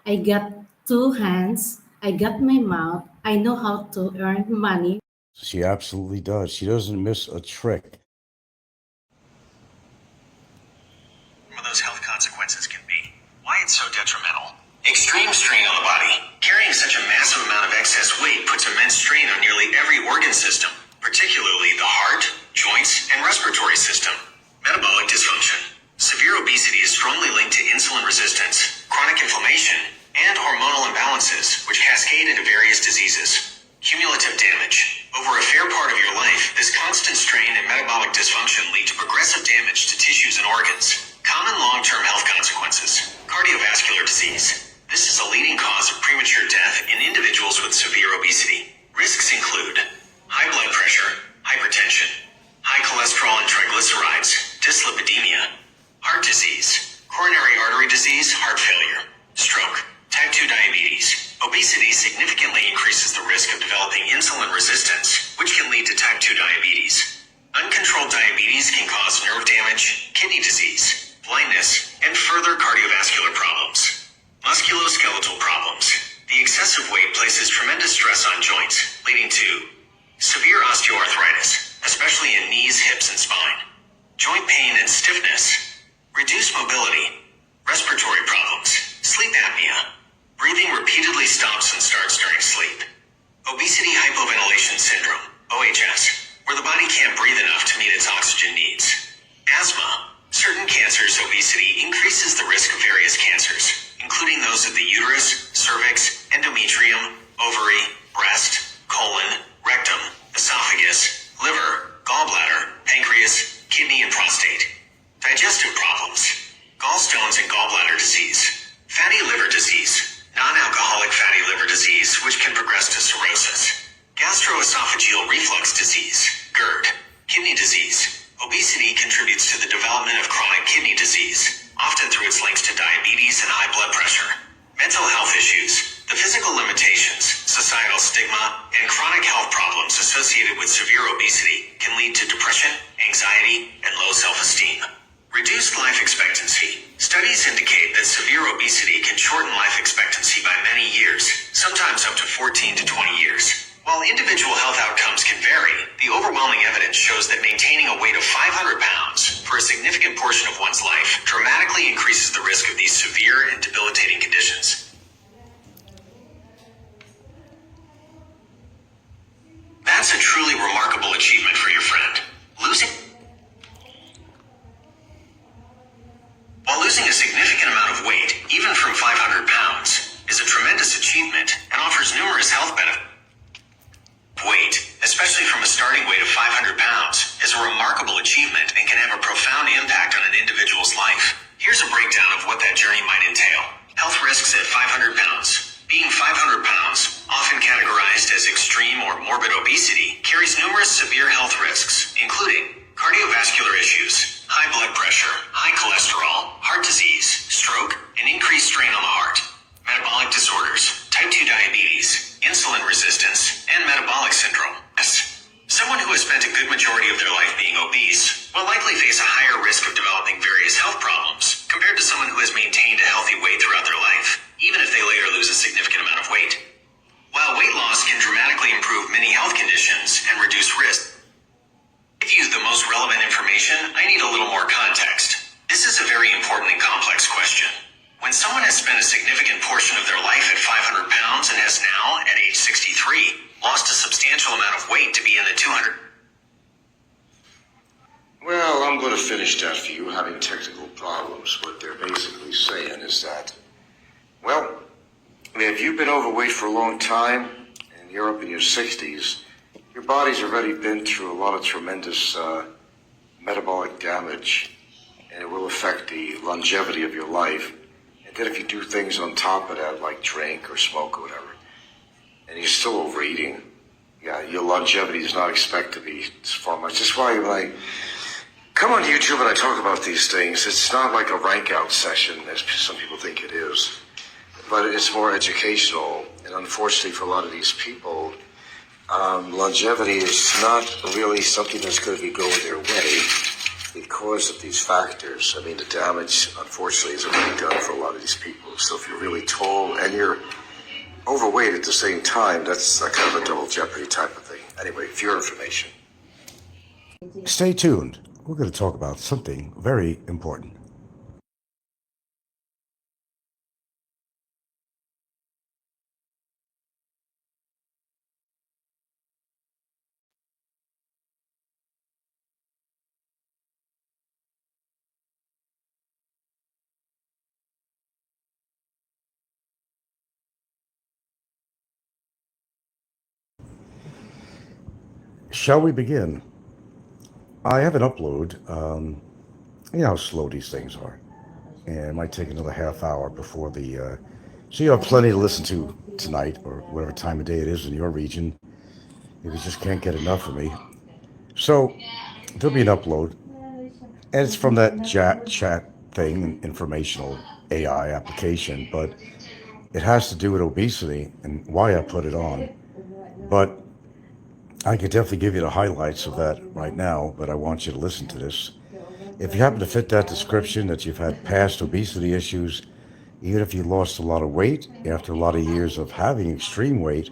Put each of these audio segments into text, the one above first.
I got two hands, I got my mouth, I know how to earn money. She absolutely does. She doesn't miss a trick. Some of those health consequences can be. Why it's so detrimental. Extreme strain on the body. Carrying such a massive amount of excess weight puts immense strain on nearly every organ system, particularly the heart, joints, and respiratory system. Metabolic dysfunction. Severe obesity is strongly linked to insulin resistance, chronic inflammation, and hormonal imbalances, which cascade into various diseases. Cumulative damage. Over a fair part of your life, this constant strain and metabolic dysfunction lead to progressive damage to tissues and organs. Common long-term health consequences. Cardiovascular disease. This is a leading cause of premature death in individuals with severe obesity. Risks include high blood pressure, hypertension, high cholesterol and triglycerides, dyslipidemia, heart disease, coronary artery disease, heart failure, stroke, type 2 diabetes. Obesity significantly increases the risk of developing insulin resistance, which can lead to type 2 diabetes. Uncontrolled diabetes can cause nerve damage, kidney disease, blindness, and further cardiovascular problems. Musculoskeletal problems. The excessive weight places tremendous stress on joints, leading to severe osteoarthritis, especially in knees, hips, and spine. Joint pain and stiffness. Reduced mobility. Respiratory problems. Sleep apnea. Breathing repeatedly stops and starts during sleep. Obesity hypoventilation syndrome, OHS, where the body can't breathe enough to meet its oxygen needs. Asthma. Certain cancers, obesity increases the risk of various cancers, including those of the uterus, cervix, endometrium, ovary, breast, colon, rectum, esophagus, liver, gallbladder, pancreas, kidney, and prostate. Digestive problems. Gallstones and gallbladder disease. Fatty liver disease. Non-alcoholic fatty liver disease, which can progress to cirrhosis. Gastroesophageal reflux disease. GERD. Kidney disease. Obesity contributes to the development of chronic kidney disease, often through its links to diabetes and high blood pressure. Mental health issues. The physical limitations, societal stigma, and chronic health problems associated with severe obesity can lead to depression, anxiety, and low self-esteem. Reduced life expectancy. Studies indicate that severe obesity can shorten life expectancy by many years, sometimes up to 14 to 20 years. While individual health outcomes can vary, the overwhelming evidence shows that maintaining a weight of 500 pounds for a significant portion of one's life dramatically increases the risk of these severe and debilitating conditions. That's a truly remarkable achievement for your friend. While losing a significant amount of weight, even from 500 pounds, is a tremendous achievement and offers numerous health benefits. Weight, especially from a starting weight of 500 pounds, is a remarkable achievement and can have a profound impact on an individual's life. Here's a breakdown of what that journey might entail. Health risks at 500 pounds. Being 500 pounds, often categorized as extreme or morbid obesity, carries numerous severe health risks, including cardiovascular issues, high blood pressure, high cholesterol, heart disease, stroke, and increased strain on the heart. Metabolic disorders, type 2 diabetes, insulin resistance, and metabolic syndrome. Someone who has spent a good majority of their life being obese will likely face a higher risk of developing various health problems compared to someone who has maintained a healthy weight throughout their life, even if they later lose a significant amount of weight. While weight loss can dramatically improve many health conditions and reduce risk, to give you the most relevant information, I need a little more context. This is a very important and complex question. When someone has spent a significant portion of their life at 500 pounds and has now, at age 63, lost a substantial amount of weight to be in the 200. Well, I'm going to finish that for you, having technical problems. What they're basically saying is that, well, I mean, if you've been overweight for a long time and you're up in your 60s, your body's already been through a lot of tremendous metabolic damage, and it will affect the longevity of your life. And then if you do things on top of that, like drink or smoke or whatever, and you're still overeating, yeah, your longevity is not expected to be far much. That's why when I come on YouTube and I talk about these things, it's not like a rank out session, as some people think it is, but it's more educational. And unfortunately for a lot of these people, longevity is not really something that's going to be going their way. because of these factors. I mean, the damage, unfortunately, is already done for a lot of these people. So if you're really tall and you're overweight at the same time, that's a kind of a double jeopardy type of thing. Anyway, for your information. Stay tuned. We're going to talk about something very important. Shall we begin? I have an upload. You know how slow these things are. And it might take another half hour before the. So you have plenty to listen to tonight or whatever time of day it is in your region. If you just can't get enough of me. So there'll be an upload. And it's from that chat thing, informational AI application. But it has to do with obesity and why I put it on. But I could definitely give you the highlights of that right now, but I want you to listen to this. If you happen to fit that description, that you've had past obesity issues, even if you lost a lot of weight after a lot of years of having extreme weight,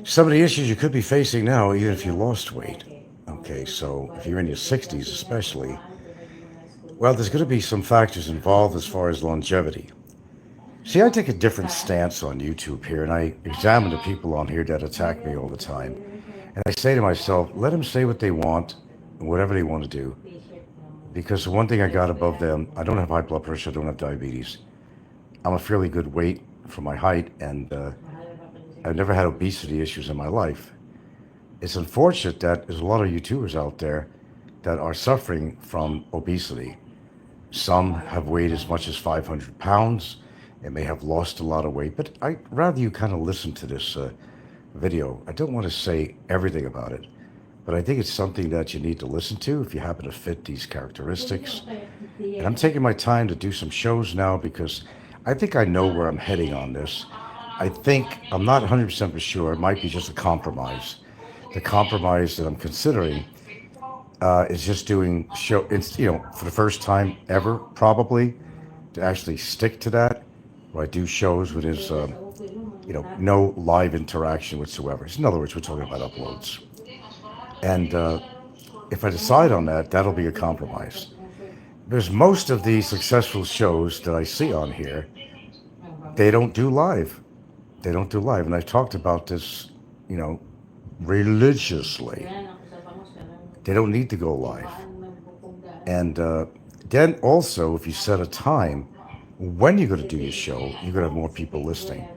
some of the issues you could be facing now, even if you lost weight. Okay, so if you're in your 60s especially, well, there's going to be some factors involved as far as longevity. See, I take a different stance on YouTube here, and I examine the people on here that attack me all the time. And I say to myself, let them say what they want, whatever they want to do. Because the one thing I got above them, I don't have high blood pressure, I don't have diabetes. I'm a fairly good weight for my height, and I've never had obesity issues in my life. It's unfortunate that there's a lot of YouTubers out there that are suffering from obesity. Some have weighed as much as 500 pounds and may have lost a lot of weight, but I'd rather you kind of listen to this video. I don't want to say everything about it, but I think it's something that you need to listen to if you happen to fit these characteristics. And I'm taking my time to do some shows now because I think I know where I'm heading on this. I think, I'm not 100% for sure, it might be just a compromise. The compromise that I'm considering is just doing show, it's, for the first time ever, probably, to actually stick to that, where I do shows with his, no live interaction whatsoever. In other words, we're talking about uploads. And if I decide on that, that'll be a compromise. Because most of the successful shows that I see on here, they don't do live. They don't do live. And I've talked about this, religiously. They don't need to go live. And then also, if you set a time, when you're going to do your show, you're going to have more people listening.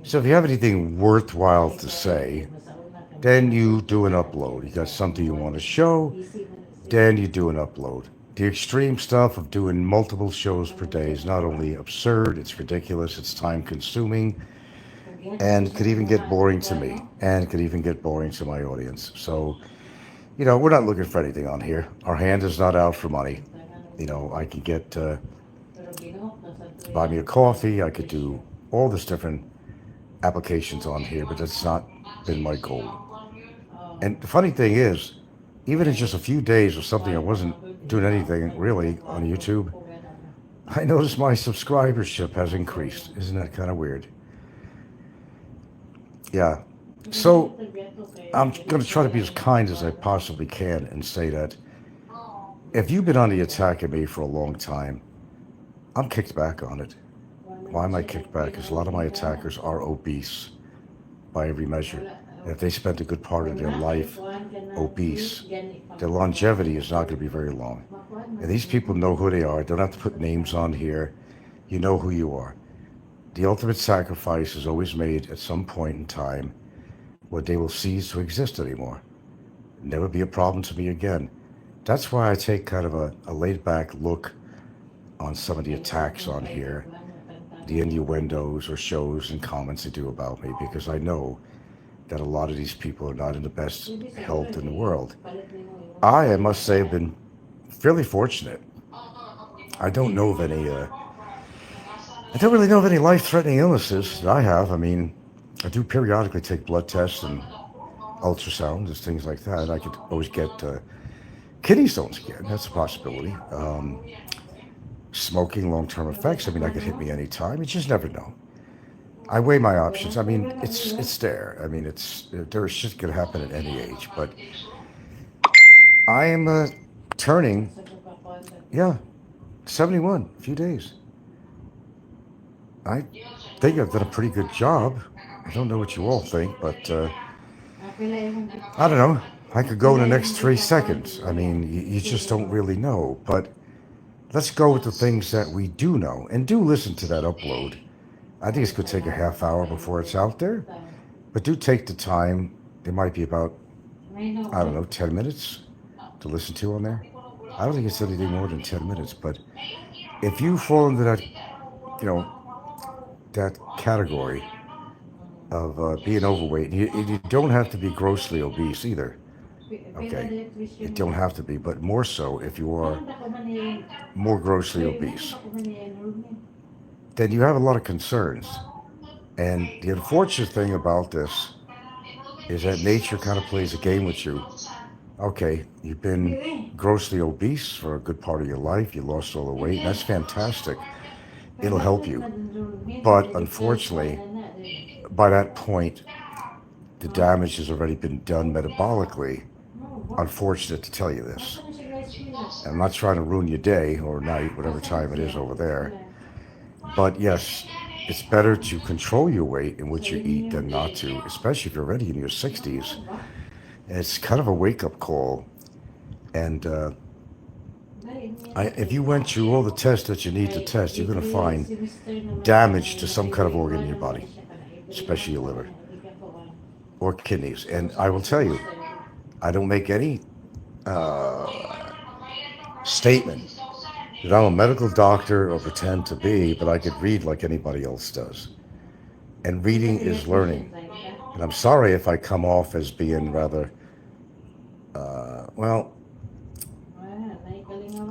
So if you have anything worthwhile to say, then you do an upload. You got something you want to show, then you do an upload. The extreme stuff of doing multiple shows per day is not only absurd, it's ridiculous, it's time consuming, and could even get boring to me, and could even get boring to my audience. So, we're not looking for anything on here. Our hand is not out for money. I can get, buy me a coffee, I could do all this different applications on here, but that's not been my goal. And the funny thing is, even in just a few days or something, I wasn't doing anything really on YouTube, I noticed my subscribership has increased. Isn't that kind of weird? Yeah. So I'm going to try to be as kind as I possibly can and say that if you've been on the attack of me for a long time, I'm kicked back on it. Why am I kicked back? Because a lot of my attackers are obese by every measure. And if they spent a good part of their life obese, their longevity is not going to be very long. And these people know who they are. Don't have to put names on here. You know who you are. The ultimate sacrifice is always made at some point in time where they will cease to exist anymore. Never be a problem to me again. That's why I take kind of a laid-back look on some of the attacks on here, the innuendos or shows and comments they do about me, because I know that a lot of these people are not in the best health in the world. I must say, have been fairly fortunate. I don't know of any, I don't really know of any life-threatening illnesses that I have. I mean, I do periodically take blood tests and ultrasounds and things like that. I could always get, Kidney stones again, that's a possibility. Smoking, long-term effects. I mean, that could hit me anytime. You just never know. I weigh my options. I mean, it's there. I mean, there's shit could happen at any age. But I am turning, yeah, 71. A few days. I think I've done a pretty good job. I don't know what you all think, but I don't know. I could go in the next 3 seconds. I mean, you just don't really know. But let's go with the things that we do know. And do listen to that upload. I think it's going to take a half hour before it's out there. But do take the time. There might be about, I don't know, 10 minutes to listen to on there. I don't think it's anything more than 10 minutes. But if you fall into that, that category of being overweight, you don't have to be grossly obese either. Okay, you don't have to be, but more so if you are more grossly obese, then you have a lot of concerns. And the unfortunate thing about this is that nature kind of plays a game with you. Okay, you've been grossly obese for a good part of your life, you lost all the weight, and that's fantastic. It'll help you. But unfortunately, by that point, the damage has already been done metabolically. Unfortunate to tell you this. I'm not trying to ruin your day or night, whatever time it is over there. But yes, it's better to control your weight and what you eat than not to, especially if you're already in your 60s. And it's kind of a wake-up call. And if you went through all the tests that you need to test, you're going to find damage to some kind of organ in your body, especially your liver or kidneys. And I will tell you, I don't make any statement that I'm a medical doctor or pretend to be, but I could read like anybody else does. And reading is learning. And I'm sorry if I come off as being rather,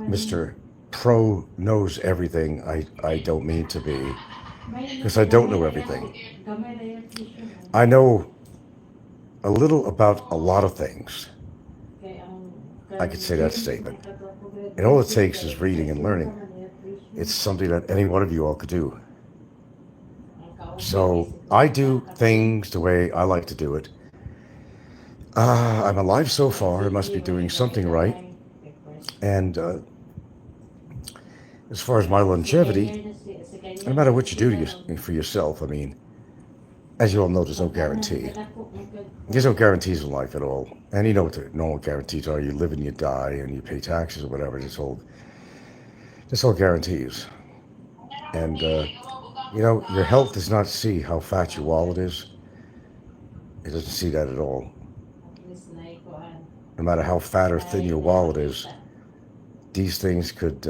Mr. Pro knows everything. I don't mean to be, because I don't know everything. I know a little about a lot of things. I could say that statement. And all it takes is reading and learning. It's something that any one of you all could do. So I do things the way I like to do it. I'm alive so far. I must be doing something right. And as far as my longevity, no matter what you do for yourself, I mean, as you all know, there's no guarantee. There's no guarantees in life at all. And you know what the normal guarantees are. You live and you die and you pay taxes or whatever. It's all guarantees. And, your health does not see how fat your wallet is. It doesn't see that at all. No matter how fat or thin your wallet is, these things could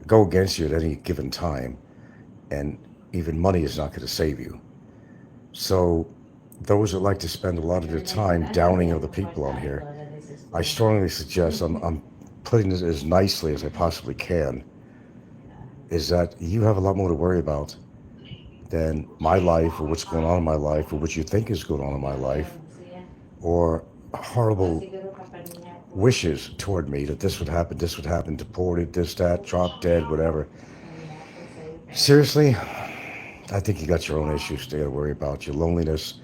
go against you at any given time. And even money is not going to save you. So those that like to spend a lot of their time downing other people on here, I strongly suggest, I'm putting this as nicely as I possibly can, is that you have a lot more to worry about than my life or what's going on in my life or what you think is going on in my life or horrible wishes toward me that this would happen, deported, this, that, drop dead, whatever. Seriously, I think you got your own issues to worry about. Your loneliness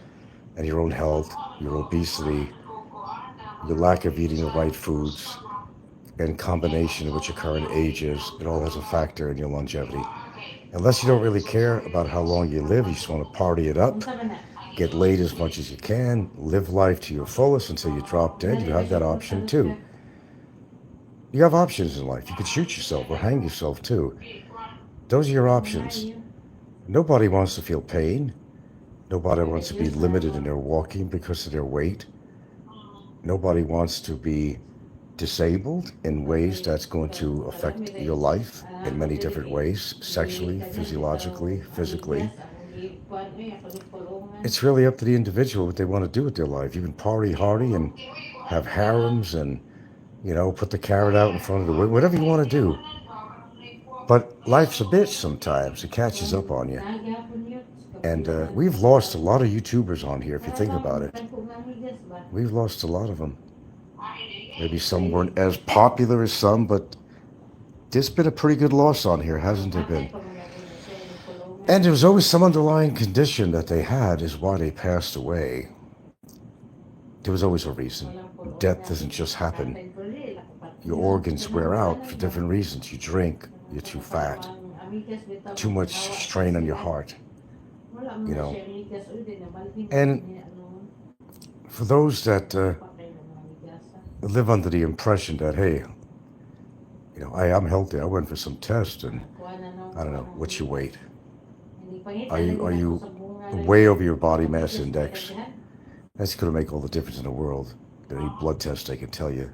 and your own health, your obesity, your lack of eating the right foods, in combination with your current age is, it all has a factor in your longevity. Unless you don't really care about how long you live, you just want to party it up, get laid as much as you can, live life to your fullest until you drop dead, you have that option too. You have options in life. You could shoot yourself or hang yourself too. Those are your options. Nobody wants to feel pain. Nobody wants to be limited in their walking because of their weight. Nobody wants to be disabled in ways that's going to affect your life in many different ways, sexually, physiologically, physically. It's really up to the individual what they want to do with their life. You can party hardy and have harems and, put the carrot out in front of the window, whatever you want to do. But life's a bitch sometimes. It catches up on you. And we've lost a lot of YouTubers on here, if you think about it. We've lost a lot of them. Maybe some weren't as popular as some, but there's been a pretty good loss on here, hasn't there been? And there was always some underlying condition that they had is why they passed away. There was always a reason. Death doesn't just happen. Your organs wear out for different reasons. You drink, you're too fat, too much strain on your heart, you know. And for those that live under the impression that, hey, I'm healthy. I went for some tests and I don't know, what's your weight? Are you way over your body mass index? That's going to make all the difference in the world. Any blood test they can tell you.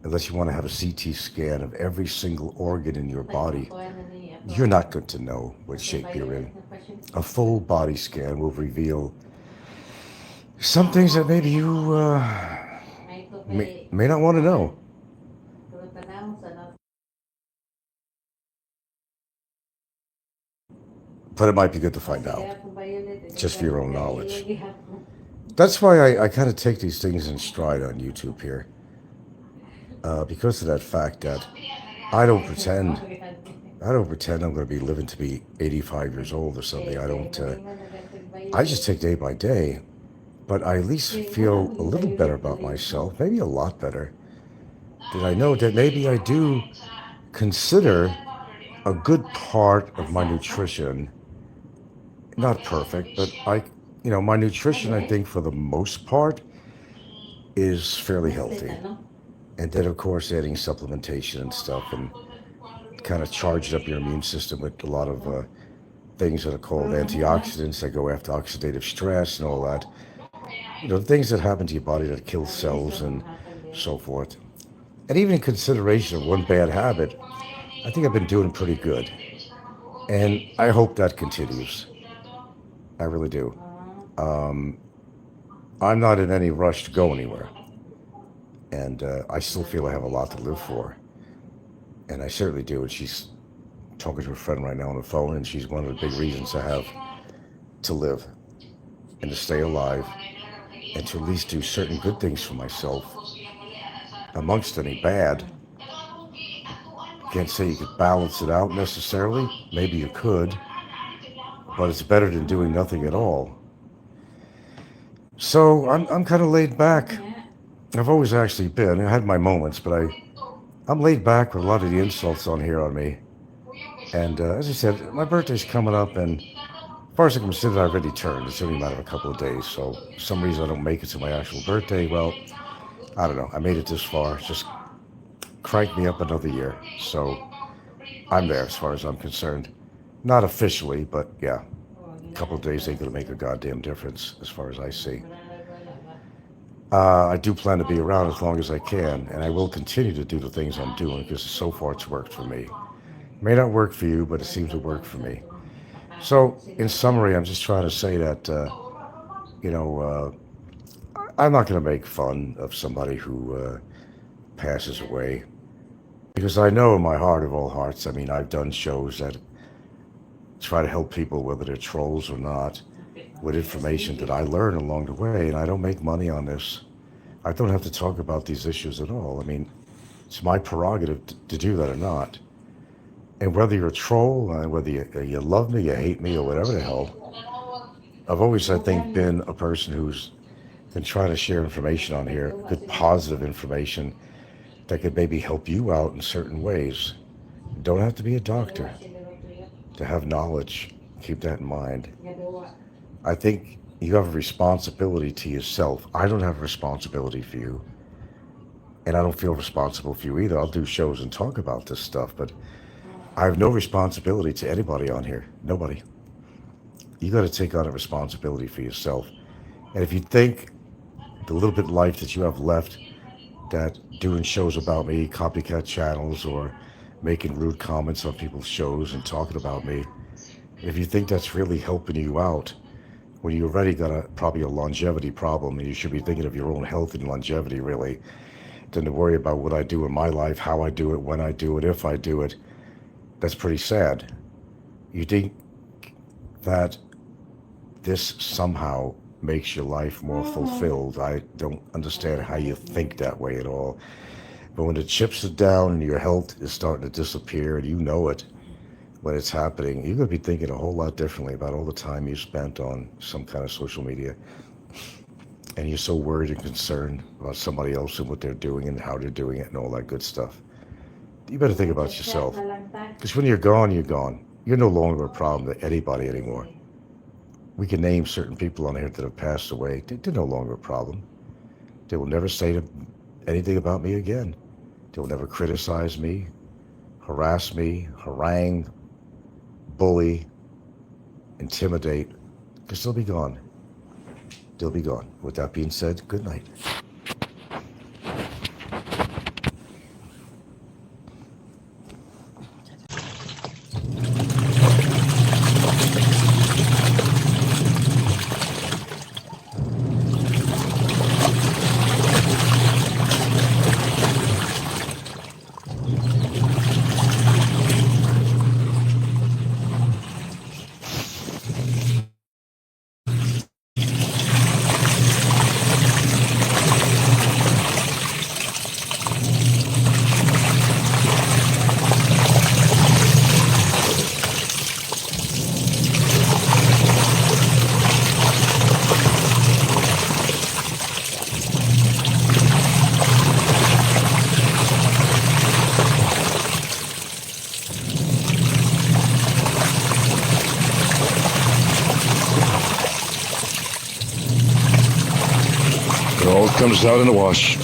Unless you want to have a CT scan of every single organ in your body, you're not going to know what shape you're in. A full body scan will reveal some things that maybe you may not want to know. But it might be good to find out, just for your own knowledge. That's why I kind of take these things in stride on YouTube here. Because of that fact that I don't pretend I'm going to be living to be 85 years old or something. I just take day by day, but I at least feel a little better about myself, maybe a lot better. That I know that maybe I do consider a good part of my nutrition, not perfect, but my nutrition, I think for the most part is fairly healthy. And then, of course, adding supplementation and stuff and kind of charged up your immune system with a lot of things that are called antioxidants that go after oxidative stress and all that. Things that happen to your body that kill cells and so forth. And even in consideration of one bad habit, I think I've been doing pretty good. And I hope that continues. I really do. I'm not in any rush to go anywhere. And I still feel I have a lot to live for. And I certainly do. And she's talking to a friend right now on the phone, and she's one of the big reasons I have to live and to stay alive and to at least do certain good things for myself amongst any bad. Can't say you could balance it out necessarily. Maybe you could, but it's better than doing nothing at all. So I'm kind of laid back. I've always actually been. I had my moments, but I'm laid back with a lot of the insults on here on me. And as I said, my birthday's coming up, and as far as I'm concerned, I've already turned. It's only a matter of a couple of days. So for some reason I don't make it to my actual birthday. Well, I don't know. I made it this far. Just crank me up another year. So I'm there as far as I'm concerned. Not officially, but yeah. A couple of days ain't going to make a goddamn difference as far as I see. I do plan to be around as long as I can, and I will continue to do the things I'm doing because so far it's worked for me. It may not work for you, but it seems to work for me. So, in summary, I'm just trying to say that, I'm not going to make fun of somebody who passes away because I know in my heart of all hearts, I mean, I've done shows that try to help people, whether they're trolls or not, with information that I learn along the way, and I don't make money on this. I don't have to talk about these issues at all. I mean, it's my prerogative to do that or not. And whether you're a troll, whether you love me, you hate me, or whatever the hell, I've always, I think, been a person who's been trying to share information on here, good positive information that could maybe help you out in certain ways. You don't have to be a doctor to have knowledge. Keep that in mind. I think you have a responsibility to yourself. I don't have a responsibility for you. And I don't feel responsible for you either. I'll do shows and talk about this stuff, but I have no responsibility to anybody on here. Nobody. You got to take on a responsibility for yourself. And if you think the little bit of life that you have left, that doing shows about me, copycat channels, or making rude comments on people's shows and talking about me, if you think that's really helping you out, when you already got probably a longevity problem, and you should be thinking of your own health and longevity really, than to worry about what I do in my life, how I do it, when I do it, if I do it. That's pretty sad. You think that this somehow makes your life more fulfilled. I don't understand how you think that way at all. But when the chips are down and your health is starting to disappear and you know it when it's happening, you're going to be thinking a whole lot differently about all the time you spent on some kind of social media. And you're so worried and concerned about somebody else and what they're doing and how they're doing it and all that good stuff. You better think about yourself. Because when you're gone, you're gone. You're no longer a problem to anybody anymore. We can name certain people on here that have passed away. They're no longer a problem. They will never say anything about me again. They will never criticize me, harass me, harangue, bully, intimidate, because they'll be gone. They'll be gone. With that being said, good night. It all comes out in the wash.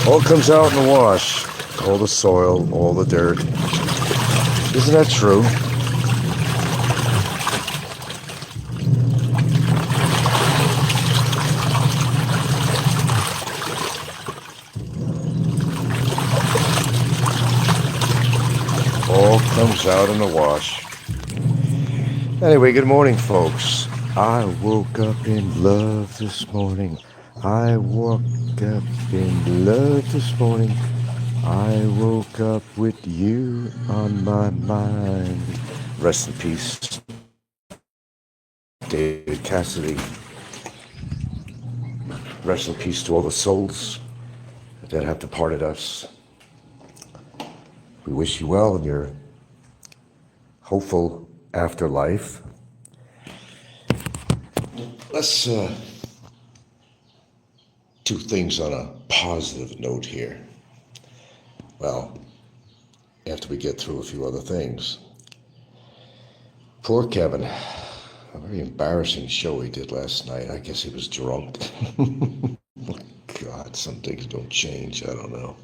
All comes out in the wash. All the soil, all the dirt. Isn't that true? All comes out in the wash. Anyway, good morning, folks. I woke up in love this morning. I woke up in love this morning. I woke up with you on my mind. Rest in peace, David Cassidy. Rest in peace to all the souls that have departed us. We wish you well in your hopeful afterlife. Let's do things on a positive note here. Well, after we get through a few other things. Poor Kevin. A very embarrassing show he did last night. I guess he was drunk. God, some things don't change. I don't know.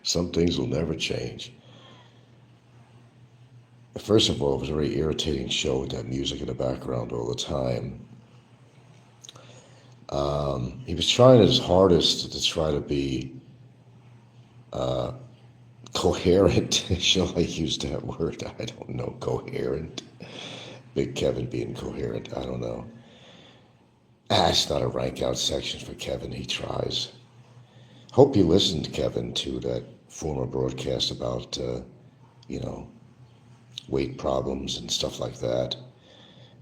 Some things will never change. First of all, it was a very irritating show with that music in the background all the time. He was trying his hardest to try to be coherent. Shall I use that word? I don't know. Coherent. Big Kevin being coherent. I don't know. It's not a rank out section for Kevin. He tries. Hope you listened, Kevin, to that former broadcast about, weight problems and stuff like that.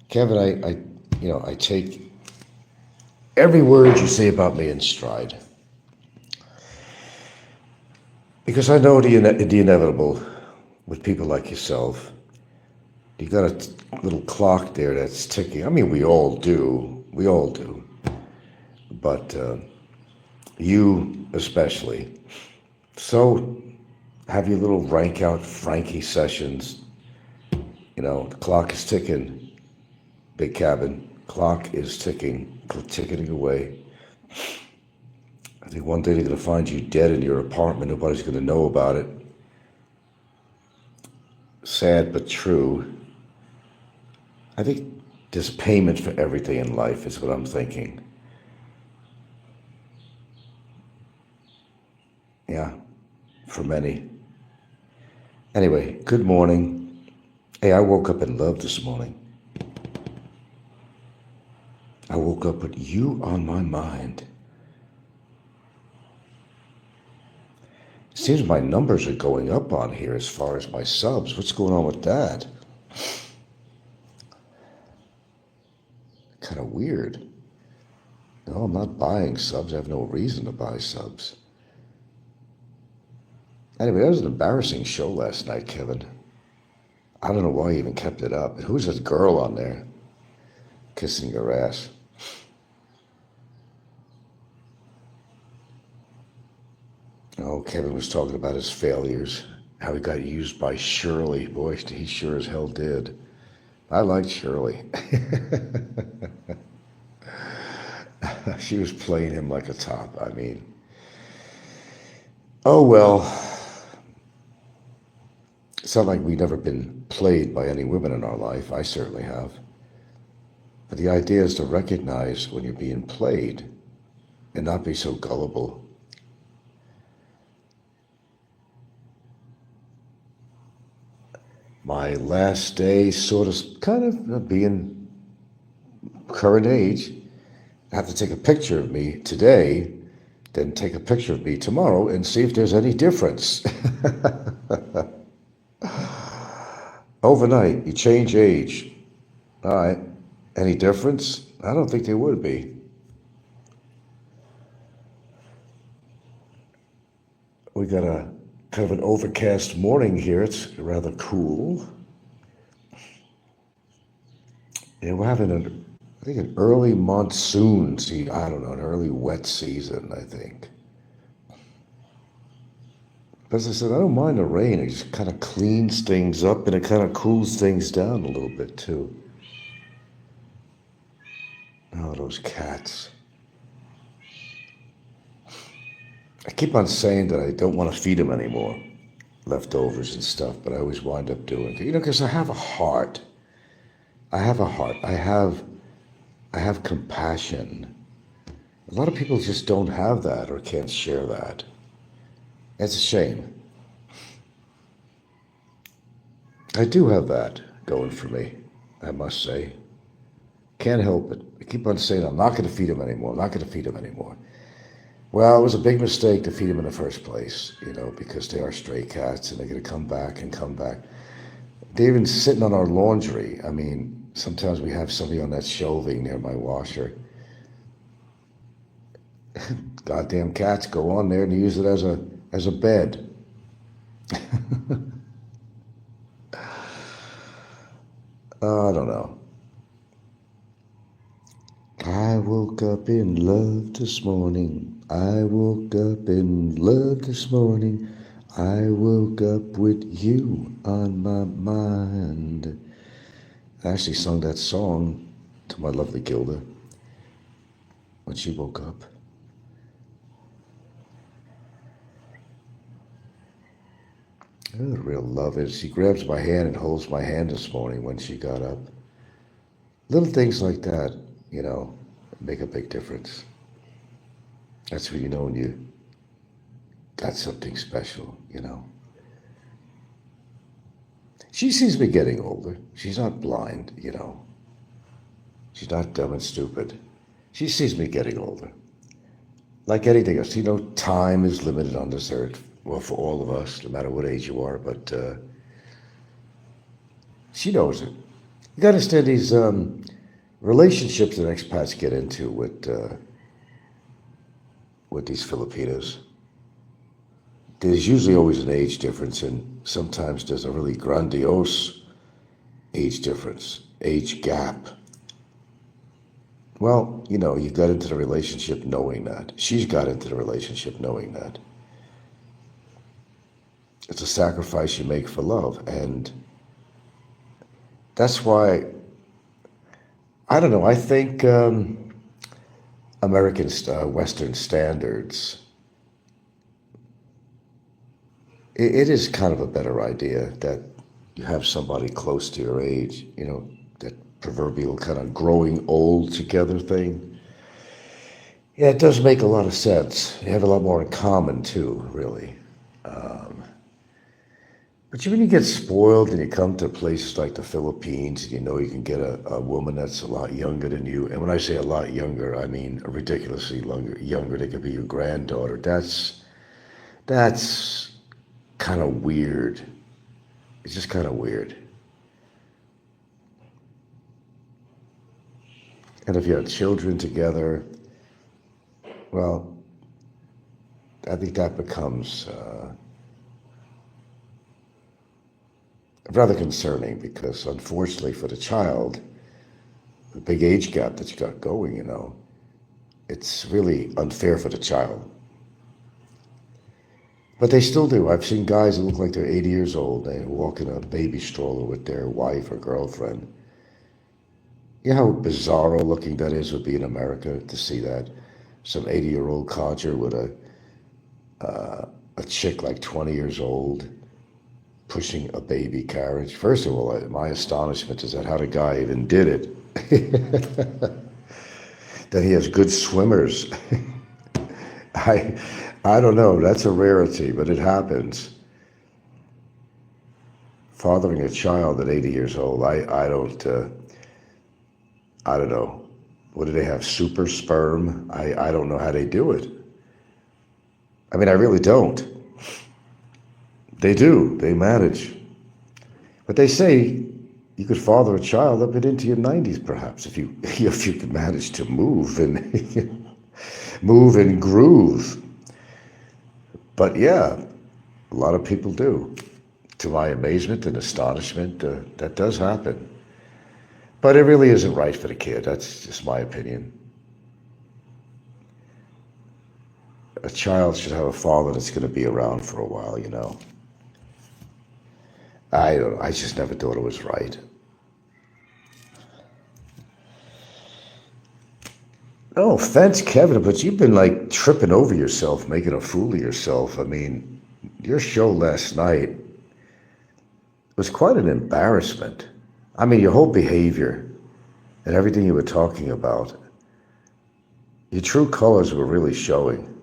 Kevin, I take every word you say about me in stride. Because I know the inevitable with people like yourself. You got a little clock there that's ticking. I mean, we all do. We all do. But you especially. So have your little rank out Frankie sessions. You know, the clock is ticking. Big cabin. Clock is ticking away. I think one day they're going to find you dead in your apartment. Nobody's going to know about it. Sad but true. I think there's payment for everything in life is what I'm thinking. Yeah, for many. Anyway, good morning. Hey, I woke up in love this morning. I woke up with you on my mind. It seems my numbers are going up on here as far as my subs. What's going on with that? Kind of weird. No, I'm not buying subs. I have no reason to buy subs. Anyway, that was an embarrassing show last night, Kevin. I don't know why you even kept it up. Who's this girl on there kissing your ass? Oh, Kevin was talking about his failures, how he got used by Shirley. Boy, he sure as hell did. I liked Shirley. She was playing him like a top. I mean, oh well. It's not like we've never been played by any women in our life. I certainly have. But the idea is to recognize when you're being played and not be so gullible. My last day sort of kind of being current age. I have to take a picture of me today, then take a picture of me tomorrow and see if there's any difference. Overnight, you change age. All right. Any difference? I don't think there would be. We got a kind of an overcast morning here. It's rather cool. And we're having I think an early monsoon season. I don't know, an early wet season, I think. But as I said, I don't mind the rain. It just kind of cleans things up and it kind of cools things down a little bit too. Oh, those cats. I keep on saying that I don't want to feed them anymore, leftovers and stuff, but I always wind up doing it. You know, because I have a heart. I have a heart. I have compassion. A lot of people just don't have that or can't share that. It's a shame. I do have that going for me, I must say. Can't help it. I keep on saying I'm not going to feed them anymore. I'm not going to feed them anymore. Well, it was a big mistake to feed them in the first place, you know, because they are stray cats and they're going to come back and come back. They're even sitting on our laundry. I mean, sometimes we have somebody on that shelving near my washer. Goddamn cats go on there and use it as a bed. I don't know. I woke up in love this morning. I woke up in love this morning. I woke up with you on my mind. I actually sung that song to my lovely Gilda when she woke up. Oh, the real love is she grabs my hand and holds my hand this morning when she got up. Little things like that, you know, make a big difference. That's when you know when you got something special, you know. She sees me getting older. She's not blind, you know. She's not dumb and stupid. She sees me getting older. Like anything else, you know, time is limited on this earth. Well, for all of us, no matter what age you are, but she knows it. You got to understand these Relationships that expats get into with these Filipinos, there's usually always an age difference, and sometimes there's a really grandiose age difference, age gap. Well, you got into the relationship knowing that. She's got into the relationship knowing that. It's a sacrifice you make for love. And that's why, I don't know, I think American Western standards, it is kind of a better idea that you have somebody close to your age, that proverbial kind of growing old together thing. Yeah, it does make a lot of sense. You have a lot more in common too, really. But when you get spoiled and you come to places like the Philippines and you can get a woman that's a lot younger than you, and when I say a lot younger, I mean ridiculously younger. They could be your granddaughter. That's kind of weird. It's just kind of weird. And if you have children together, well, I think that becomes rather concerning, because unfortunately for the child, the big age gap that you got going, it's really unfair for the child. But they still do. I've seen guys that look like they're 80 years old. They walk in a baby stroller with their wife or girlfriend. You know how bizarro looking that is would be in America, to see that? Some 80-year-old codger with a chick like 20 years old pushing a baby carriage. First of all, my astonishment is at how the guy even did it. That he has good swimmers. I don't know. That's a rarity, but it happens. Fathering a child at 80 years old, I don't know. What do they have? Super sperm? I don't know how they do it. I mean, I really don't. They do. They manage. But they say you could father a child up and into your 90s, perhaps, if you could manage to move and move and groove. But yeah, a lot of people do. To my amazement and astonishment, that does happen. But it really isn't right for the kid. That's just my opinion. A child should have a father that's going to be around for a while, I don't know. I just never thought it was right. No offense, Kevin, but you've been like tripping over yourself, making a fool of yourself. I mean, your show last night was quite an embarrassment. I mean, your whole behavior and everything you were talking about, your true colors were really showing.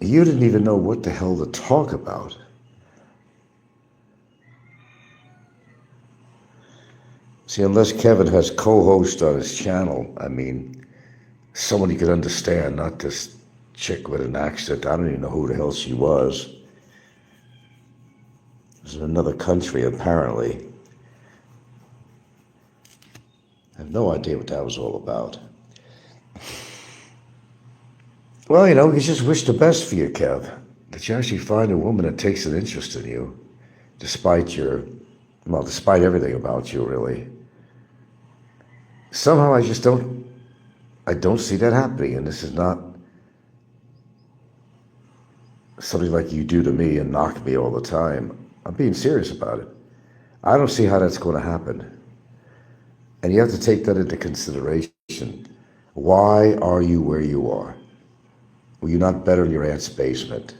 You didn't even know what the hell to talk about. See, unless Kevin has co-host on his channel, I mean, someone he could understand, not this chick with an accent. I don't even know who the hell she was. It was in another country, apparently. I have no idea what that was all about. Well, you just wish the best for you, Kev. That you actually find a woman that takes an interest in you, despite everything about you, really. Somehow I don't see that happening, and this is not something like you do to me and knock me all the time. I'm being serious about it. I don't see how that's going to happen. And you have to take that into consideration. Why are you where you are? Were you not better in your aunt's basement?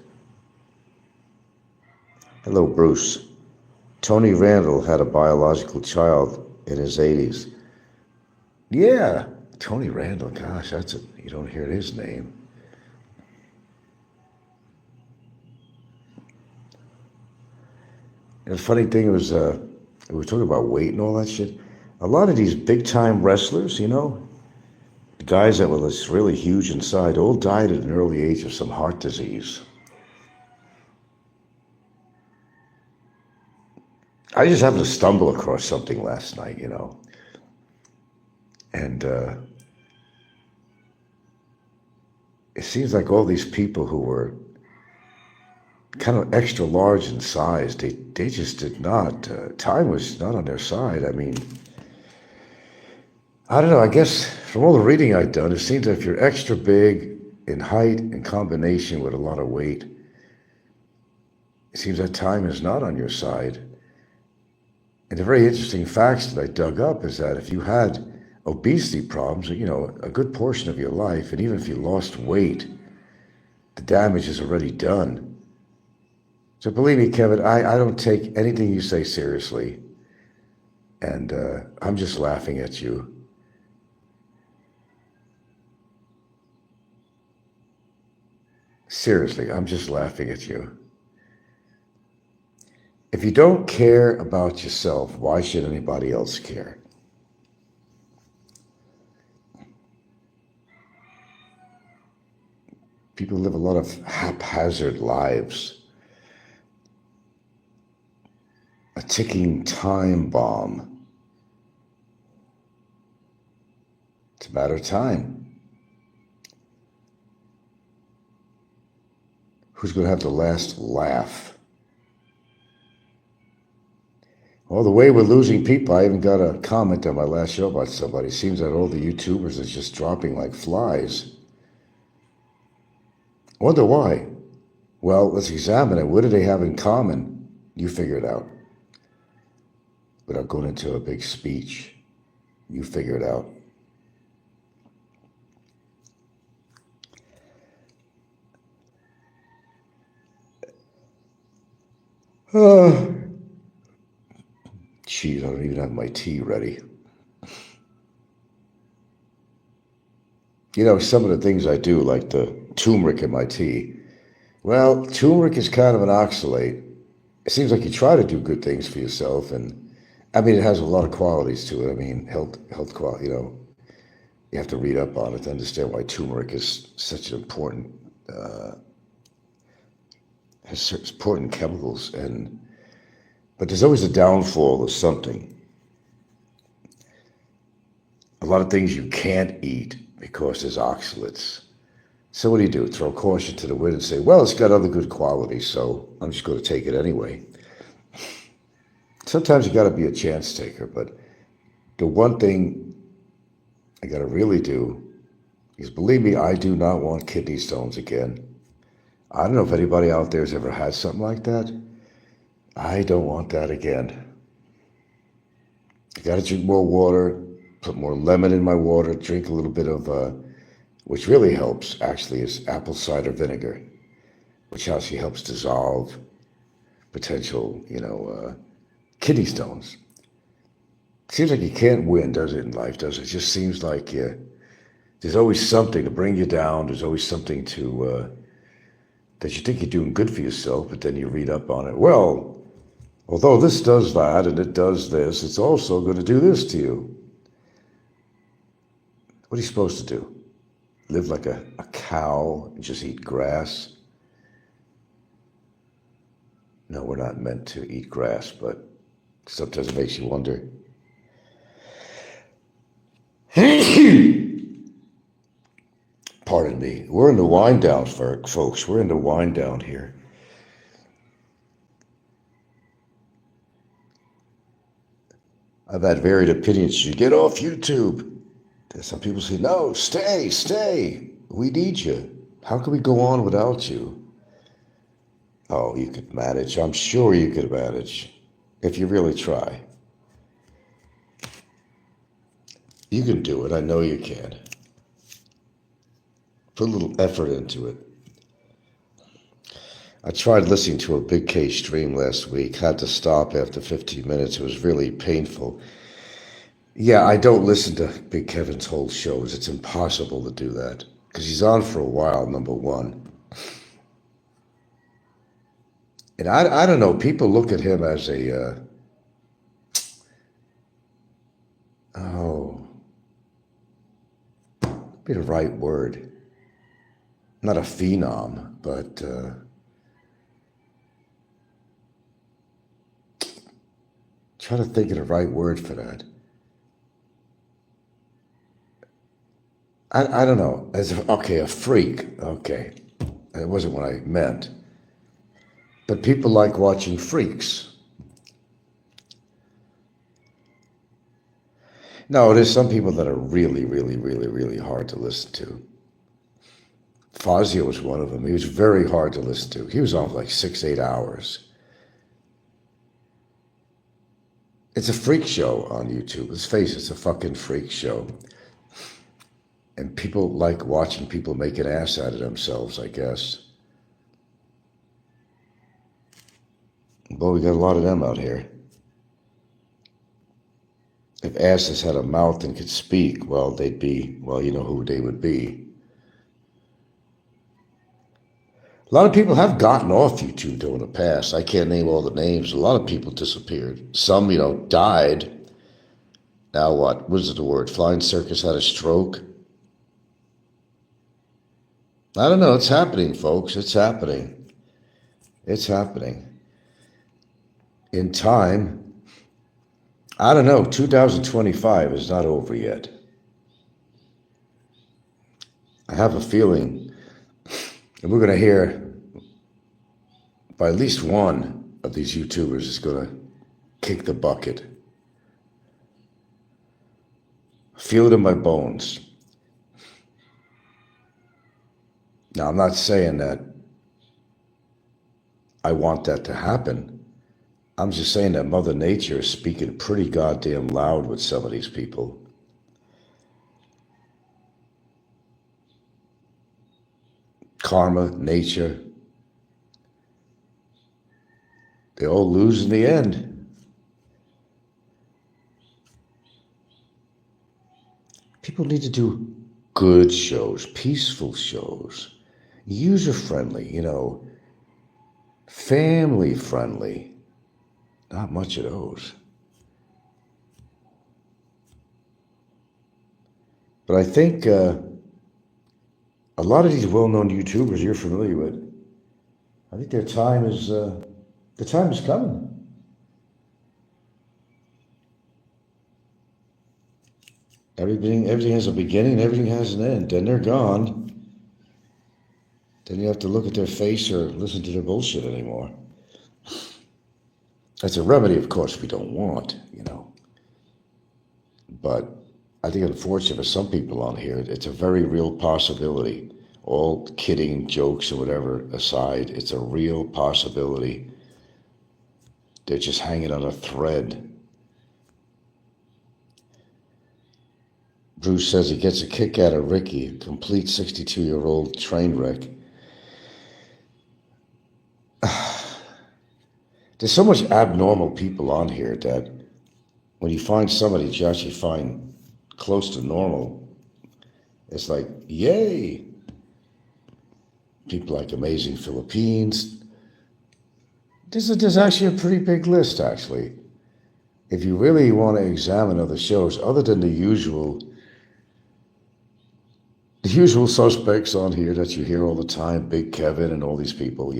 Hello, Bruce. Tony Randall had a biological child in his 80s. Yeah, Tony Randall, gosh, you don't hear his name. And the funny thing was, we were talking about weight and all that shit. A lot of these big-time wrestlers, the guys that were just really huge inside, all died at an early age of some heart disease. I just happened to stumble across something last night, and it seems like all these people who were kind of extra large in size, they just did not, time was not on their side. I mean, I don't know, I guess from all the reading I've done, it seems that if you're extra big in height in combination with a lot of weight, it seems that time is not on your side. And the very interesting facts that I dug up is that if you had obesity problems, a good portion of your life, and even if you lost weight, the damage is already done. So believe me, Kevin, I don't take anything you say seriously. And I'm just laughing at you. Seriously, I'm just laughing at you. If you don't care about yourself, why should anybody else care? People live a lot of haphazard lives. A ticking time bomb. It's a matter of time. Who's going to have the last laugh? Well, the way we're losing people, I even got a comment on my last show about somebody. It seems that all the YouTubers are just dropping like flies. I wonder why. Well, let's examine it. What do they have in common? You figure it out. Without going into a big speech, you figure it out. Geez, I don't even have my tea ready. Some of the things I do, like the turmeric in my tea. Well, turmeric is kind of an oxalate. It seems like you try to do good things for yourself, and I mean, it has a lot of qualities to it. I mean, health quality, you have to read up on it to understand why turmeric is such an important, has certain important chemicals, but there's always a downfall of something. A lot of things you can't eat because there's oxalates. So what do? Throw caution to the wind and say, well, it's got other good qualities, so I'm just going to take it anyway. Sometimes you got to be a chance taker, but the one thing I got to really do is, believe me, I do not want kidney stones again. I don't know if anybody out there has ever had something like that. I don't want that again. I got to drink more water, put more lemon in my water, drink a little bit of, which really helps, actually, is apple cider vinegar, which actually helps dissolve potential, kidney stones. Seems like you can't win, does it, in life, does it? It just seems like there's always something to bring you down. There's always something that you think you're doing good for yourself, but then you read up on it. Well, although this does that and it does this, it's also going to do this to you. What are you supposed to do? Live like a cow and just eat grass? No, we're not meant to eat grass, but sometimes it makes you wonder. Pardon me. We're in the wind down, folks. We're in the wind down here. I've had varied opinions. You get off YouTube. Some people say, no, stay. We need you. How can we go on without you? Oh, you could manage. I'm sure you could manage if you really try. You can do it. I know you can. Put a little effort into it. I tried listening to a Big K stream last week. Had to stop after 15 minutes. It was really painful. Yeah, I don't listen to Big Kevin's whole shows. It's impossible to do that because he's on for a while, number one. And I don't know, people look at him as be the right word. Not a phenom, but trying to think of the right word for that. I don't know. Okay, a freak. Okay. It wasn't what I meant. But people like watching freaks. No, there's some people that are really, really, really, really hard to listen to. Fazio was one of them. He was very hard to listen to. He was on for like 6-8 hours. It's a freak show on YouTube. Let's face it, it's a fucking freak show. And people like watching people make an ass out of themselves, I guess. Boy, we got a lot of them out here. If asses had a mouth and could speak, well, they'd be, well, you know who they would be. A lot of people have gotten off YouTube, though, in the past. I can't name all the names. A lot of people disappeared. Some, died. Now what? What is the word? Flying Circus had a stroke. I don't know. It's happening, folks. It's happening. It's happening. In time, I don't know. 2025 is not over yet. I have a feeling, and we're going to hear by at least one of these YouTubers is going to kick the bucket. I feel it in my bones. Now, I'm not saying that I want that to happen. I'm just saying that Mother Nature is speaking pretty goddamn loud with some of these people. Karma, nature, they all lose in the end. People need to do good shows, peaceful shows, user-friendly, family-friendly. Not much of those. But I think a lot of these well-known YouTubers you're familiar with, I think their time is coming. Everything has a beginning, everything has an end. Then they're gone. Then you have to look at their face or listen to their bullshit anymore. That's a remedy, of course, we don't want, But I think, unfortunately, for some people on here, it's a very real possibility. All kidding, jokes, or whatever aside, it's a real possibility. They're just hanging on a thread. Bruce says he gets a kick out of Ricky, a complete 62-year-old train wreck. There's so much abnormal people on here that when you find somebody that you actually find close to normal, it's like, yay! People like Amazing Philippines. There's actually a pretty big list, actually. If you really want to examine other shows, other than the usual suspects on here that you hear all the time, Big Kevin and all these people,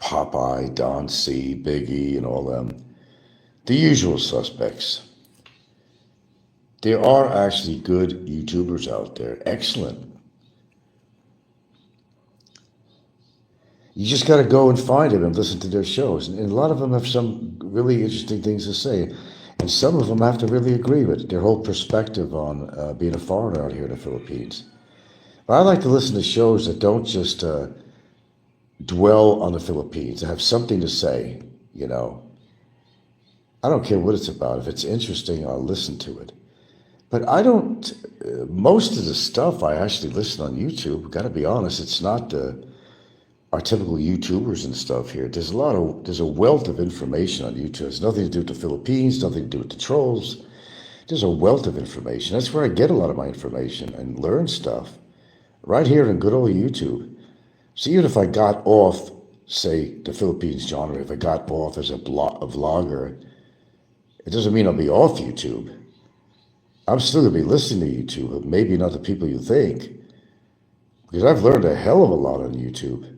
Popeye, Don C, Big E, and all them. The usual suspects. There are actually good YouTubers out there. Excellent. You just got to go and find them and listen to their shows. And a lot of them have some really interesting things to say. And some of them have to really agree with their whole perspective on being a foreigner out here in the Philippines. But I like to listen to shows that don't just dwell on the Philippines. That have something to say, I don't care what it's about. If it's interesting, I'll listen to it. But I don't, most of the stuff I actually listen on YouTube, got to be honest, it's not our typical YouTubers and stuff here. There's a wealth of information on YouTube. It's nothing to do with the Philippines, nothing to do with the trolls. There's a wealth of information. That's where I get a lot of my information and learn stuff. Right here in good old YouTube. So even if I got off, say, the Philippines genre, if I got off as a vlogger, it doesn't mean I'll be off YouTube. I'm still going to be listening to YouTube, but maybe not the people you think. Because I've learned a hell of a lot on YouTube.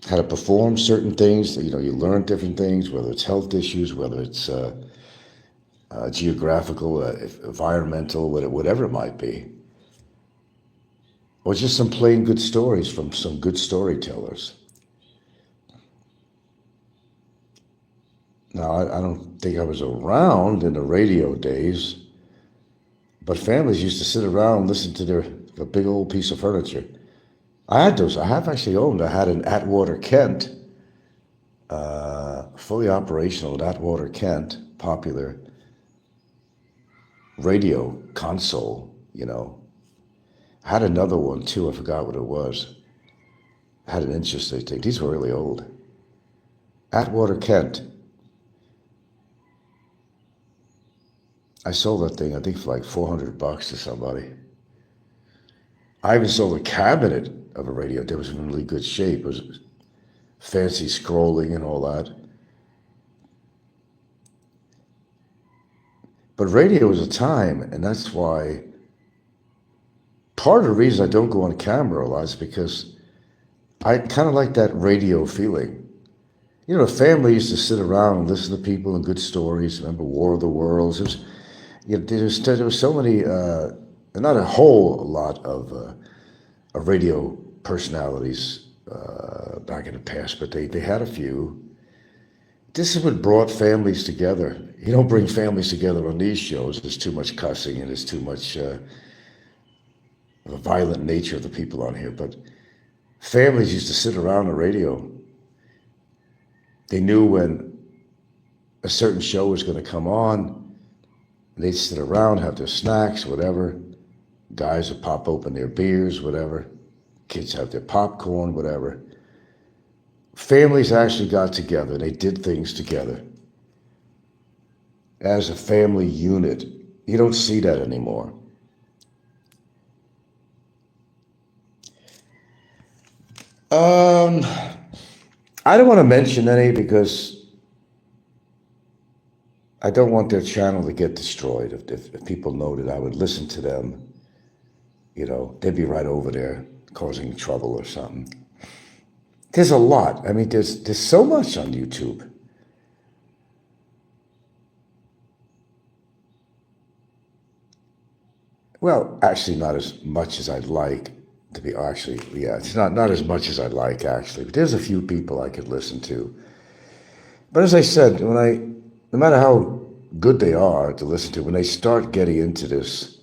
how to perform certain things. You know, you learn different things, whether it's health issues, whether it's geographical, environmental, whatever it might be. Or just some plain good stories from some good storytellers. Now, I don't think I was around in the radio days, but families used to sit around and listen to a big old piece of furniture. I had those. I have actually owned. I had an Atwater Kent, fully operational Atwater Kent, popular radio console, you know. I had another one too. I forgot what it was. I had an interesting thing. These were really old. Atwater Kent. I sold that thing, I think, for like $400 to somebody. I even sold a cabinet of a radio that was in really good shape. It was fancy scrolling and all that. But radio was a time, and that's why part of the reason I don't go on camera a lot is because I kind of like that radio feeling. You know, the family used to sit around and listen to people and good stories. Remember War of the Worlds? There was so many, not a whole lot of radio personalities back in the past, but they had a few. This is what brought families together. You don't bring families together on these shows. There's too much cussing and there's too much of the violent nature of the people on here. But families used to sit around the radio. They knew when a certain show was going to come on. They'd sit around, have their snacks, whatever. Guys would pop open their beers, whatever. Kids have their popcorn, whatever. Families actually got together. They did things together as a family unit. You don't see that anymore. I don't want to mention any because I don't want their channel to get destroyed. If people know that I would listen to them, you know, they'd be right over there causing trouble or something. There's a lot. I mean, there's so much on YouTube. Well, actually, not as much as I'd like to be. Actually, yeah, it's not as much as I'd like, actually. But there's a few people I could listen to. But as I said, no matter how good they are to listen to, when they start getting into this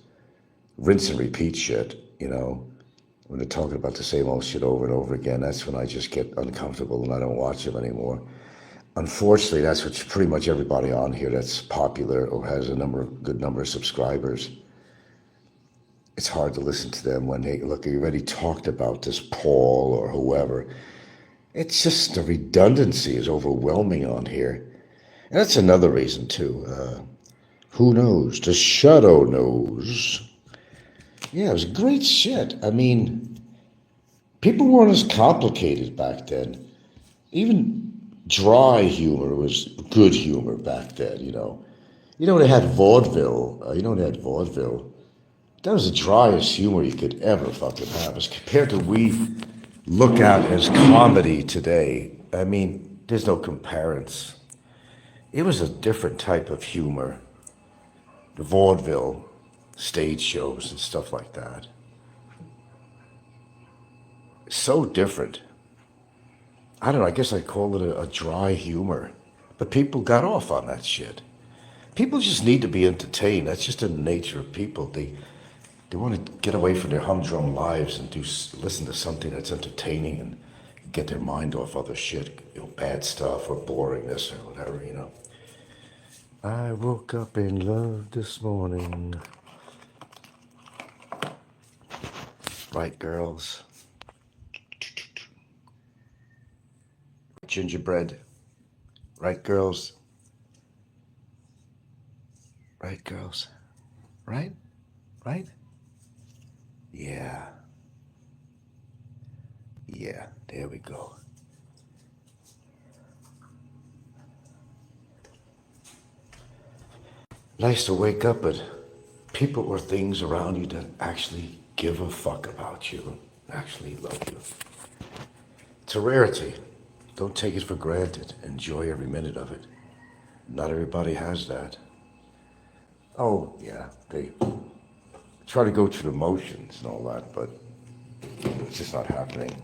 rinse and repeat shit, you know, when they're talking about the same old shit over and over again, that's when I just get uncomfortable and I don't watch them anymore. Unfortunately, that's what pretty much everybody on here that's popular or has a good number of subscribers. It's hard to listen to them when they look. You already talked about this Paul or whoever. It's just the redundancy is overwhelming on here, and that's another reason too. Who knows? The shadow knows. Yeah, it was great shit. I mean, people weren't as complicated back then. Even dry humor was good humor back then, you know. They had vaudeville. That was the driest humor you could ever fucking have as compared to we look at as comedy today. I mean, there's no comparison. It was a different type of humor. The vaudeville stage shows and stuff like that. So different. I don't know, I guess I'd call it a dry humor. But people got off on that shit. People just need to be entertained. That's just in the nature of people. They want to get away from their humdrum lives and listen to something that's entertaining and get their mind off other shit, bad stuff or boringness or whatever, you know. I woke up in love this morning. Right, girls? Gingerbread. Right, girls? Right, girls? Right? Right? Yeah. Yeah, there we go. Nice to wake up with people or things around you that actually give a fuck about you, actually love you. It's a rarity. Don't take it for granted. Enjoy every minute of it. Not everybody has that. Oh, yeah, they try to go through the motions and all that, but it's just not happening.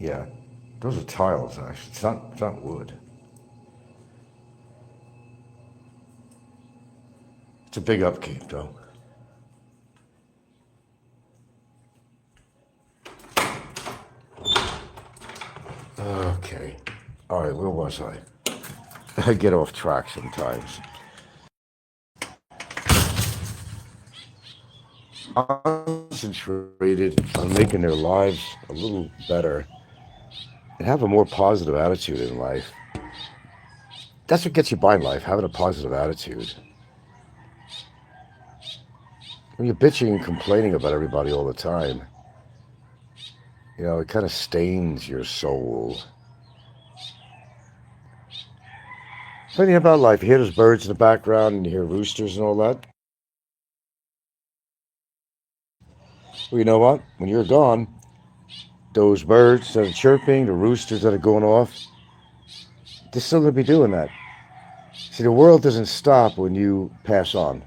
Yeah, those are tiles, actually. It's not wood. It's a big upkeep, though. Okay. All right, where was I? I get off track sometimes. Concentrated on making their lives a little better and have a more positive attitude in life. That's what gets you by in life, having a positive attitude. When you're bitching and complaining about everybody all the time, it kind of stains your soul. Funny about life, you hear those birds in the background and you hear roosters and all that. Well, you know what? When you're gone, those birds that are chirping, the roosters that are going off, they're still going to be doing that. See, the world doesn't stop when you pass on.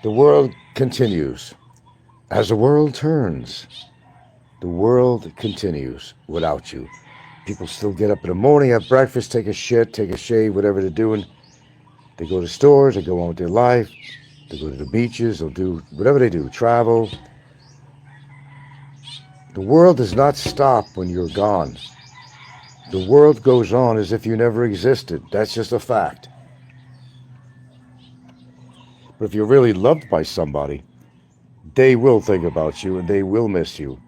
The world continues. As the world turns, the world continues without you. People still get up in the morning, have breakfast, take a shit, take a shave, whatever they're doing. They go to stores, they go on with their life, they go to the beaches, they'll do whatever they do, travel. The world does not stop when you're gone. The world goes on as if you never existed. That's just a fact. But if you're really loved by somebody, they will think about you and they will miss you.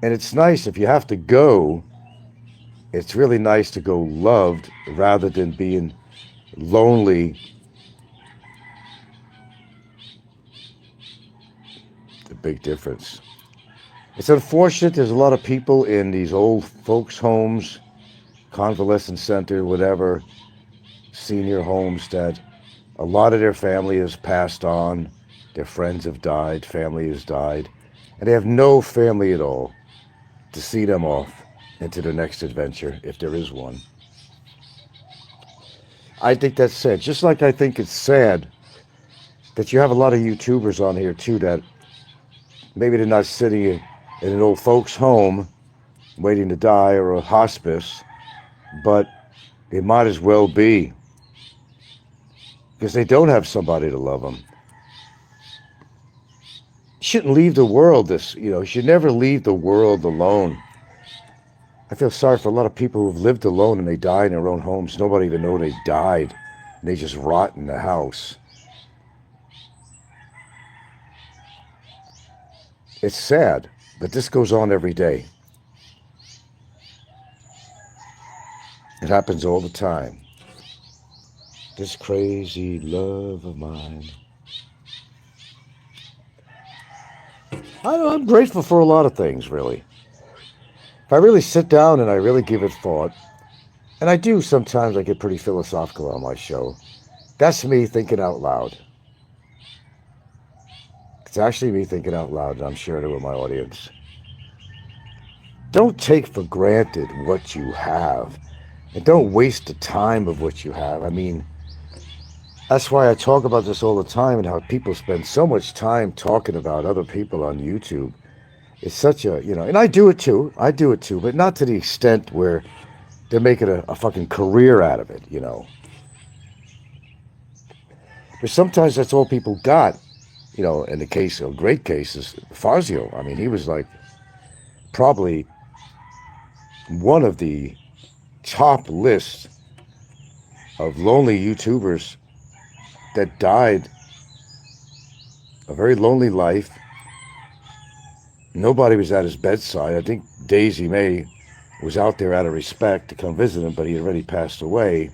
And it's nice if you have to go, it's really nice to go loved rather than being lonely. The big difference. It's unfortunate there's a lot of people in these old folks' homes, convalescent center, whatever, senior homes that a lot of their family has passed on, their friends have died, family has died, and they have no family at all to see them off into their next adventure, if there is one. I think that's sad. Just like I think it's sad that you have a lot of YouTubers on here too that maybe they're not sitting in an old folks' home waiting to die or a hospice, but it might as well be because they don't have somebody to love them. You shouldn't leave the world you should never leave the world alone. I feel sorry for a lot of people who've lived alone and they die in their own homes. Nobody even know they died. And they just rot in the house. It's sad, but this goes on every day. It happens all the time. This crazy love of mine. I'm grateful for a lot of things, really. If I really sit down and I really give it thought, and I do sometimes, I get pretty philosophical on my show, that's me thinking out loud. It's actually me thinking out loud, and I'm sharing it with my audience. Don't take for granted what you have, and don't waste the time of what you have. I mean, that's why I talk about this all the time and how people spend so much time talking about other people on YouTube. It's such a, and I do it too, but not to the extent where they're making a fucking career out of it, But sometimes that's all people got, in the case of great cases, Fazio. I mean, he was like probably one of the top lists of lonely YouTubers that died a very lonely life. Nobody was at his bedside. I think Daisy May was out there out of respect to come visit him, but he had already passed away.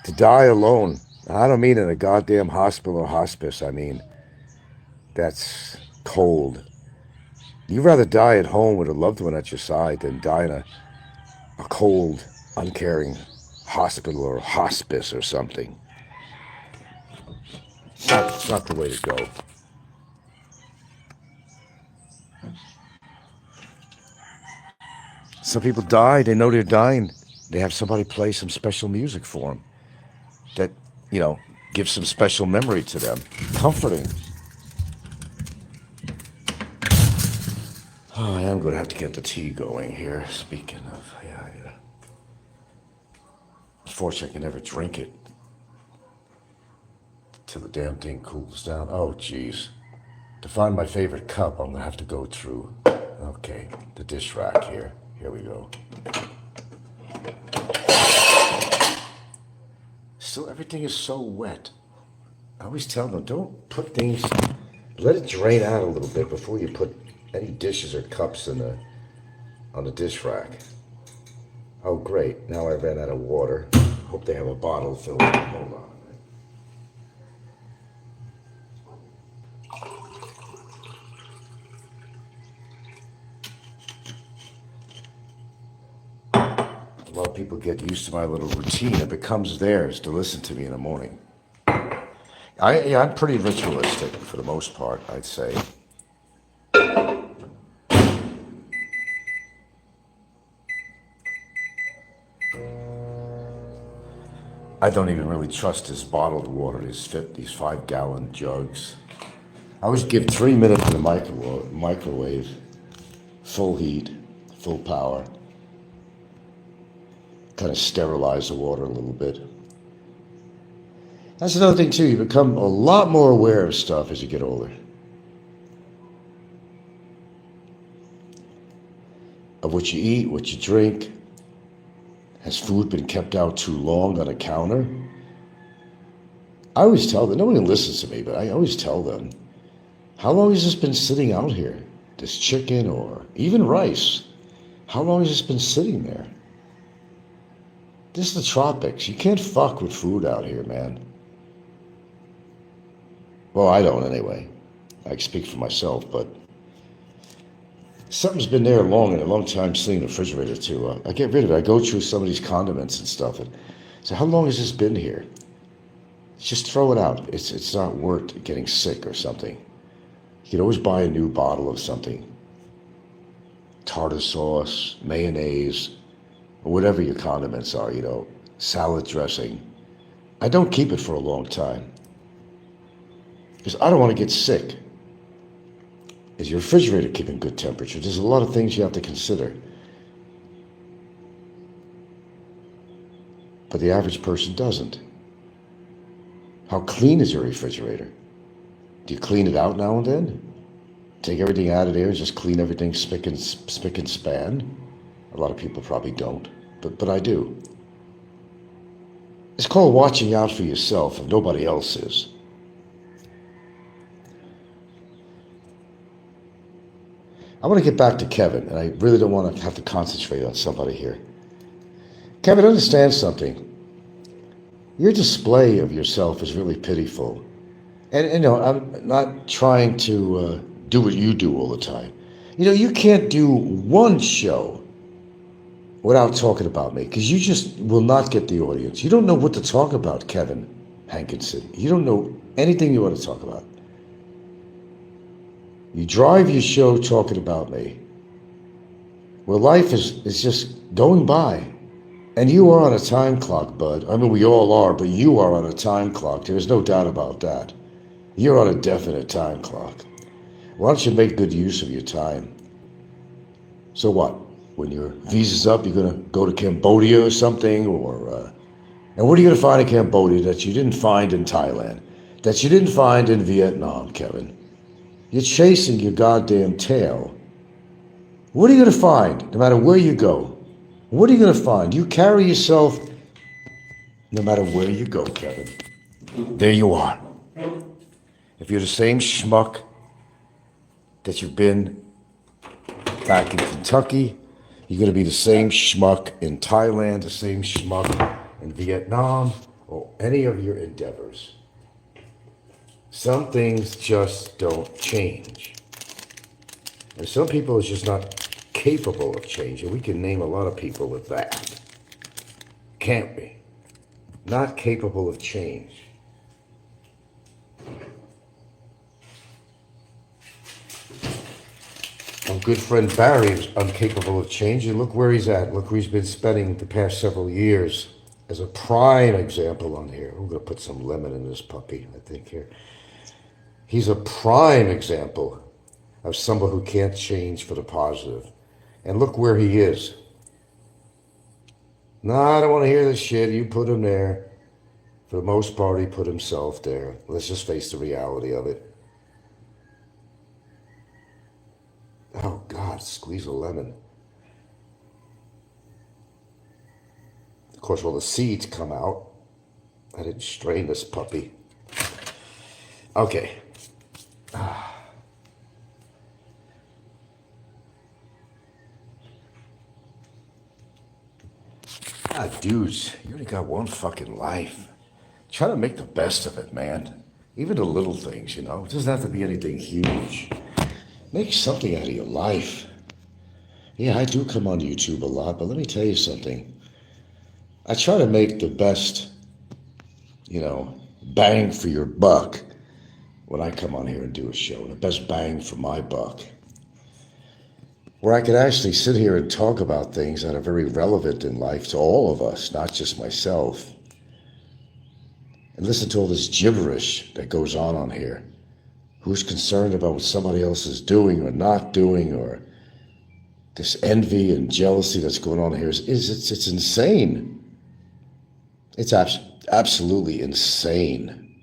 To die alone. I don't mean in a goddamn hospital or hospice. I mean, that's cold. You'd rather die at home with a loved one at your side than die in a cold uncaring hospital or hospice or something. It's not the way to go. Some people die, they know they're dying. They have somebody play some special music for them that, gives some special memory to them. Comforting. Oh, I am going to have to get the tea going here. Speaking of, yeah. Unfortunately, I can never drink it till the damn thing cools down. Oh, geez. To find my favorite cup, I'm going to have to go through, okay, the dish rack here. Here we go. Still, everything is so wet. I always tell them, don't put things, let it drain out a little bit before you put any dishes or cups on the dish rack. Oh, great. Now I ran out of water. Hope they have a bottle filled. Hold on. A lot of people get used to my little routine. It becomes theirs to listen to me in the morning. I'm pretty ritualistic for the most part, I'd say. I don't even really trust this bottled water, these 5-gallon jugs. I always give 3 minutes in the microwave, full heat, full power. Kind of sterilize the water a little bit. That's another thing too, you become a lot more aware of stuff as you get older. Of what you eat, what you drink. Has food been kept out too long on a counter? I always tell them, nobody listens to me, but I always tell them, how long has this been sitting out here? This chicken or even rice, how long has this been sitting there? This is the tropics. You can't fuck with food out here, man. Well, I don't anyway. I can speak for myself, but something's been there a long time sitting in the refrigerator too. I get rid of it. I go through some of these condiments and stuff. And so how long has this been here? Just throw it out. It's not worth getting sick or something. You can always buy a new bottle of something. Tartar sauce, mayonnaise, or whatever your condiments are, salad dressing. I don't keep it for a long time because I don't want to get sick. Is your refrigerator keeping good temperature? There's a lot of things you have to consider. But the average person doesn't. How clean is your refrigerator? Do you clean it out now and then? Take everything out of there and just clean everything spick and span? A lot of people probably don't, but I do. It's called watching out for yourself if nobody else is. I want to get back to Kevin, and I really don't want to have to concentrate on somebody here. Kevin, understand something. Your display of yourself is really pitiful. And I'm not trying to do what you do all the time. You can't do one show without talking about me, because you just will not get the audience. You don't know what to talk about, Kevin Hankinson. You don't know anything you want to talk about. You drive your show talking about me. Well, life is just going by. And you are on a time clock, bud. I mean, we all are, but you are on a time clock. There's no doubt about that. You're on a definite time clock. Why don't you make good use of your time? So what? When your visa's up, you're going to go to Cambodia or something? And what are you going to find in Cambodia that you didn't find in Thailand? That you didn't find in Vietnam, Kevin? You're chasing your goddamn tail. What are you going to find no matter where you go? What are you going to find? You carry yourself no matter where you go, Kevin. There you are. If you're the same schmuck that you've been back in Kentucky, you're going to be the same schmuck in Thailand, the same schmuck in Vietnam, or any of your endeavors. Some things just don't change. And some people are just not capable of change, and we can name a lot of people with that. can't be. Not capable of change. Our good friend Barry is incapable of change, and look where he's at. Look where he's been spending the past several years. As a prime example on here. I'm going to put some lemon in this puppy, I think, here. He's a prime example of someone who can't change for the positive. And look where he is. No, I don't want to hear this shit. You put him there. For the most part, he put himself there. Let's just face the reality of it. Oh, God, squeeze a lemon. Of course, all the seeds come out. I didn't strain this puppy. Okay. Ah, dudes, you only got one fucking life. Try to make the best of it, man. Even the little things, you know. It doesn't have to be anything huge. Make something out of your life. Yeah, I do come on YouTube a lot, but let me tell you something. I try to make the best, bang for your buck when I come on here and do a show. The best bang for my buck. Where I could actually sit here and talk about things that are very relevant in life to all of us, not just myself. And listen to all this gibberish that goes on here. Who's concerned about what somebody else is doing or not doing, or this envy and jealousy that's going on here it's insane. It's absolutely insane.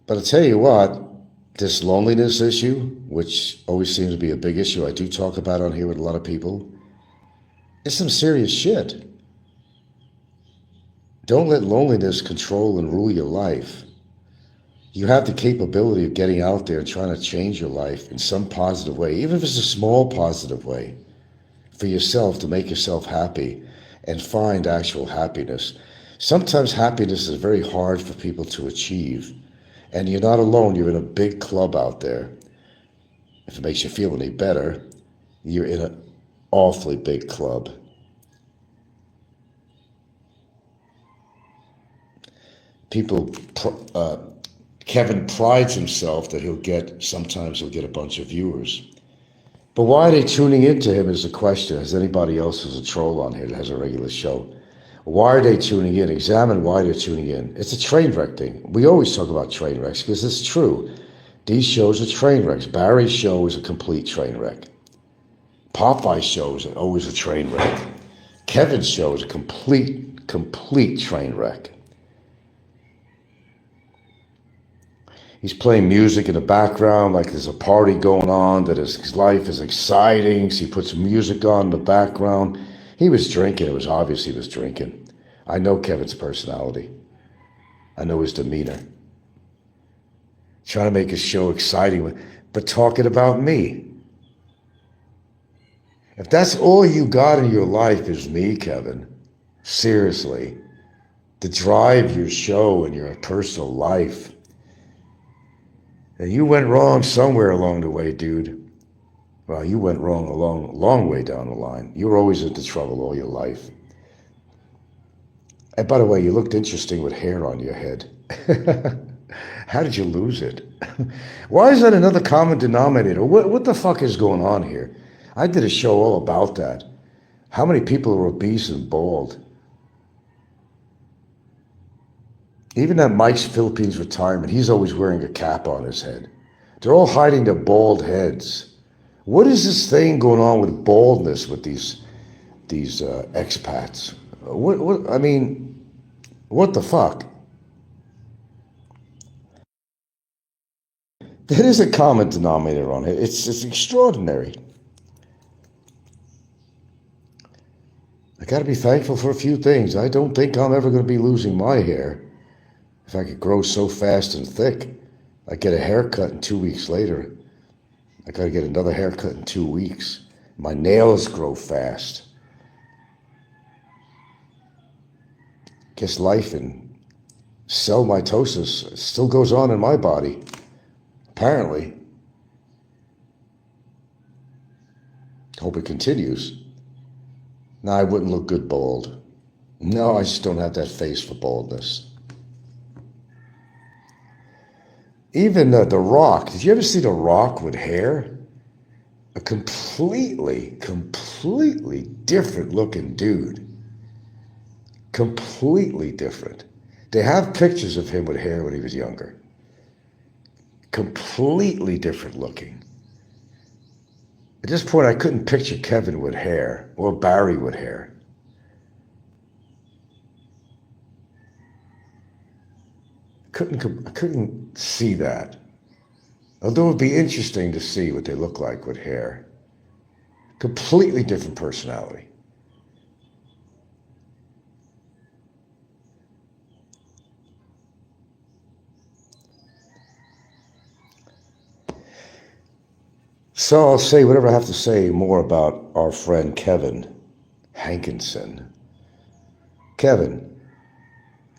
But I'll tell you what, this loneliness issue, which always seems to be a big issue I do talk about on here with a lot of people, it's some serious shit. Don't let loneliness control and rule your life. You have the capability of getting out there and trying to change your life in some positive way, even if it's a small positive way, for yourself to make yourself happy and find actual happiness. Sometimes happiness is very hard for people to achieve, and you're not alone. You're in a big club out there. If it makes you feel any better, you're in an awfully big club. Kevin prides himself that sometimes he'll get a bunch of viewers. But why are they tuning into him is the question. Has anybody else who's a troll on here that has a regular show? Why are they tuning in? Examine why they're tuning in. It's a train wreck thing. We always talk about train wrecks because it's true. These shows are train wrecks. Barry's show is a complete train wreck. Popeye's show is always a train wreck. Kevin's show is a complete train wreck. He's playing music in the background like there's a party going on, that his life is exciting. So he puts music on in the background. He was drinking. It was obvious he was drinking. I know Kevin's personality. I know his demeanor. Trying to make his show exciting, but talking about me. If that's all you got in your life is me, Kevin, seriously, to drive your show and your personal life, and you went wrong somewhere along the way, dude. Well, you went wrong a long way down the line. You were always into trouble all your life. And by the way, you looked interesting with hair on your head. How did you lose it? Why is that another common denominator? What the fuck is going on here? I did a show all about that. How many people are obese and bald? Even at Mike's Philippines retirement, he's always wearing a cap on his head. They're all hiding their bald heads. What is this thing going on with baldness with these expats? What the fuck? There is a common denominator on it. It's extraordinary. I got to be thankful for a few things. I don't think I'm ever going to be losing my hair. If I could grow so fast and thick, I get a haircut and 2 weeks later, I got to get another haircut in 2 weeks. My nails grow fast. Guess life and cell mitosis still goes on in my body, apparently. Hope it continues. No, I wouldn't look good bald. No, I just don't have that face for baldness. Even The Rock. Did you ever see The Rock with hair? A completely different looking dude. Completely different. They have pictures of him with hair when he was younger. Completely different looking. At this point, I couldn't picture Kevin with hair or Barry with hair. I couldn't see that. Although it would be interesting to see what they look like with hair. Completely different personality. So I'll say whatever I have to say more about our friend Kevin Hankinson. Kevin,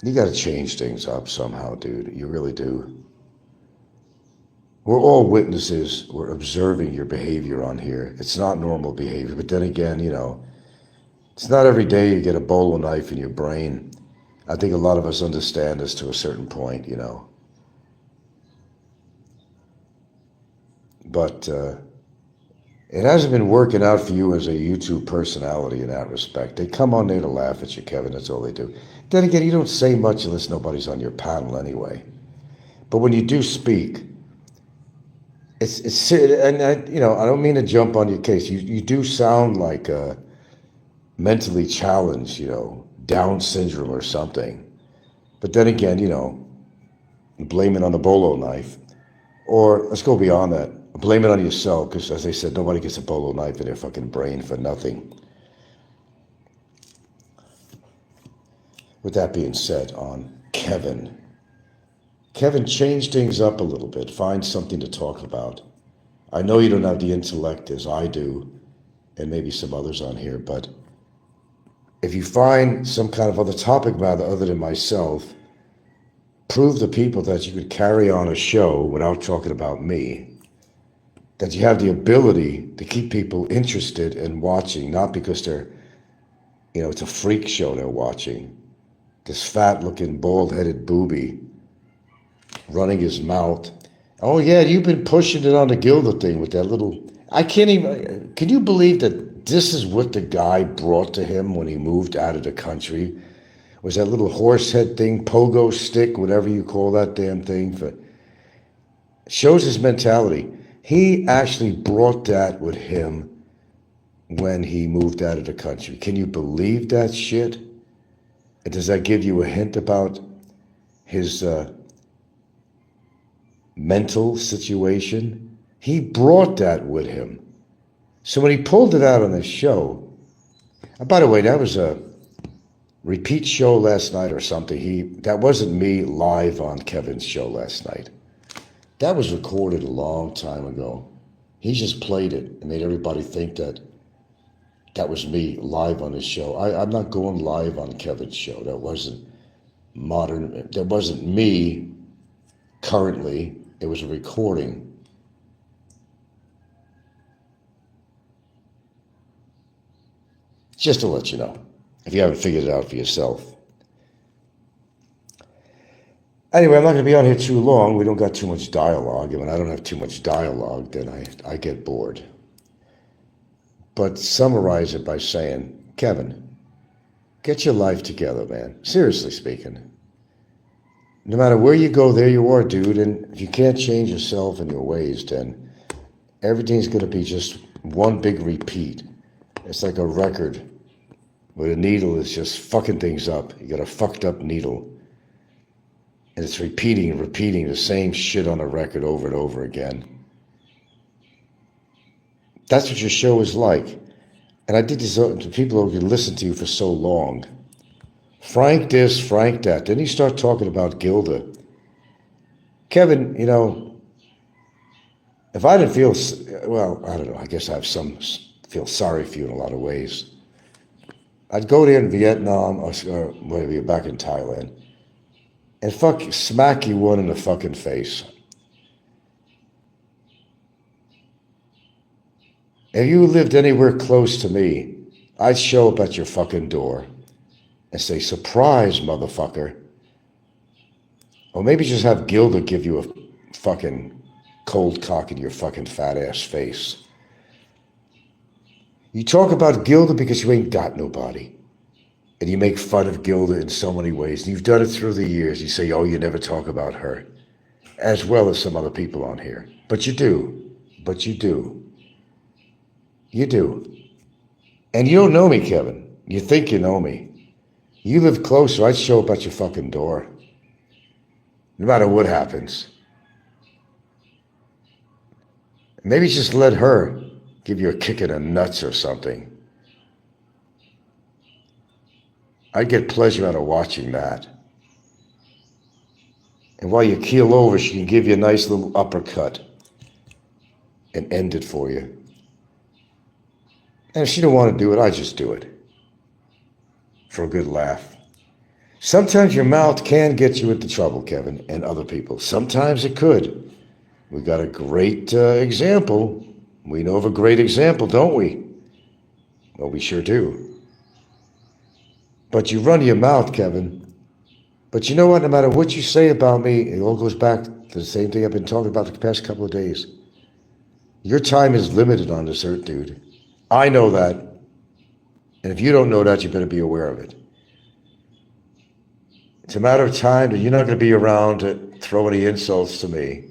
you got to change things up somehow, dude. You really do. We're all witnesses. We're observing your behavior on here. It's not normal behavior. But then again, it's not every day you get a bolo knife in your brain. I think a lot of us understand this to a certain point, But it hasn't been working out for you as a YouTube personality in that respect. They come on there to laugh at you, Kevin. That's all they do. Then again, you don't say much unless nobody's on your panel anyway. But when you do speak, it's and I don't mean to jump on your case. You do sound like mentally challenged, Down syndrome or something. But then again, blame it on the bolo knife, or let's go beyond that. Blame it on yourself, because as I said, nobody gets a bolo knife in their fucking brain for nothing. With that being said, on Kevin, change things up a little bit. Find something to talk about. I know you don't have the intellect as I do, and maybe some others on here, but if you find some kind of other topic matter other than myself, prove to people that you could carry on a show without talking about me. That you have the ability to keep people interested in watching, not because they're, it's a freak show they're watching. This fat-looking, bald-headed booby running his mouth. Oh, yeah, you've been pushing it on the Gilda thing with that little... Can you believe that this is what the guy brought to him when he moved out of the country? Was that little horse head thing, pogo stick, whatever you call that damn thing? Shows his mentality. He actually brought that with him when he moved out of the country. Can you believe that shit? And does that give you a hint about his mental situation? He brought that with him. So when he pulled it out on this show, and by the way, that was a repeat show last night or something. That wasn't me live on Kevin's show last night. That was recorded a long time ago. He just played it and made everybody think that was me live on his show. I'm not going live on Kevin's show. That wasn't modern. That wasn't me currently. It was a recording. Just to let you know, if you haven't figured it out for yourself. Anyway, I'm not going to be on here too long. We don't got too much dialogue. And when I don't have too much dialogue, then I get bored. But summarize it by saying, Kevin, get your life together, man. Seriously speaking. No matter where you go, there you are, dude. And if you can't change yourself and your ways, then everything's going to be just one big repeat. It's like a record where the needle is just fucking things up. You got a fucked up needle. And it's repeating and repeating the same shit on a record over and over again. That's what your show is like. And I did this to people who could listen to you for so long. Frank this, Frank that. Then you start talking about Gilda. Kevin, if I didn't feel, well, I don't know, I guess I feel sorry for you in a lot of ways. I'd go there in Vietnam or maybe back in Thailand and smack you one in the fucking face. If you lived anywhere close to me, I'd show up at your fucking door and say, surprise, motherfucker. Or maybe just have Gilda give you a fucking cold cock in your fucking fat ass face. You talk about Gilda because you ain't got nobody. And you make fun of Gilda in so many ways. And you've done it through the years. You say, oh, you never talk about her. As well as some other people on here. But you do. But you do. You do. And you don't know me, Kevin. You think you know me. You live closer, I'd show up at your fucking door. No matter what happens. Maybe just let her give you a kick in the nuts or something. I get pleasure out of watching that. And while you keel over, she can give you a nice little uppercut and end it for you. And if she don't want to do it, I just do it. For a good laugh. Sometimes your mouth can get you into trouble, Kevin, and other people. Sometimes it could. We got a great example. We know of a great example, don't we? Well, we sure do. But you run your mouth, Kevin. But you know what? No matter what you say about me, it all goes back to the same thing I've been talking about the past couple of days. Your time is limited on this earth, dude. I know that. And if you don't know that, you better be aware of it. It's a matter of time that you're not going to be around to throw any insults to me.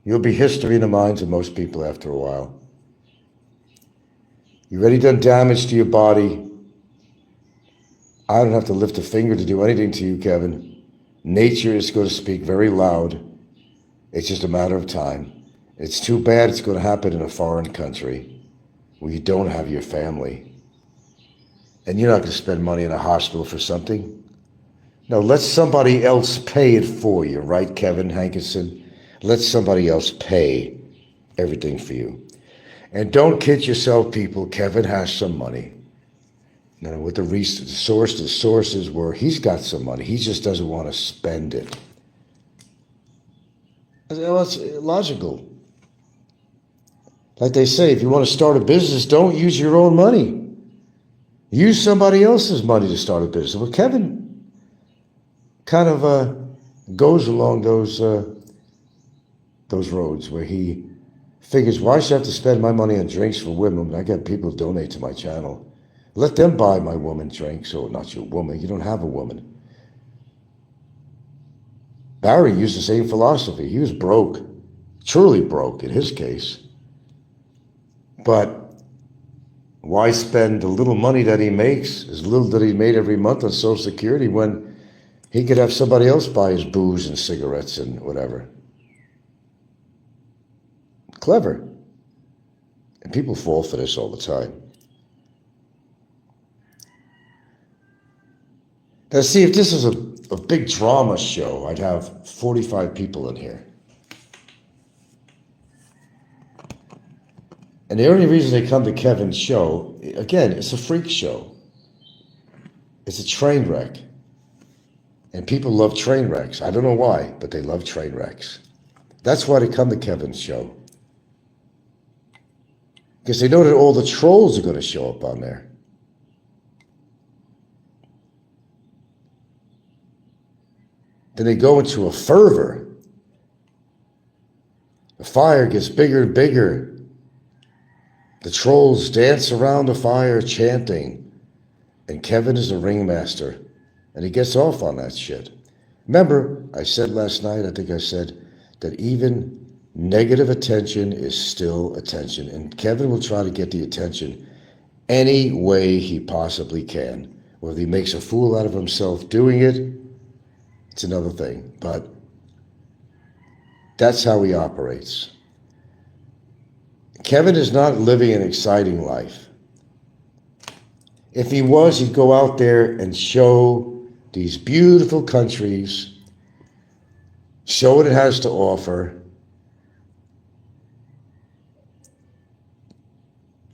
You'll be history in the minds of most people after a while. You already done damage to your body. I don't have to lift a finger to do anything to you, Kevin. Nature is going to speak very loud. It's just a matter of time. It's too bad it's going to happen in a foreign country where you don't have your family. And you're not going to spend money in a hospital for something. No, let somebody else pay it for you, right, Kevin Hankinson? Let somebody else pay everything for you. And don't kid yourself, people. Kevin has some money. You know, with the sources were he's got some money. He just doesn't want to spend it. Well, it's logical. Like they say, if you want to start a business, don't use your own money. Use somebody else's money to start a business. Well, Kevin kind of goes along those roads where he figures, why should I have to spend my money on drinks for women when I got people donate to my channel? Let them buy my woman drinks, or not your woman. You don't have a woman. Barry used the same philosophy. He was broke, truly broke in his case. But why spend the little money that he makes, as little that he made every month on Social Security, when he could have somebody else buy his booze and cigarettes and whatever? Clever. And people fall for this all the time. Now, see, if this was a big drama show, I'd have 45 people in here. And the only reason they come to Kevin's show, again, it's a freak show. It's a train wreck. And people love train wrecks. I don't know why, but they love train wrecks. That's why they come to Kevin's show. Because they know that all the trolls are going to show up on there. Then they go into a fervor. The fire gets bigger and bigger. The trolls dance around the fire chanting. And Kevin is the ringmaster. And he gets off on that shit. Remember, I said last night, I think I said, that even negative attention is still attention. And Kevin will try to get the attention any way he possibly can. Whether he makes a fool out of himself doing it, it's another thing. But that's how he operates. Kevin is not living an exciting life. If he was, he'd go out there and show these beautiful countries, show what it has to offer.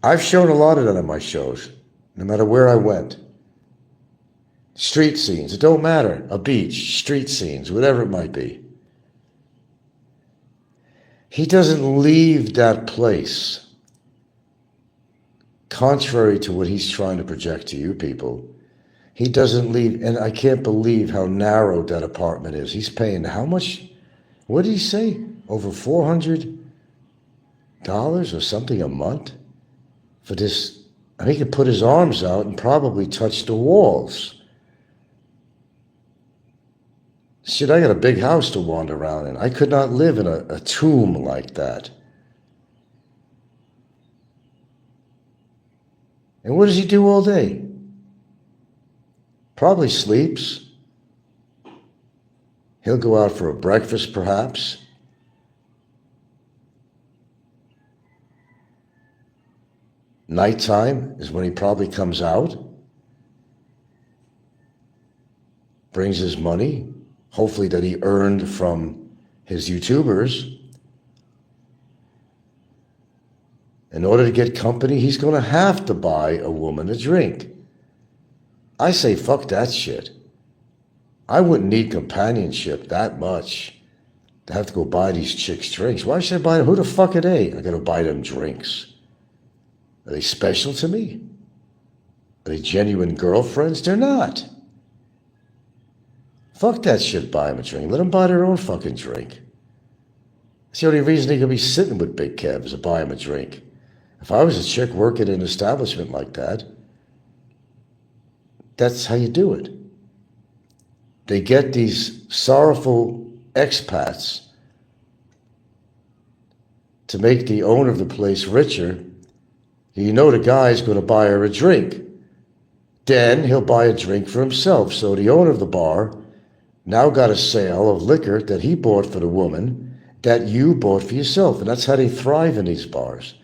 I've shown a lot of that on my shows, no matter where I went. Street scenes, it don't matter. A beach, street scenes, whatever it might be. He doesn't leave that place contrary to what he's trying to project to you people, he doesn't leave. And I can't believe how narrow that apartment is. He's paying how much? What did he say? Over $400 or something a month for this. I mean, he could put his arms out and probably touch the walls. Shit, I got a big house to wander around in. I could not live in a tomb like that. And what does he do all day? Probably sleeps. He'll go out for a breakfast, perhaps. Nighttime is when he probably comes out, brings his money, hopefully that he earned from his YouTubers. In order to get company, he's going to have to buy a woman a drink. I say, fuck that shit. I wouldn't need companionship that much to have to go buy these chicks drinks. Why should I buy them? Who the fuck are they? I got to buy them drinks. Are they special to me? Are they genuine girlfriends? They're not. Fuck that shit, buy them a drink. Let them buy their own fucking drink. That's the only reason they could be sitting with Big Kev is to buy them a drink. If I was a chick working in an establishment like that, that's how you do it. They get these sorrowful expats to make the owner of the place richer. You know the guy's going to buy her a drink. Then he'll buy a drink for himself. So the owner of the bar now got a sale of liquor that he bought for the woman that you bought for yourself. And that's how they thrive in these bars.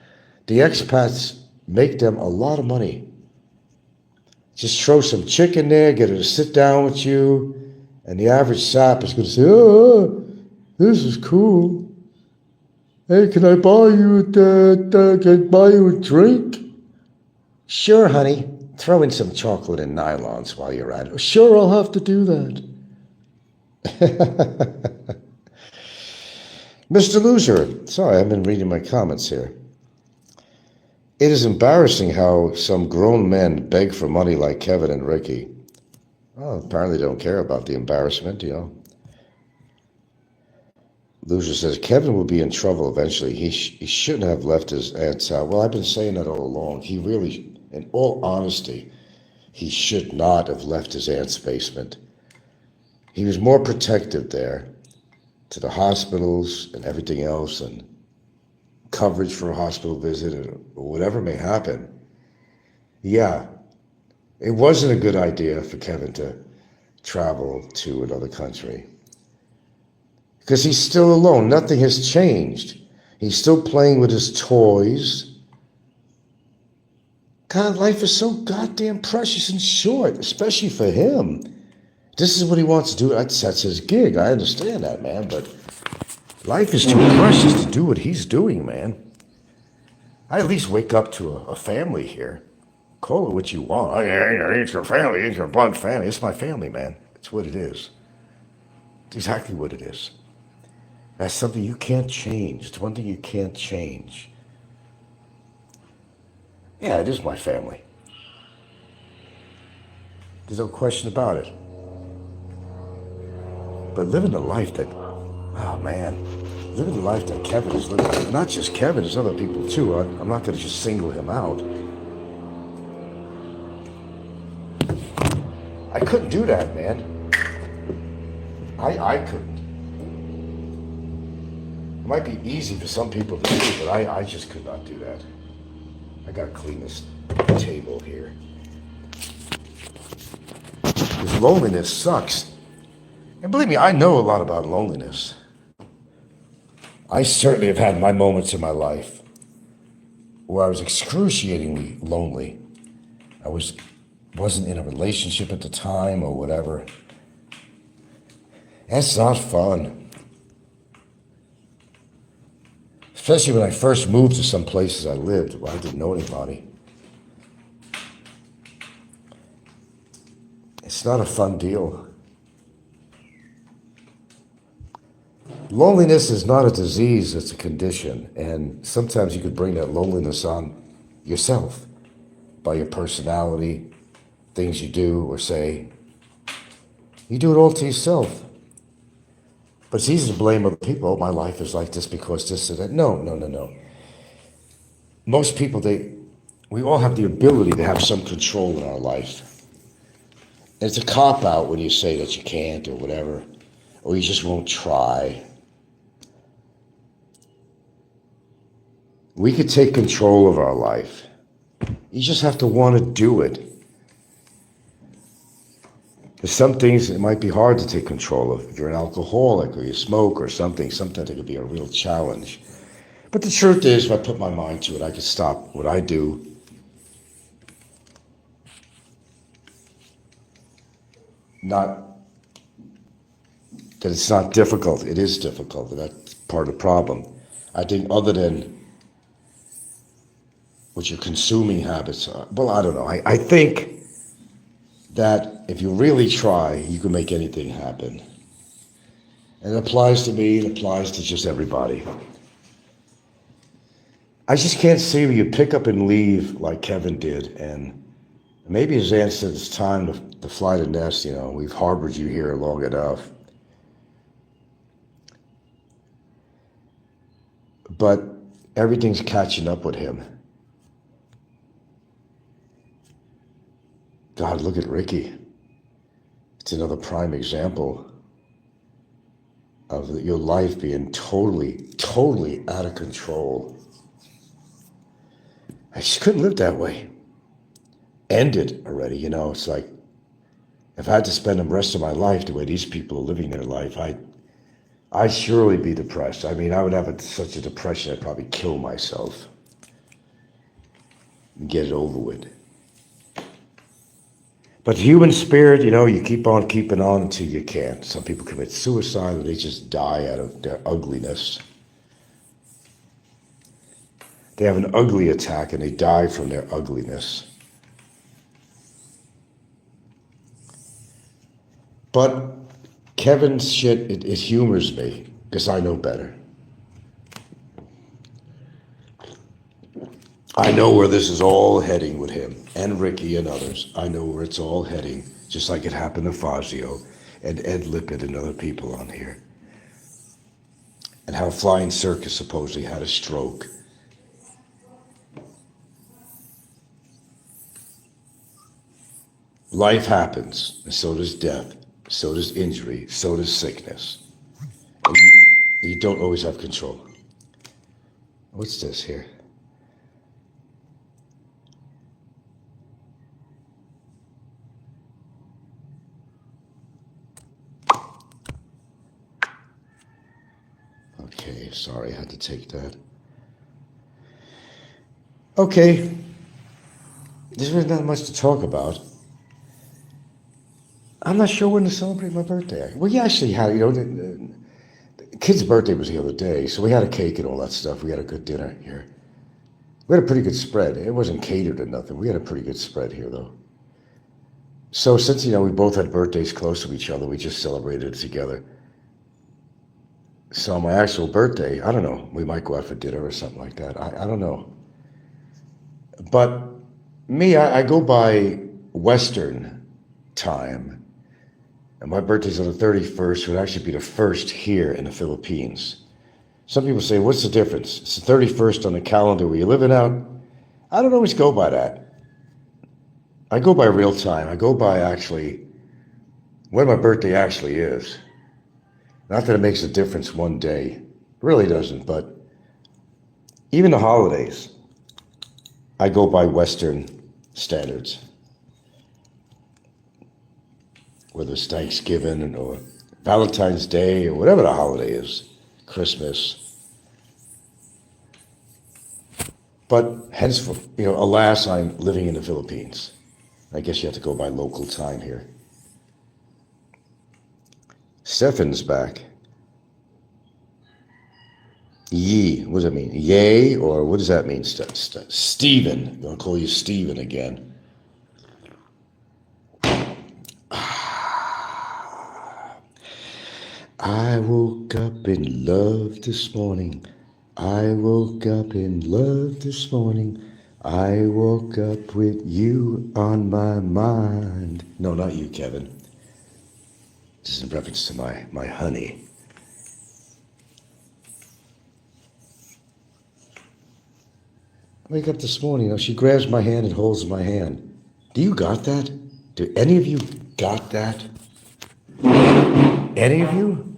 The expats make them a lot of money. Just throw some chick in there, get her to sit down with you, and the average sap is going to say, oh, this is cool. Hey, can I buy you a drink? Sure, honey. Throw in some chocolate and nylons while you're at it. Sure, I'll have to do that. Mr. Loser, sorry, I've been reading my comments here. It is embarrassing how some grown men beg for money like Kevin and Ricky. Well, apparently they don't care about the embarrassment, you know. Loser says, Kevin will be in trouble eventually. He shouldn't have left his aunt's house. Well, I've been saying that all along. He really, in all honesty, he should not have left his aunt's basement. He was more protective there to the hospitals and everything else and coverage for a hospital visit or whatever may happen. Yeah, it wasn't a good idea for Kevin to travel to another country. Because he's still alone. Nothing has changed. He's still playing with his toys. God, life is so goddamn precious and short, especially for him. This is what he wants to do. That's his gig. I understand that, man. But life is too precious to do what he's doing, man. I at least wake up to a family here. Call it what you want. It's your family. It's your blood family. It's my family, man. It's what it is. It's exactly what it is. That's something you can't change. It's one thing you can't change. Yeah, it is my family. There's no question about it. But living the life that, oh man, living the life that Kevin is living, not just Kevin, there's other people too. I'm not going to just single him out. I couldn't do that, man. I couldn't. It might be easy for some people to do, but I just could not do that. I got to clean this table here. Because loneliness sucks. And believe me, I know a lot about loneliness. I certainly have had my moments in my life where I was excruciatingly lonely. I wasn't in a relationship at the time or whatever. That's not fun. Especially when I first moved to some places I lived where I didn't know anybody. It's not a fun deal. Loneliness is not a disease, it's a condition. And sometimes you could bring that loneliness on yourself. by your personality, things you do or say. You do it all to yourself. But it's easy to blame other people. Oh, my life is like this because this or that. No, no, no, no. Most people, we all have the ability to have some control in our life. And it's a cop-out when you say that you can't or whatever, or you just won't try. We could take control of our life. You just have to want to do it. There's some things it might be hard to take control of. If you're an alcoholic or you smoke or something, sometimes it could be a real challenge. But the truth is, if I put my mind to it, I can stop what I do. Not that it's not difficult. It is difficult. That's part of the problem. I think other than what your consuming habits are, well, I don't know. I think that if you really try, you can make anything happen. And it applies to me, it applies to just everybody. I just can't see where you pick up and leave like Kevin did, and maybe his aunt said it's time to fly the nest, we've harbored you here long enough. But everything's catching up with him. God, look at Ricky. It's another prime example of your life being totally, totally out of control. I just couldn't live that way. End it already, it's like, if I had to spend the rest of my life the way these people are living their life, I'd surely be depressed. I mean, I would have such a depression I'd probably kill myself and get it over with. But the human spirit, you keep on keeping on until you can't. Some people commit suicide or they just die out of their ugliness. They have an ugly attack and they die from their ugliness. But Kevin's shit, it humors me because I know better. I know where this is all heading with him and Ricky and others. I know where it's all heading, just like it happened to Fazio and Ed Lippett and other people on here. And how Flying Circus supposedly had a stroke. Life happens, and so does death, so does injury, so does sickness. And you don't always have control. What's this here? Okay, sorry, I had to take that. Okay, there's really not much to talk about. I'm not sure when to celebrate my birthday. We actually had, the kid's birthday was the other day, so we had a cake and all that stuff. We had a good dinner here. We had a pretty good spread. It wasn't catered or nothing. We had a pretty good spread here, though. So since, we both had birthdays close to each other, we just celebrated it together. So my actual birthday, I don't know, we might go out for dinner or something like that. I don't know. But me, I go by Western time. And my birthday's on the 31st, would actually be the first here in the Philippines. Some people say, what's the difference? It's the 31st on the calendar where you're living out. I don't always go by that. I go by real time. I go by actually when my birthday actually is. Not that it makes a difference one day. It really doesn't, but even the holidays, I go by Western standards. Whether it's Thanksgiving or Valentine's Day or whatever the holiday is, Christmas. But henceforth, alas, I'm living in the Philippines. I guess you have to go by local time here. Stefan's back. Yee, what does that mean? Yay, or what does that mean? Steven, I'm going to call you Steven again. I woke up in love this morning. I woke up in love this morning. I woke up with you on my mind. No, not you, Kevin. This is in reference to my honey. I wake up this morning, she grabs my hand and holds my hand. Do you got that? Do any of you got that? Any of you?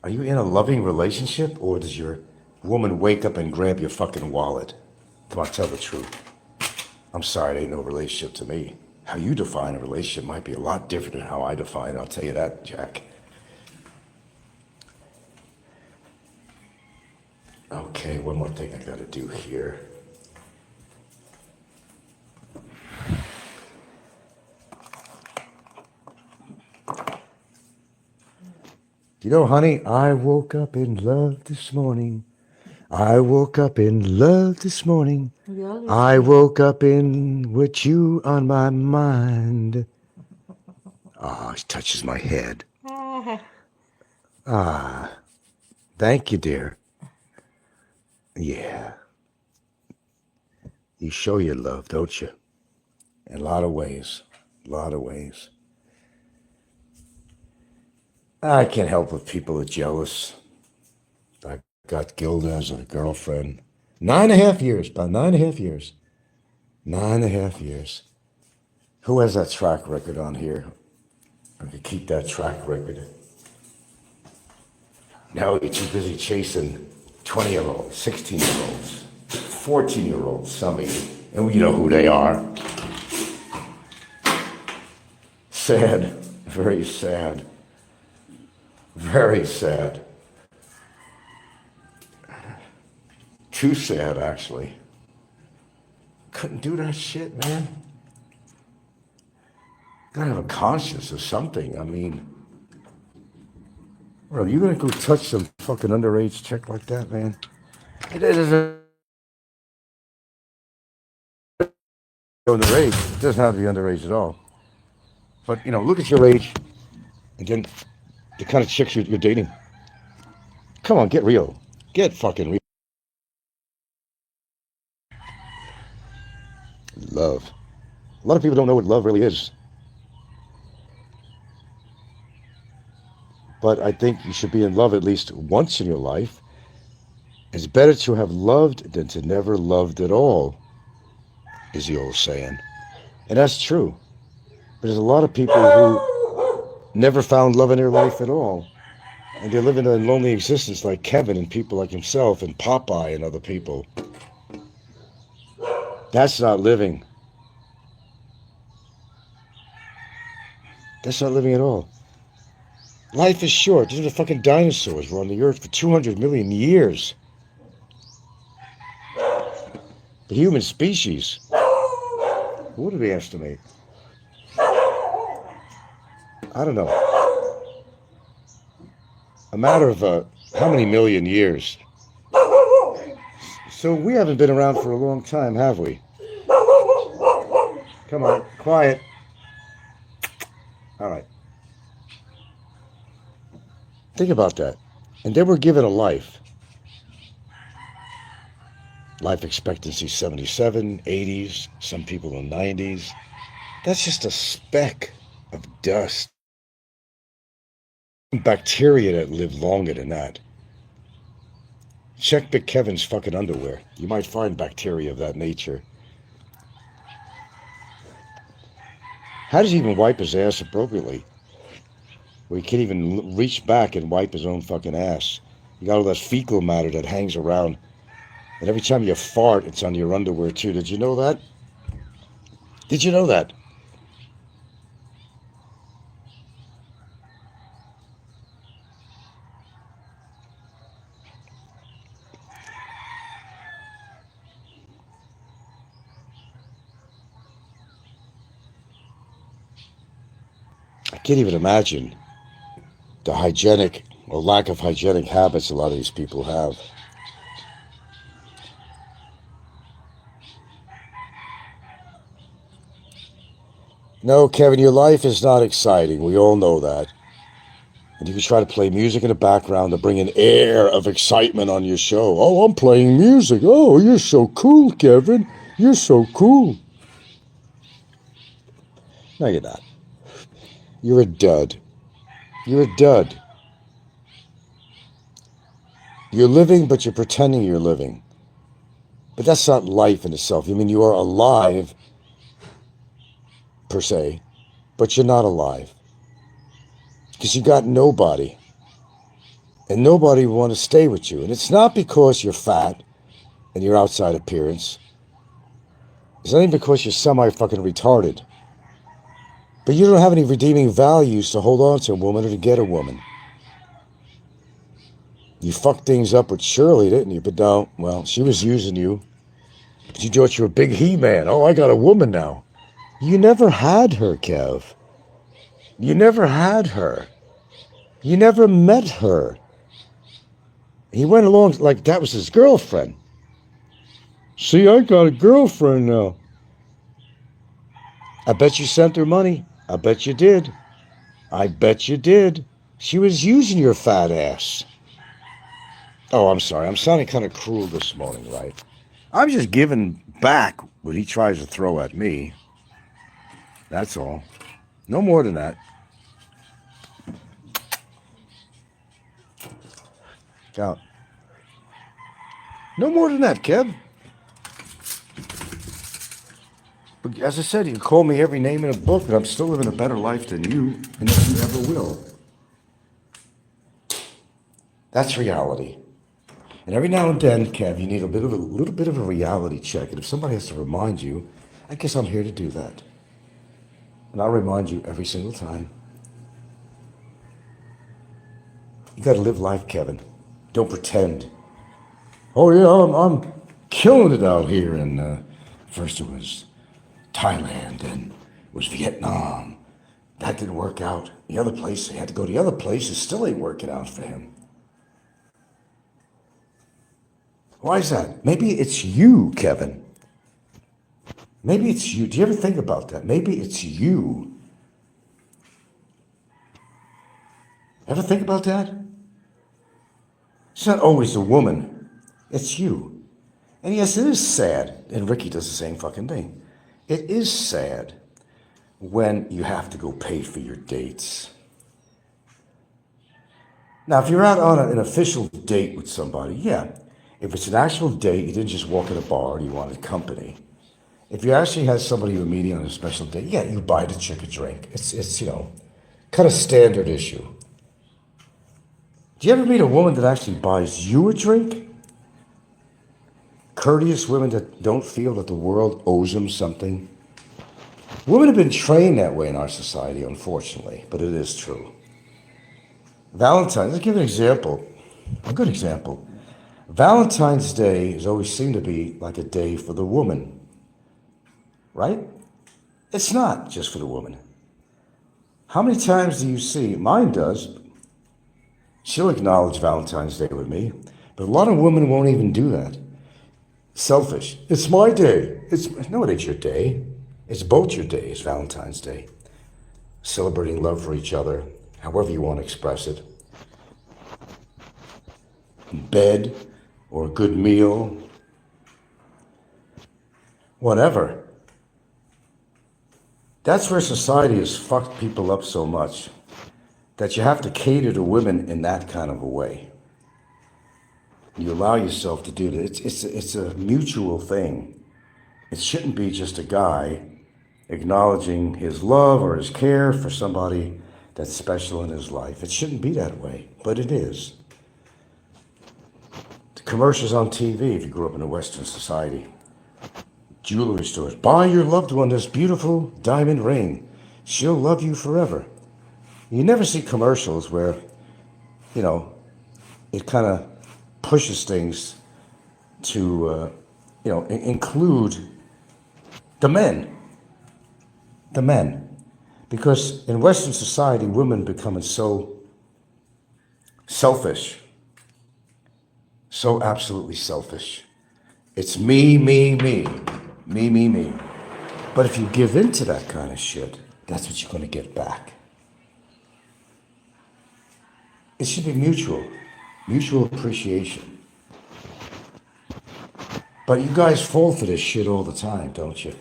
Are you in a loving relationship, or does your woman wake up and grab your fucking wallet? Come on, tell the truth. I'm sorry, it ain't no relationship to me. How you define a relationship might be a lot different than how I define it, I'll tell you that, Jack. Okay, one more thing I gotta do here. You know, honey, I woke up in love this morning. I woke up in love this morning. I woke up in with you on my mind. Ah, she touches my head. Ah, thank you, dear. Yeah. You show your love, don't you? In a lot of ways. A lot of ways. I can't help if people are jealous. I got Gilda as a girlfriend. 9.5 years, about 9.5 years. 9.5 years. Who has that track record on here? I could keep that track record. Now you're too busy chasing 20-year-olds, 16-year-olds, 14-year-olds, some of you. And you know who they are. Sad. Very sad. Very sad. Too sad, actually. Couldn't do that shit, man. Gotta have a conscience or something. I mean, bro, you gonna go touch some fucking underage chick like that, man? It doesn't underage. It doesn't have to be underage at all. But you know, look at your age, and then the kind of chicks you're dating. Come on, get real. Get fucking real. Love. A lot of people don't know what love really is. But I think you should be in love at least once in your life. It's better to have loved than to never loved at all, is the old saying. And that's true. But there's a lot of people who never found love in their life at all. And they're living a lonely existence like Kevin and people like himself and Popeye and other people. That's not living. That's not living at all. Life is short. These are the fucking dinosaurs were on the earth for 200 million years. The human species. What do we estimate? I don't know. A matter of how many million years? So we haven't been around for a long time, have we? Come on, quiet. All right. Think about that. And then we're given a life. Life expectancy 77, 80s, some people in 90s. That's just a speck of dust. Bacteria that live longer than that. Check Big Kevin's fucking underwear. You might find bacteria of that nature. How does he even wipe his ass appropriately? Well, he can't even reach back and wipe his own fucking ass. You got all that fecal matter that hangs around. And every time you fart, it's on your underwear too. Did you know that? Did you know that? I can't even imagine the hygienic or lack of hygienic habits a lot of these people have. No, Kevin, your life is not exciting. We all know that. And you can try to play music in the background to bring an air of excitement on your show. Oh, I'm playing music. Oh, you're so cool, Kevin. You're so cool. No, you're not. You're a dud. You're a dud. You're living, but you're pretending you're living. But that's not life in itself. I mean, you are alive, per se, but you're not alive. Because you got nobody. And nobody will want to stay with you. And it's not because you're fat and your outside appearance. It's not even because you're semi-fucking retarded. But you don't have any redeeming values to hold on to a woman or to get a woman. You fucked things up with Shirley, didn't you? But no, well, she was using you. But you thought you were a big he-man. Oh, I got a woman now. You never had her, Kev. You never had her. You never met her. He went along like that was his girlfriend. See, I got a girlfriend now. I bet you sent her money. I bet you did. I bet you did. She was using your fat ass. Oh, I'm sorry. I'm sounding kind of cruel this morning, right? I'm just giving back what he tries to throw at me. That's all. No more than that. Out. No more than that, Kev. But as I said, you can call me every name in a book, but I'm still living a better life than you, and that you ever will. That's reality. And every now and then, Kev, you need a little bit of a reality check. And if somebody has to remind you, I guess I'm here to do that. And I'll remind you every single time. You got to live life, Kevin. Don't pretend. Oh yeah, I'm killing it out here. And first it was Thailand, and it was Vietnam. That didn't work out. The other place, he had to go to the other place. It still ain't working out for him. Why is that? Maybe it's you, Kevin. Maybe it's you. Do you ever think about that? Maybe it's you. Ever think about that? It's not always the woman. It's you. And yes, it is sad. And Ricky does the same fucking thing. It is sad when you have to go pay for your dates. Now, if you're out on an official date with somebody, yeah. If it's an actual date, you didn't just walk in a bar, you wanted company. If you actually had somebody you're meeting on a special date, yeah, you buy the chick a drink. It's kind of standard issue. Do you ever meet a woman that actually buys you a drink? Courteous women that don't feel that the world owes them something. Women have been trained that way in our society, unfortunately, but it is true. Valentine's, let's give an example, a good example. Valentine's Day has always seemed to be like a day for the woman, right? It's not just for the woman. How many times do you see, mine does, she'll acknowledge Valentine's Day with me, but a lot of women won't even do that. Selfish. It's my day. No, it ain't your day. It's both your days, Valentine's Day. Celebrating love for each other, however you want to express it. Bed, or a good meal, whatever. That's where society has fucked people up so much that you have to cater to women in that kind of a way. You allow yourself to do that. It's a mutual thing. It shouldn't be just a guy acknowledging his love or his care for somebody that's special in his life. It shouldn't be that way, but it is. The commercials on TV, if you grew up in a Western society, jewelry stores, buy your loved one this beautiful diamond ring. She'll love you forever. You never see commercials where, it kind of pushes things to, include the men. The men. Because in Western society, women becoming so selfish. So absolutely selfish. It's me, me, me. Me, me, me. But if you give in to that kind of shit, that's what you're going to get back. It should be mutual appreciation. But you guys fall for this shit all the time, don't you?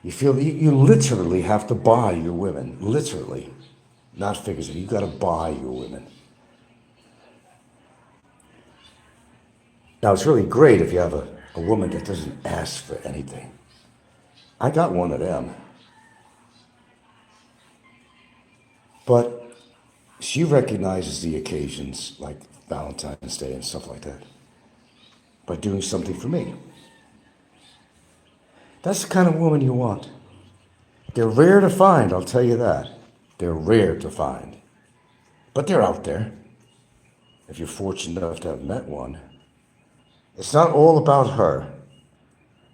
You feel you literally have to buy your women, literally, not figuratively. You got to buy your women. Now it's really great if you have a woman that doesn't ask for anything. I got one of them, but she recognizes the occasions like Valentine's Day and stuff like that by doing something for me. That's the kind of woman you want. They're rare to find, I'll tell you that. They're rare to find. But they're out there. If you're fortunate enough to have met one. It's not all about her.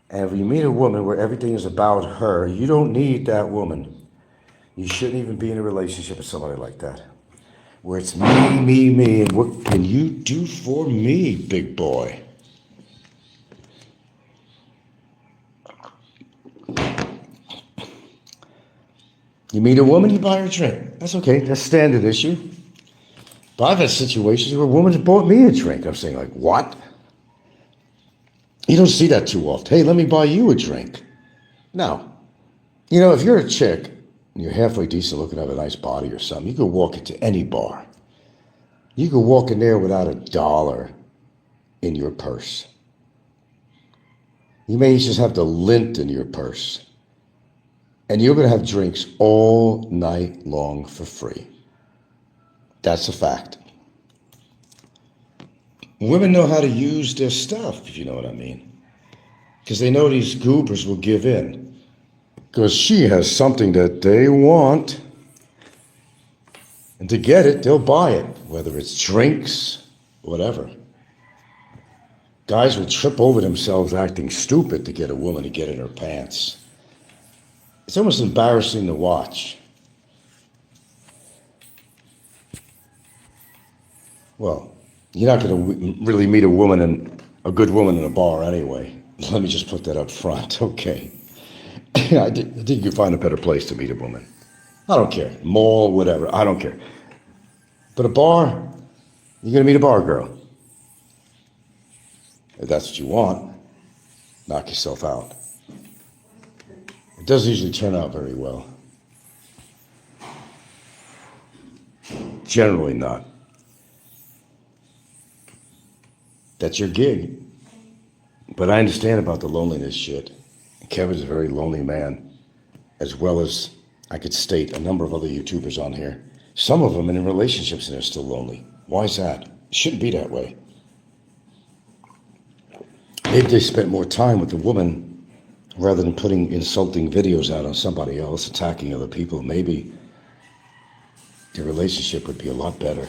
And if you meet a woman where everything is about her, you don't need that woman. You shouldn't even be in a relationship with somebody like that. Where it's me, and what can you do for me, big boy? You meet a woman, you buy her a drink. That's okay, that's a standard issue. But I've had situations where a woman's bought me a drink. I'm saying, like, what? You don't see that too often. Hey, let me buy you a drink. No. You know, if you're a chick, and you're halfway decent looking, have a nice body or something, you could walk into any bar. You could walk in there without $1 in your purse. You may just have the lint in your purse. And you're going to have drinks all night long for free. That's a fact. Women know how to use their stuff, if you know what I mean. Because they know these goobers will give in. Because she has something that they want. And to get it, they'll buy it. Whether it's drinks, whatever. Guys will trip over themselves acting stupid to get a woman to get in her pants. It's almost embarrassing to watch. Well, you're not going to really meet a good woman in a bar anyway. Let me just put that up front, okay? I think you can find a better place to meet a woman. I don't care. Mall, whatever, I don't care. But a bar, you're going to meet a bar girl. If that's what you want, knock yourself out. It doesn't usually turn out very well. Generally not. That's your gig. But I understand about the loneliness shit. Kevin's a very lonely man, as well as, I could state, a number of other YouTubers on here. Some of them in relationships and they're still lonely. Why is that? It shouldn't be that way. Maybe they spent more time with the woman rather than putting insulting videos out on somebody else, attacking other people. Maybe their relationship would be a lot better.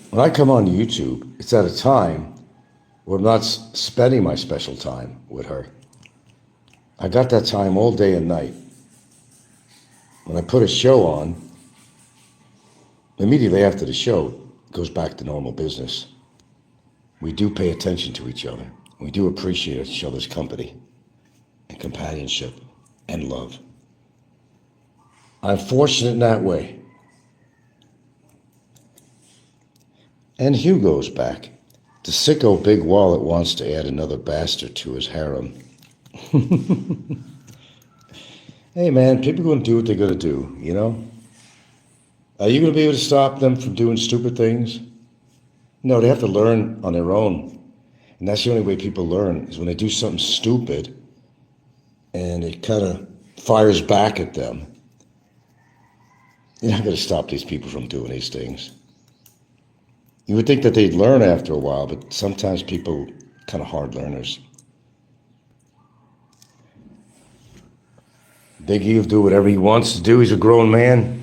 When I come on YouTube, it's at a time where I'm not spending my special time with her. I got that time all day and night. When I put a show on, immediately after the show, it goes back to normal business. We do pay attention to each other. We do appreciate each other's company and companionship and love. I'm fortunate in that way. And Hugo's back. The sicko big wallet wants to add another bastard to his harem. Hey man, people are going to do what they're going to do, you know? Are you going to be able to stop them from doing stupid things? No, they have to learn on their own. And that's the only way people learn, is when they do something stupid and it kind of fires back at them. You're not going to stop these people from doing these things. You would think that they'd learn after a while, but sometimes people kind of hard learners. Biggie will do whatever he wants to do. He's a grown man.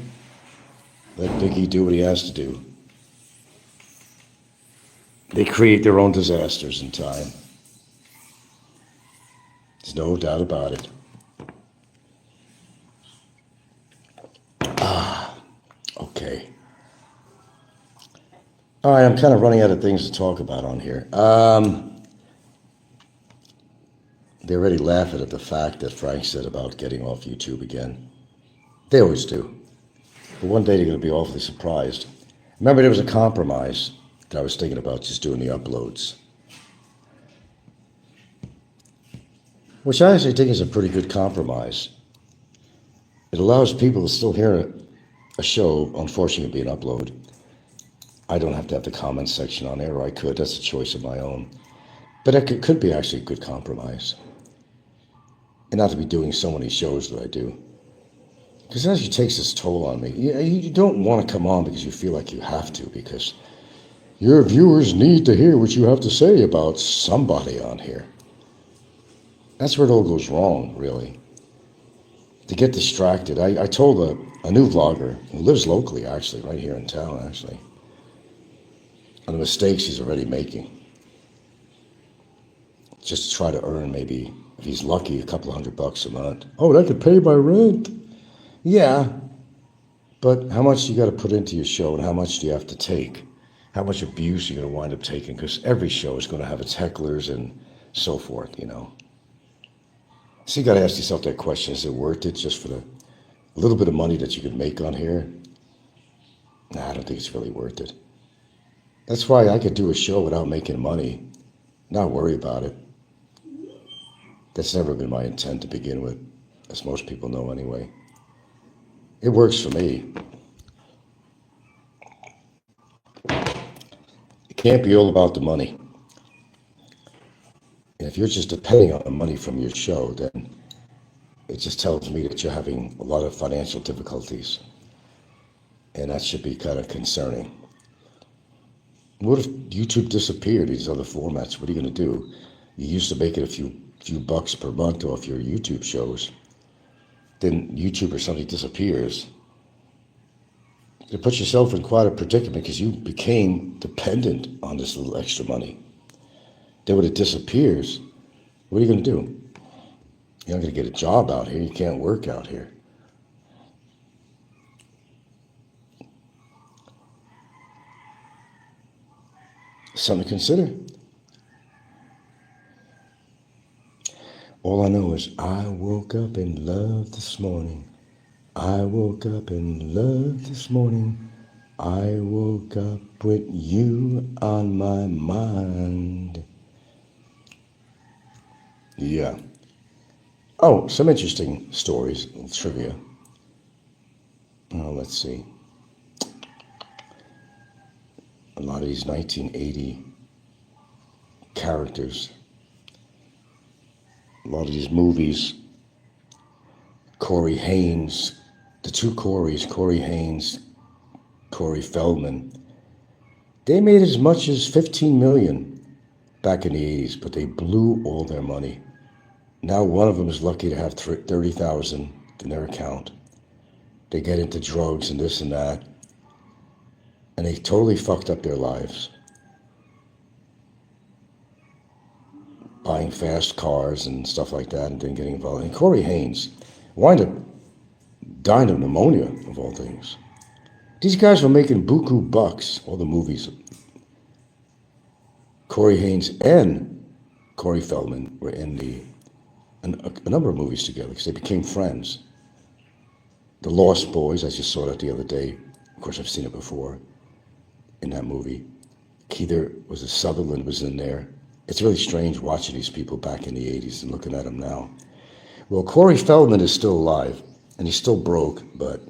Let Biggie do what he has to do. They create their own disasters in time. There's no doubt about it. Okay. All right, I'm kind of running out of things to talk about on here. They're already laughing at the fact that Frank said about getting off YouTube again. They always do. But one day you're going to be awfully surprised. Remember, there was a compromise that I was thinking about just doing the uploads, which I actually think is a pretty good compromise. It allows people to still hear a show, unfortunately, be an upload. I don't have to have the comments section on there, or I could. That's a choice of my own. But it could be actually a good compromise. And not to be doing so many shows that I do. Because it actually takes its toll on me. You don't want to come on because you feel like you have to, because your viewers need to hear what you have to say about somebody on here. That's where it all goes wrong, really. To get distracted. I told a new vlogger who lives locally, actually, right here in town, actually, on the mistakes he's already making. Just to try to earn maybe, if he's lucky, a couple $100 a month. Oh, that could pay my rent. Yeah, but how much do you got to put into your show, and how much do you have to take? How much abuse are you going to wind up taking? Because every show is going to have its hecklers and so forth, you know. So you got to ask yourself that question: is it worth it just for the little bit of money that you could make on here? Nah, I don't think it's really worth it. That's why I could do a show without making money, not worry about it. That's never been my intent to begin with, as most people know anyway. It works for me. It can't be all about the money. And if you're just depending on the money from your show, then it just tells me that you're having a lot of financial difficulties. And that should be kind of concerning. What if YouTube disappeared, these other formats? What are you going to do? You used to make it a few bucks per month off your YouTube shows. Then YouTube or something disappears. You put yourself in quite a predicament because you became dependent on this little extra money. Then when it disappears, what are you going to do? You're not going to get a job out here. You can't work out here. Something to consider. All I know is I woke up in love this morning. I woke up in love this morning. I woke up with you on my mind. Yeah. Oh, some interesting stories, trivia. Let's see. A lot of these 1980 characters, a lot of these movies, Corey Haim, the two Coreys, Corey Haim, Corey Feldman, they made as much as $15 million back in the 80s, but they blew all their money. Now one of them is lucky to have $30,000 in their account. They get into drugs and this and that, and they totally fucked up their lives. Buying fast cars and stuff like that, and then getting involved. And Corey Haim wind up dying of pneumonia, of all things. These guys were making buku bucks, all the movies. Corey Haim and Corey Feldman were in a number of movies together because they became friends. The Lost Boys, I just saw that the other day. Of course, I've seen it before in that movie. Sutherland was in there. It's really strange watching these people back in the 80s and looking at them now. Well, Corey Feldman is still alive, and he's still broke, but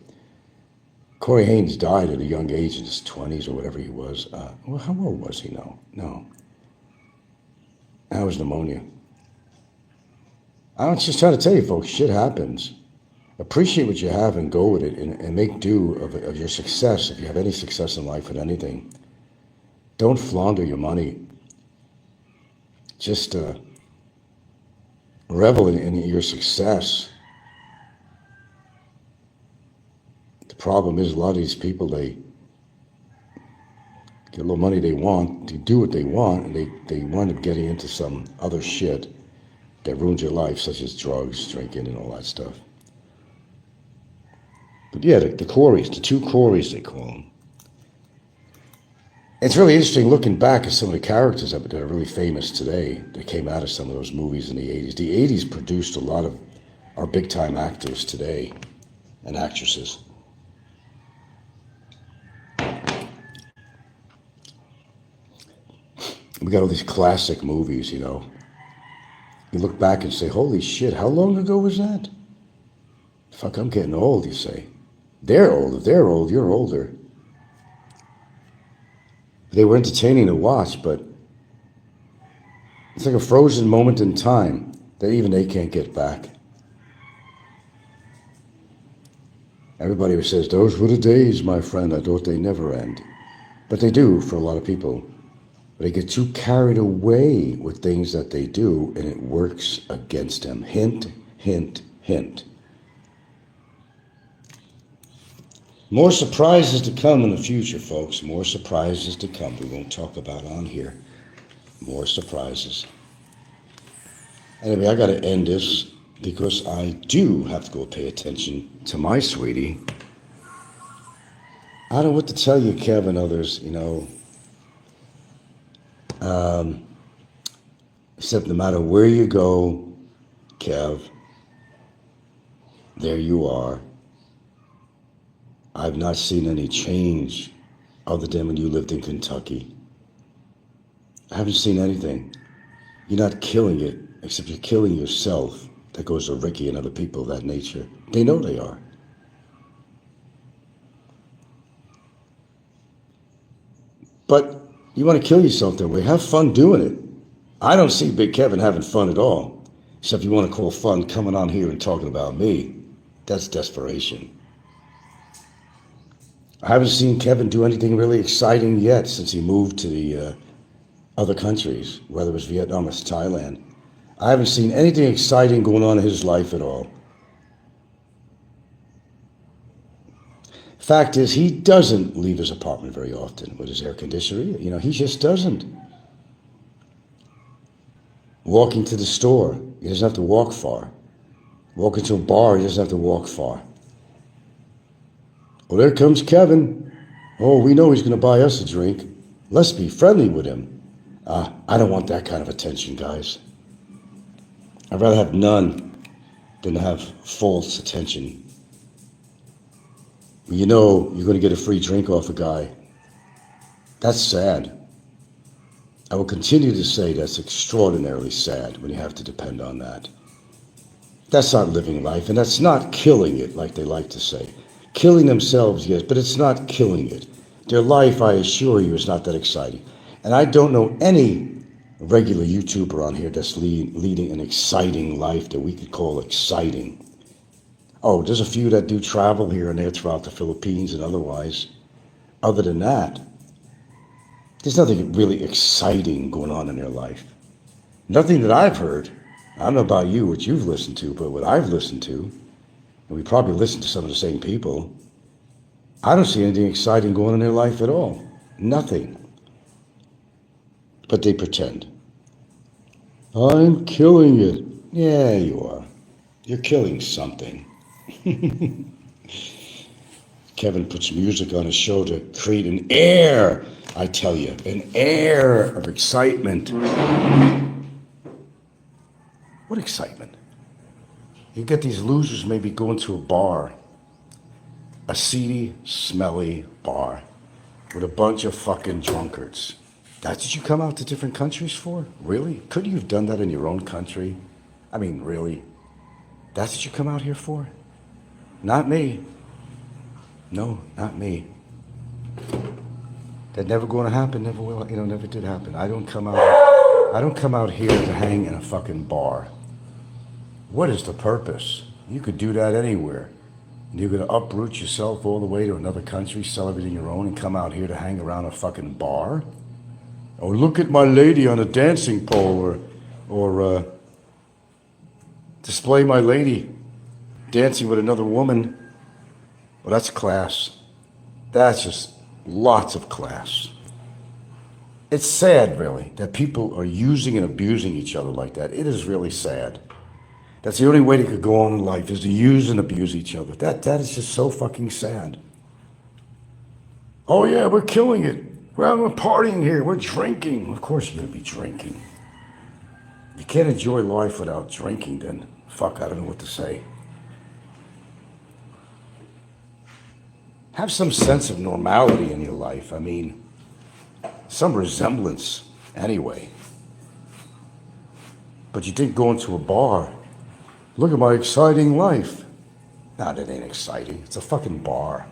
Corey Haim died at a young age, in his 20s or whatever he was. Well, how old was he now? No. That was pneumonia. I'm just trying to tell you, folks, shit happens. Appreciate what you have and go with it, and make do of your success, if you have any success in life with anything. Don't flaunt your money. Just revel in your success. The problem is a lot of these people, they get a little money they want, to do what they want, and they wind up getting into some other shit that ruins your life, such as drugs, drinking, and all that stuff. But yeah, the Coreys, the two Coreys, they call them. It's really interesting looking back at some of the characters that are really famous today that came out of some of those movies in the 80s. The 80s produced a lot of our big-time actors today and actresses. We got all these classic movies, you know. You look back and say, holy shit, how long ago was that? Fuck, I'm getting old, you say. They're old. If they're old, you're older. They were entertaining to watch, but it's like a frozen moment in time that even they can't get back. Everybody says, those were the days, my friend. I thought they never end. But they do for a lot of people. They get too carried away with things that they do, and it works against them. Hint, hint, hint. More surprises to come in the future, folks. More surprises to come. We won't talk about on here. More surprises. Anyway, I got to end this because I do have to go pay attention to my sweetie. I don't know what to tell you, Kev, and others, you know. Except no matter where you go, Kev, there you are. I've not seen any change other than when you lived in Kentucky. I haven't seen anything. You're not killing it, except you're killing yourself. That goes to Ricky and other people of that nature. They know they are. But you want to kill yourself that way. Have fun doing it. I don't see Big Kevin having fun at all. Except you want to call fun coming on here and talking about me. That's desperation. I haven't seen Kevin do anything really exciting yet since he moved to the other countries, whether it was Vietnam or Thailand. I haven't seen anything exciting going on in his life at all. Fact is, he doesn't leave his apartment very often with his air conditioner. You know, he just doesn't. Walking to the store, he doesn't have to walk far. Walking to a bar, he doesn't have to walk far. Well, there comes Kevin. Oh, we know he's going to buy us a drink. Let's be friendly with him. I don't want that kind of attention, guys. I'd rather have none than to have false attention. You know you're going to get a free drink off a guy. That's sad. I will continue to say that's extraordinarily sad when you have to depend on that. That's not living life, and that's not killing it like they like to say. Killing themselves, yes, but it's not killing it. Their life, I assure you, is not that exciting. And I don't know any regular YouTuber on here that's leading an exciting life that we could call exciting. Oh, there's a few that do travel here and there throughout the Philippines and otherwise. Other than that, there's nothing really exciting going on in their life. Nothing that I've heard. I don't know about you, what you've listened to, but what I've listened to, and we probably listen to some of the same people, I don't see anything exciting going on in their life at all. Nothing. But they pretend. I'm killing it. Yeah, you are. You're killing something. Kevin puts music on his show to create an air, I tell you, an air of excitement. What excitement? You get these losers maybe going to a bar, a seedy, smelly bar with a bunch of fucking drunkards. That's what you come out to different countries for? Really? Couldn't you have done that in your own country? I mean, really? That's what you come out here for? Not me. No, not me. That never going to happen, never will, never did happen. I don't come out here to hang in a fucking bar. What is the purpose? You could do that anywhere. You're going to uproot yourself all the way to another country, sell everything your own, and come out here to hang around a fucking bar? Oh, look at my lady on a dancing pole, or display my lady dancing with another woman. Well, that's class. That's just lots of class. It's sad, really, that people are using and abusing each other like that. It is really sad. That's the only way they could go on in life, is to use and abuse each other. That is just so fucking sad. Oh yeah, we're killing it. We're partying here. We're drinking. Of course you're going to be drinking. You can't enjoy life without drinking, then. Fuck, I don't know what to say. Have some sense of normality in your life. I mean, some resemblance anyway. But you think going to a bar, look at my exciting life. Nah, that ain't exciting. It's a fucking bar.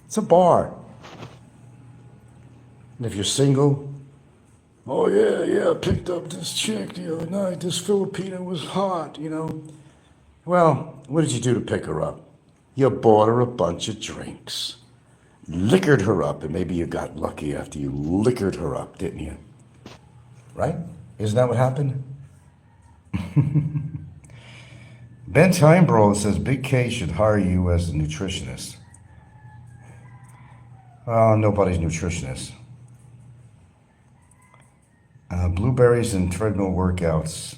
It's a bar. And if you're single, oh yeah, I picked up this chick the other night. This Filipina was hot, you know. Well, what did you do to pick her up? You bought her a bunch of drinks. Liquored her up, and maybe you got lucky after you liquored her up, didn't you? Right? Isn't that what happened? Ben Timebro says Big K should hire you as a nutritionist. Nobody's nutritionist. Blueberries and treadmill workouts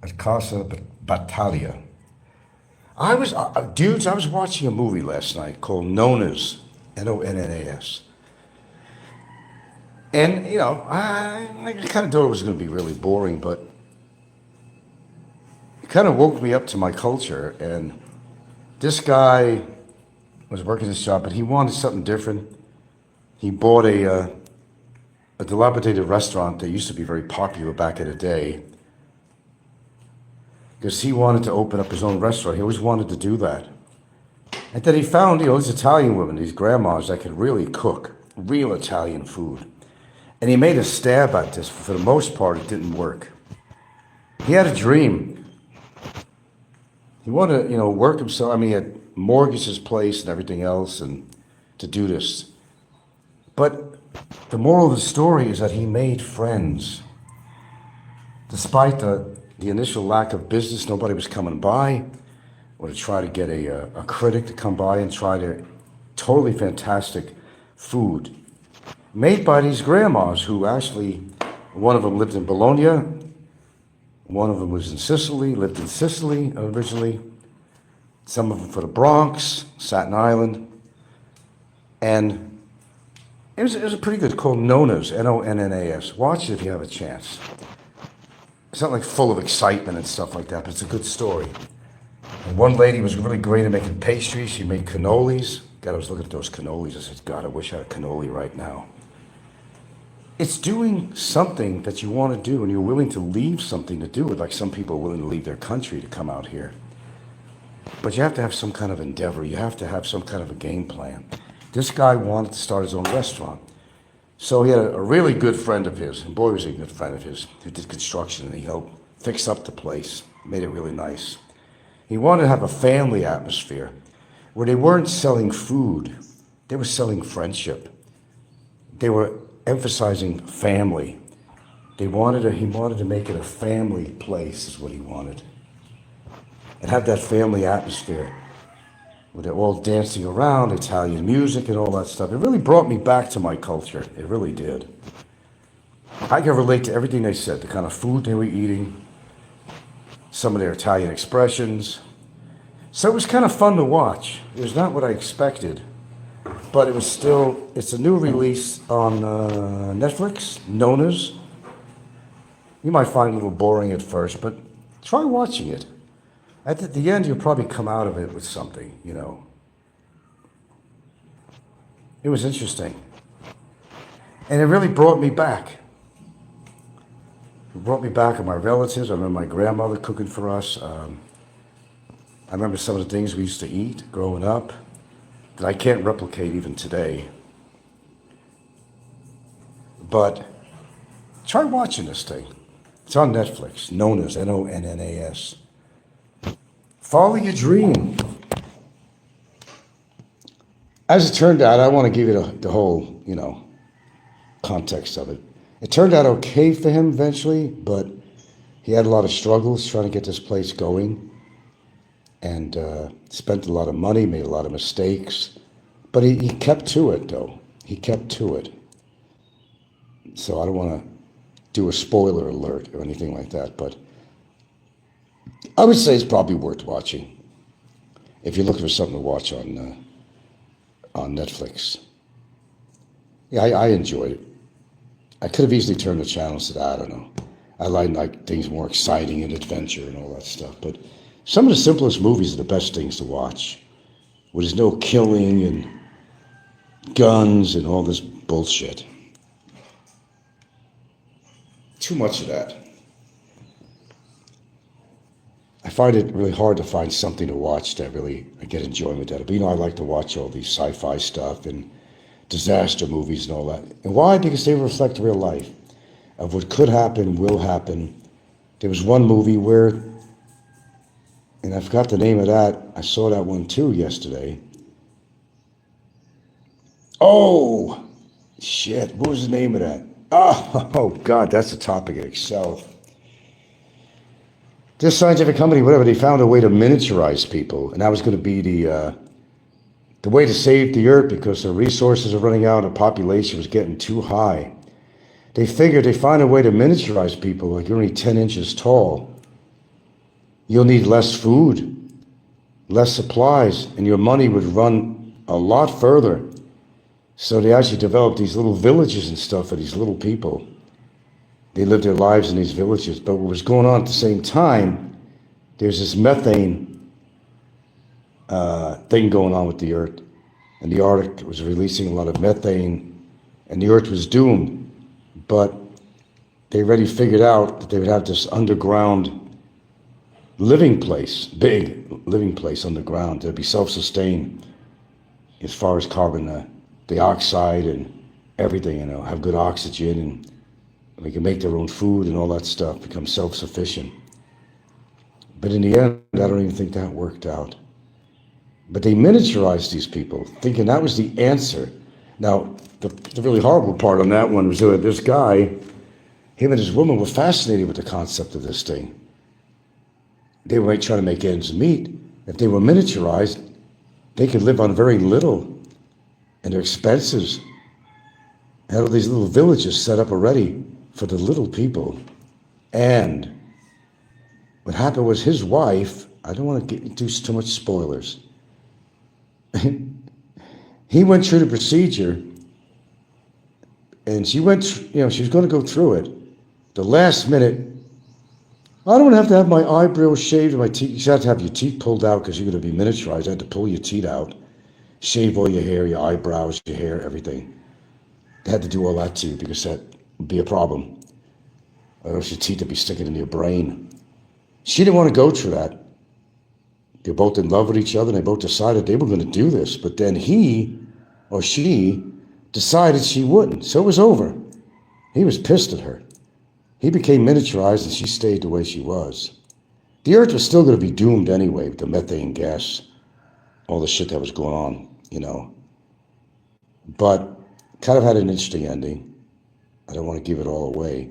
at Casa Battaglia. I was watching a movie last night called Nonnas, Nonnas. And, you know, I kind of thought it was going to be really boring, but it kind of woke me up to my culture. And this guy was working this job, but he wanted something different. He bought a dilapidated restaurant that used to be very popular back in the day because he wanted to open up his own restaurant. He always wanted to do that. And then he found, these Italian women, these grandmas that could really cook real Italian food. And he made a stab at this. For the most part, it didn't work. He had a dream. He wanted to, work himself. I mean, he had mortgaged his place and everything else and to do this. But the moral of the story is that he made friends. Despite the initial lack of business, nobody was coming by or to try to get a critic to come by and try to totally fantastic food made by these grandmas who actually, one of them lived in Bologna, one of them was in Sicily, lived in Sicily originally, some of them for the Bronx, Staten Island, and it was a pretty good, called Nonnas, Nonnas. Watch it if you have a chance. It's not like full of excitement and stuff like that, but it's a good story. And one lady was really great at making pastries. She made cannolis. God, I was looking at those cannolis. I said, God, I wish I had a cannoli right now. It's doing something that you want to do, and you're willing to leave something to do it, like some people are willing to leave their country to come out here. But you have to have some kind of endeavor. You have to have some kind of a game plan. This guy wanted to start his own restaurant. So he had a really good friend of his, and boy was he a good friend of his, who did construction, and he helped fix up the place, made it really nice. He wanted to have a family atmosphere where they weren't selling food, they were selling friendship. They were emphasizing family. He wanted to make it a family place is what he wanted. And have that family atmosphere where they're all dancing around, Italian music and all that stuff. It really brought me back to my culture. It really did. I can relate to everything they said, the kind of food they were eating, some of their Italian expressions. So it was kind of fun to watch. It was not what I expected, but it's a new release on Netflix, Nonnas. You might find it a little boring at first, but try watching it. At the end, you'll probably come out of it with something, It was interesting. And it really brought me back. It brought me back to my relatives. I remember my grandmother cooking for us. I remember some of the things we used to eat growing up that I can't replicate even today. But try watching this thing. It's on Netflix, Nonnas, Nonnas. Follow your dream. As it turned out, I want to give you the whole, context of it. It turned out okay for him eventually, but he had a lot of struggles trying to get this place going and spent a lot of money, made a lot of mistakes. But he kept to it, though. He kept to it. So I don't want to do a spoiler alert or anything like that, but I would say it's probably worth watching if you're looking for something to watch on Netflix. Yeah, I enjoyed it. I could have easily turned the channel and said, I don't know. I like things more exciting and adventure and all that stuff. But some of the simplest movies are the best things to watch, where there's no killing and guns and all this bullshit. too much of that. I find it really hard to find something to watch that really I get enjoyment out of. But I like to watch all these sci-fi stuff and disaster movies and all that. And why? Because they reflect real life of what could happen, will happen. There was one movie where, and I forgot the name of that. I saw that one too yesterday. Oh, shit. What was the name of that? Oh God, that's a topic in itself. This scientific company, whatever, they found a way to miniaturize people, and that was going to be the way to save the earth because the resources are running out and the population was getting too high. They figured they find a way to miniaturize people, like you're only 10 inches tall. You'll need less food, less supplies, and your money would run a lot further. So they actually developed these little villages and stuff for these little people. They lived their lives in these villages. But what was going on at the same time, there's this methane thing going on with the earth. And the Arctic was releasing a lot of methane, and the earth was doomed. But they already figured out that they would have this underground living place, big living place underground. That'd be self-sustained as far as carbon dioxide and everything, have good oxygen, and we can make their own food and all that stuff, become self-sufficient. But in the end, I don't even think that worked out. But they miniaturized these people, thinking that was the answer. Now, the really horrible part on that one was that this guy, him and his woman were fascinated with the concept of this thing. They were trying to make ends meet. If they were miniaturized, they could live on very little, and their expenses had all these little villages set up already for the little people. And what happened was his wife, I don't want to get into too much spoilers. He went through the procedure, and she went, she was going to go through it. The last minute, I don't have to have my eyebrows shaved and my teeth. You have to have your teeth pulled out because you're going to be miniaturized. I had to pull your teeth out, shave all your hair, your eyebrows, your hair, everything. They had to do all that too because that would be a problem. Or else your teeth would be sticking in your brain. She didn't want to go through that. They were both in love with each other, and they both decided they were going to do this. But then he or she decided she wouldn't. So it was over. He was pissed at her. He became miniaturized, and she stayed the way she was. The earth was still going to be doomed anyway with the methane gas, all the shit that was going on, But kind of had an interesting ending. I don't want to give it all away.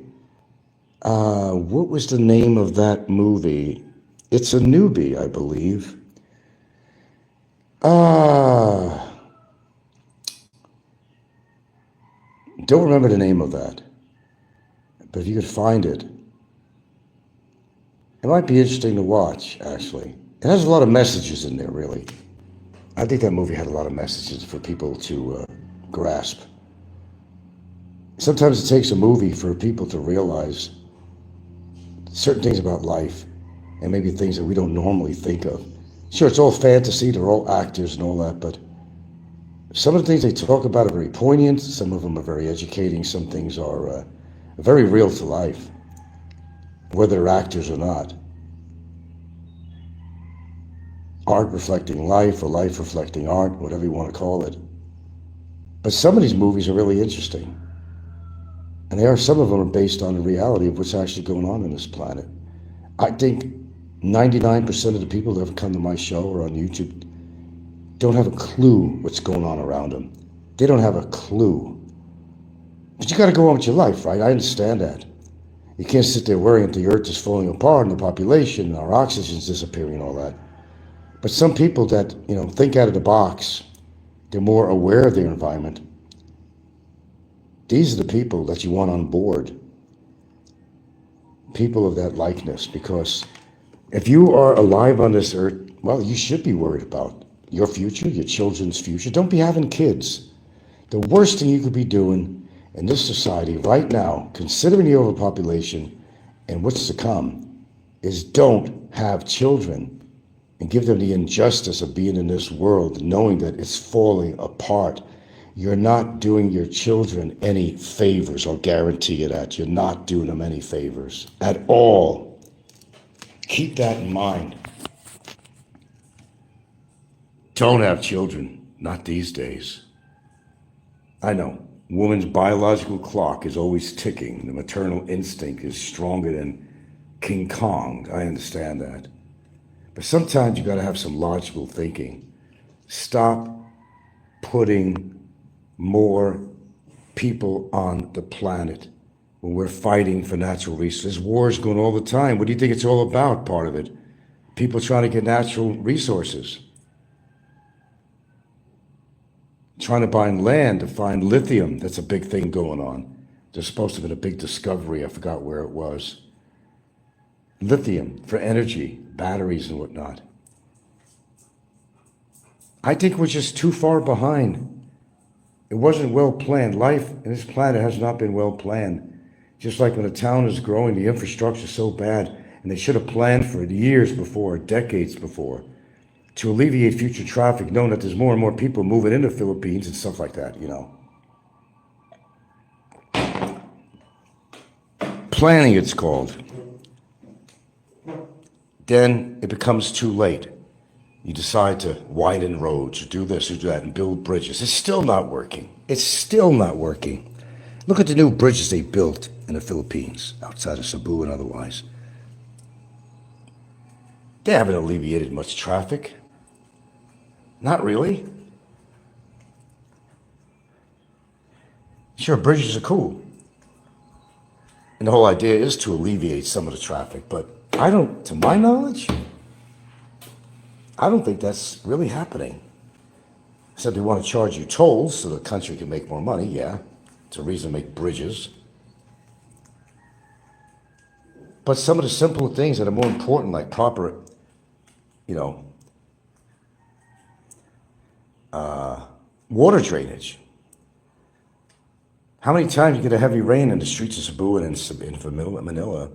What was the name of that movie? It's a newbie, I believe. Don't remember the name of that. But if you could find it, it might be interesting to watch, actually. It has a lot of messages in there, really. I think that movie had a lot of messages for people to grasp. Sometimes it takes a movie for people to realize certain things about life and maybe things that we don't normally think of. Sure, it's all fantasy, they're all actors and all that, but some of the things they talk about are very poignant, some of them are very educating, some things are very real to life, whether they're actors or not. Art reflecting life or life reflecting art, whatever you want to call it. But some of these movies are really interesting. And some of them are based on the reality of what's actually going on this planet. I think 99% of the people that have come to my show or on YouTube don't have a clue what's going on around them. They don't have a clue. But you got to go on with your life, right? I understand that. You can't sit there worrying that the earth is falling apart and the population and our oxygen's disappearing and all that. But some people that, think out of the box, they're more aware of their environment. These are the people that you want on board. People of that likeness, because if you are alive on this earth, well, you should be worried about your future, your children's future. Don't be having kids. The worst thing you could be doing in this society right now, considering the overpopulation and what's to come, is don't have children and give them the injustice of being in this world, knowing that it's falling apart. you're not doing your children any favors. I'll guarantee you that. You're not doing them any favors at all. Keep that in mind. Don't have children. Not these days. I know. Woman's biological clock is always ticking. The maternal instinct is stronger than King Kong. I understand that. But sometimes you got to have some logical thinking. Stop putting more people on the planet when we're fighting for natural resources. There's wars going all the time. What do you think it's all about, part of it? People trying to get natural resources. Trying to buy land to find lithium. That's a big thing going on. There's supposed to have been a big discovery. I forgot where it was. Lithium for energy, batteries and whatnot. I think we're just too far behind. It wasn't well planned. Life in this planet has not been well planned. Just like when a town is growing, the infrastructure is so bad, and they should have planned for it years before, decades before, to alleviate future traffic, knowing that there's more and more people moving into the Philippines and stuff like that, you know. Planning, it's called. Then it becomes too late. You decide to widen roads, or do this, or do that, and build bridges. It's still not working. It's still not working. Look at the new bridges they built in the Philippines, outside of Cebu and otherwise. They haven't alleviated much traffic. Not really. Sure, bridges are cool. And the whole idea is to alleviate some of the traffic, but to my knowledge, I don't think that's really happening. Except they want to charge you tolls so the country can make more money, yeah. It's a reason to make bridges. But some of the simple things that are more important, like proper, water drainage. How many times you get a heavy rain in the streets of Cebu and in Manila?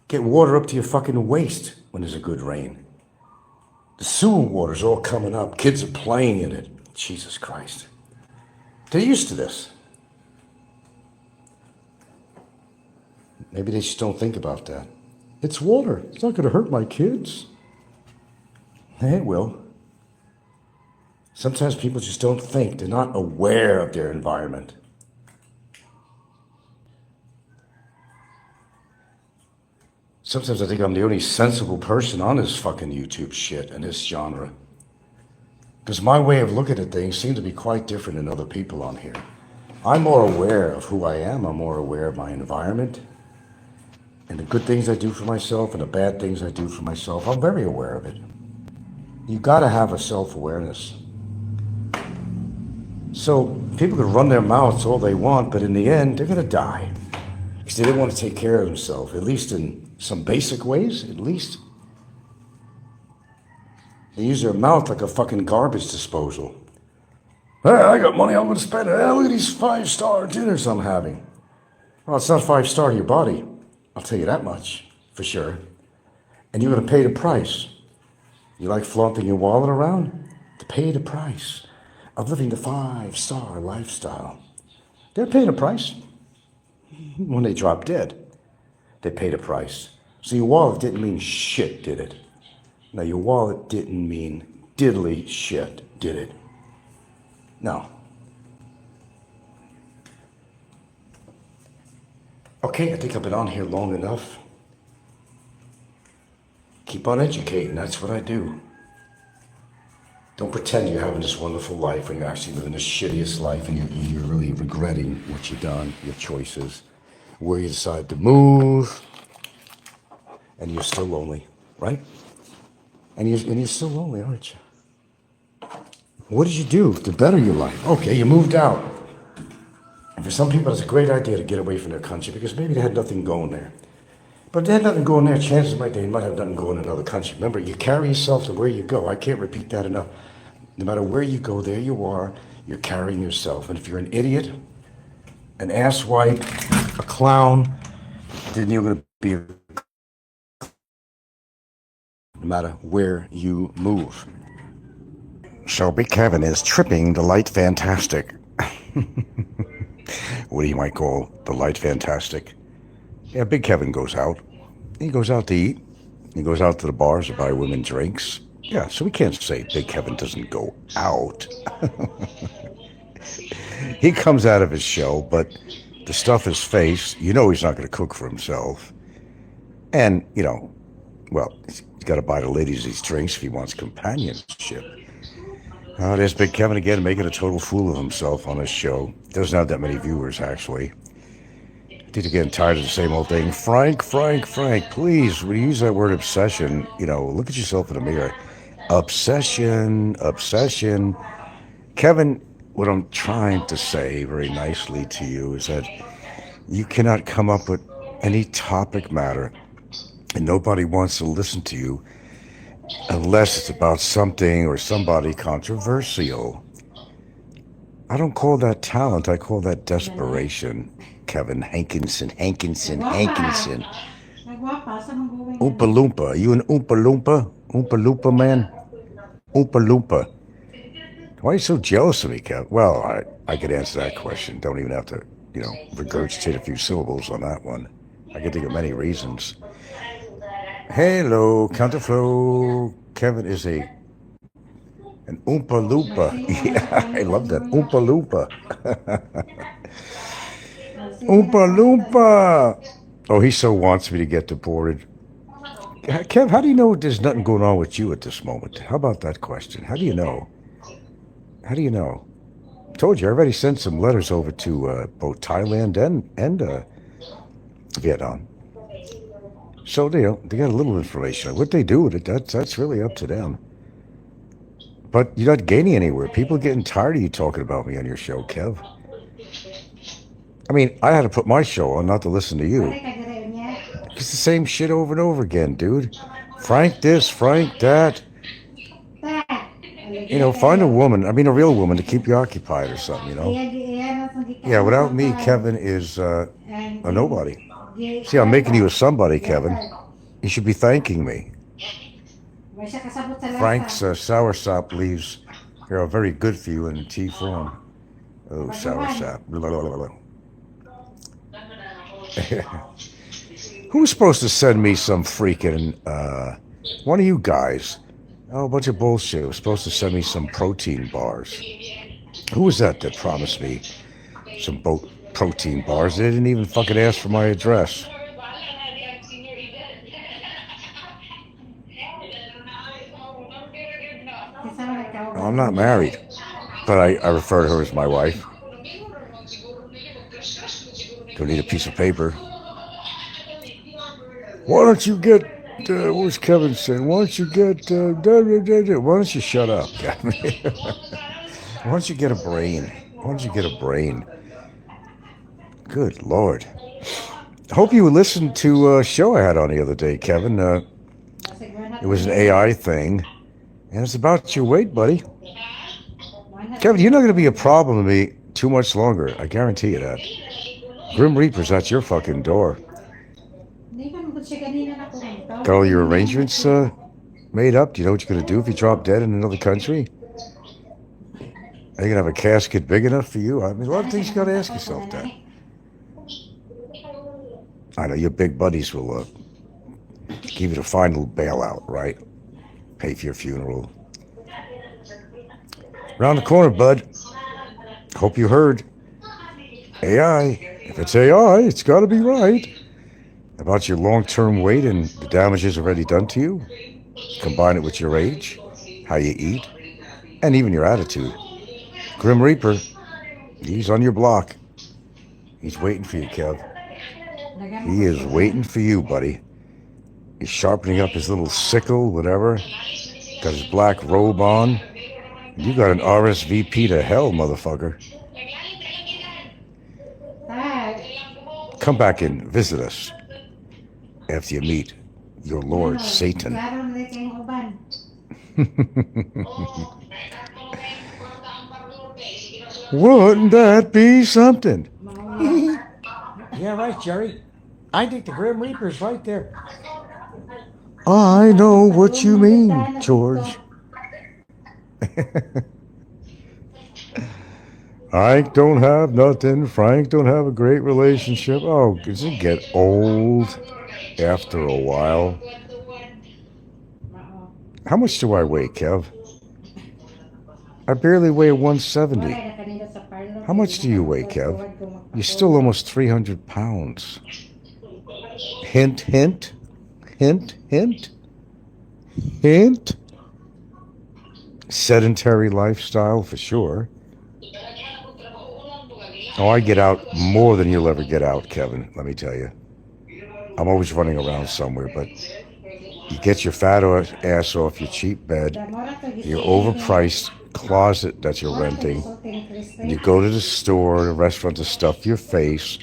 Get water up to your fucking waist when there's a good rain. The sewer water's all coming up. Kids are playing in it. Jesus Christ. They're used to this. Maybe they just don't think about that. It's water. It's not going to hurt my kids. It will. Sometimes people just don't think. They're not aware of their environment. Sometimes I think I'm the only sensible person on this fucking YouTube shit and this genre. Because my way of looking at things seems to be quite different than other people on here. I'm more aware of who I am. I'm more aware of my environment. And the good things I do for myself and the bad things I do for myself. I'm very aware of it. You gotta have a self-awareness. So people can run their mouths all they want, but in the end, they're gonna die. Because they didn't want to take care of themselves, at least in some basic ways, at least. They use their mouth like a fucking garbage disposal. Hey, I got money, I'm going to spend it. Hey, look at these 5-star dinners I'm having. Well, it's not 5-star to your body. I'll tell you that much, for sure. And you're going to pay the price. You like flaunting your wallet around? To pay the price of living the 5-star lifestyle. They're paying a price. When they drop dead, they paid a price. So your wallet didn't mean shit, did it? No, your wallet didn't mean diddly shit, did it? No. Okay, I think I've been on here long enough. Keep on educating, that's what I do. Don't pretend you're having this wonderful life when you're actually living the shittiest life and you're really regretting what you've done, your choices, where you decide to move, and you're still lonely, right? And you're still lonely, aren't you? What did you do to better your life? Okay, you moved out. And for some people, it's a great idea to get away from their country because maybe they had nothing going there. But if they had nothing going there, chances are they might have nothing going in another country. Remember, you carry yourself to where you go. I can't repeat that enough. No matter where you go, there you are. You're carrying yourself. And if you're an idiot, an asswipe, a clown, then you're going to be no matter where you move. So Big Kevin is tripping the light fantastic. What you might call the light fantastic. Yeah, Big Kevin goes out. He goes out to eat. He goes out to the bars to buy women drinks. Yeah, so we can't say Big Kevin doesn't go out. He comes out of his show, but to stuff his face, you know he's not going to cook for himself. And, well, he's got to buy the ladies these drinks if he wants companionship. There's Big Kevin again, making a total fool of himself on his show. Doesn't have that many viewers, actually. I think they're getting tired of the same old thing. Frank, please, when you use that word obsession, look at yourself in the mirror. Obsession. Kevin, what I'm trying to say very nicely to you is that you cannot come up with any topic matter, and nobody wants to listen to you unless it's about something or somebody controversial. I don't call that talent, I call that desperation. Kevin Hankinson. Oompa Loompa. Are you an Oompa Loompa? Oompa Loompa, man? Oompa Loompa. Why are you so jealous of me, Kevin? Well, I could answer that question. Don't even have to, regurgitate a few syllables on that one. I can think of many reasons. Hello, counterflow. Kevin is an Oompa Loompa. Yeah, I love that. Oompa Loompa. Oompa Loompa. Oh, he so wants me to get deported. Kev, how do you know there's nothing going on with you at this moment? How about that question? How do you know? I told you, I already sent some letters over to both Thailand and Vietnam. So they got a little information. What they do with it, that's really up to them. But you're not gaining anywhere. People are getting tired of you talking about me on your show, Kev. I mean, I had to put my show on not to listen to you. It's the same shit over and over again, dude. Frank this, Frank that. Find a woman, a real woman to keep you occupied or something, Yeah, without me, Kevin is a nobody. See, I'm making you a somebody, Kevin. You should be thanking me. Frank's soursop leaves are very good for you in tea form. Oh, soursop. Who was supposed to send me some freaking, one of you guys? Oh, a bunch of bullshit. It was supposed to send me some protein bars. Who was that promised me some protein bars? They didn't even fucking ask for my address. Well, I'm not married, but I refer to her as my wife. Don't need a piece of paper. Why don't you get... what was Kevin saying? Why don't you get... why don't you shut up, Kevin? Why don't you get a brain? Good Lord. I hope you listened to a show I had on the other day, Kevin. It was an AI thing, and it's about your weight, buddy. Kevin, you're not going to be a problem to me too much longer. I guarantee you that. Grim Reaper's at your fucking door. Got all your arrangements made up? Do you know what you're going to do if you drop dead in another country? Are you going to have a casket big enough for you? A lot of things you got to ask yourself that. I know your big buddies will give you the final bailout, right? Pay for your funeral. Around the corner, bud. Hope you heard. AI. If it's AI, it's got to be right. About your long-term weight and the damages already done to you. Combine it with your age, how you eat, and even your attitude. Grim Reaper, he's on your block. He's waiting for you, Kev. He is waiting for you, buddy. He's sharpening up his little sickle, whatever. Got his black robe on. You got an RSVP to hell, motherfucker. Come back and visit us after you meet your Lord Satan. Wouldn't that be something? Yeah, right, Jerry. I think the Grim Reaper's right there. I know what you mean, George. Frank don't have nothing. Frank don't have a great relationship. Oh, does it get old after a while? How much do I weigh, Kev? I barely weigh 170. How much do you weigh, Kev? You're still almost 300 pounds. Hint, hint, hint, hint, hint. Sedentary lifestyle for sure. Oh, I get out more than you'll ever get out, Kevin, let me tell you. I'm always running around somewhere, but you get your fat ass off your cheap bed, your overpriced closet that you're renting, and you go to the store, the restaurant to stuff your face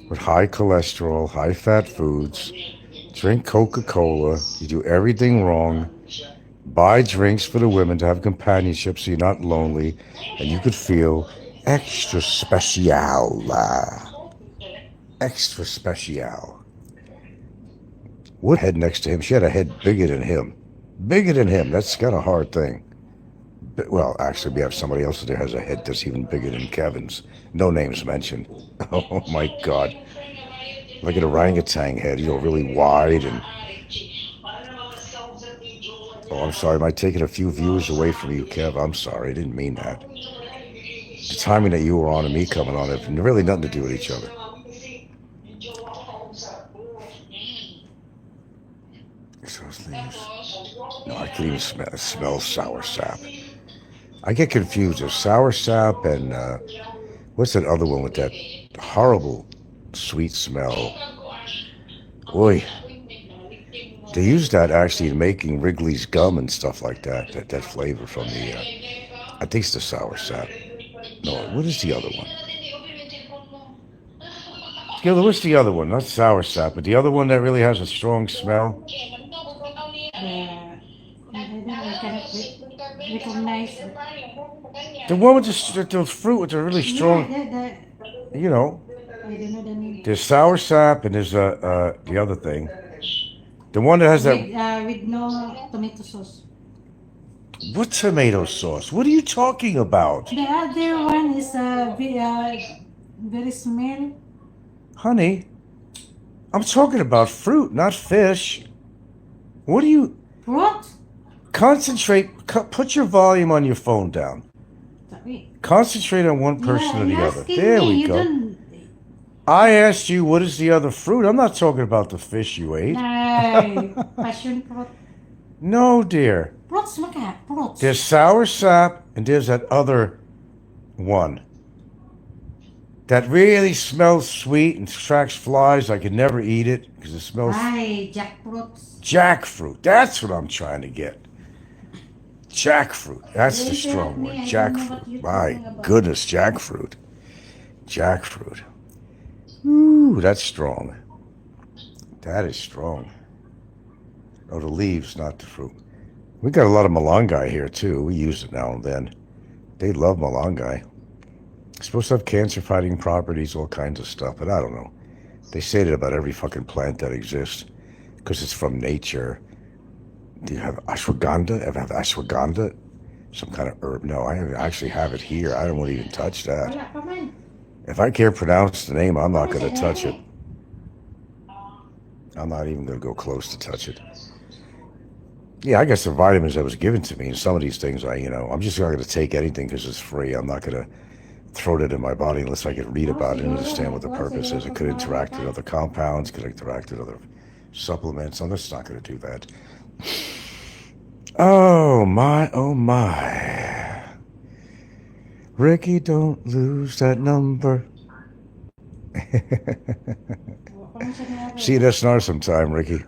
with high cholesterol, high fat foods, drink Coca-Cola, you do everything wrong, buy drinks for the women to have companionship so you're not lonely, and you could feel extra special. Extra special. Wood head next to him, she had a head bigger than him. Bigger than him, that's kind of a hard thing. Well, actually, we have somebody else that has a head that's even bigger than Kevin's. No names mentioned. Oh my God. Like an orangutan head, really wide and... Oh, I'm sorry, am I taking a few viewers away from you, Kev? I'm sorry, I didn't mean that. The timing that you were on and me coming on have really nothing to do with each other. No, I can even smell sour sap. I get confused. There's sour sap and what's that other one with that horrible sweet smell? Boy, they use that actually in making Wrigley's gum and stuff like that. That flavor from the, I think it's the sour sap. No, what is the other one? What's the other one? Not sour sap, but the other one that really has a strong smell. The one with the fruit with the really strong, you know. There's sour sap and there's the other thing. The one that has that. With no tomato sauce. What tomato sauce? What are you talking about? The other one is very smell. Honey, I'm talking about fruit, not fish. What do you... What? Concentrate. Put your volume on your phone down. Concentrate on one person or the other. There we go. I asked you, what is the other fruit? I'm not talking about the fish you ate. No, passion fruit. No, dear. Fruits, look at fruits. There's sour sap and there's that other one. That really smells sweet and attracts flies. I could never eat it because it smells... Jackfruit. Jackfruit. That's what I'm trying to get. Jackfruit. That's the strong word. Jackfruit. My goodness, jackfruit. Jackfruit. Ooh, that's strong. That is strong. Oh, the leaves, not the fruit. We got a lot of malungai here, too. We use it now and then. They love malungai. It's supposed to have cancer-fighting properties, all kinds of stuff, but I don't know. They say that about every fucking plant that exists because it's from nature. Do you have ashwagandha? Ever have ashwagandha? Some kind of herb? No, I actually have it here. I don't want to even touch that. If I can't pronounce the name, I'm not going to touch it. I'm not even going to go close to touch it. Yeah, I got some vitamins that was given to me, and some of these things, I'm just not going to take anything because it's free. I'm not going to throw it in my body unless I can read about it and understand what the purpose is. It could interact with other compounds, could interact with other supplements. I'm just not going to do that. Oh my, oh my. Ricky, don't lose that number. See you at SNR sometime, Ricky.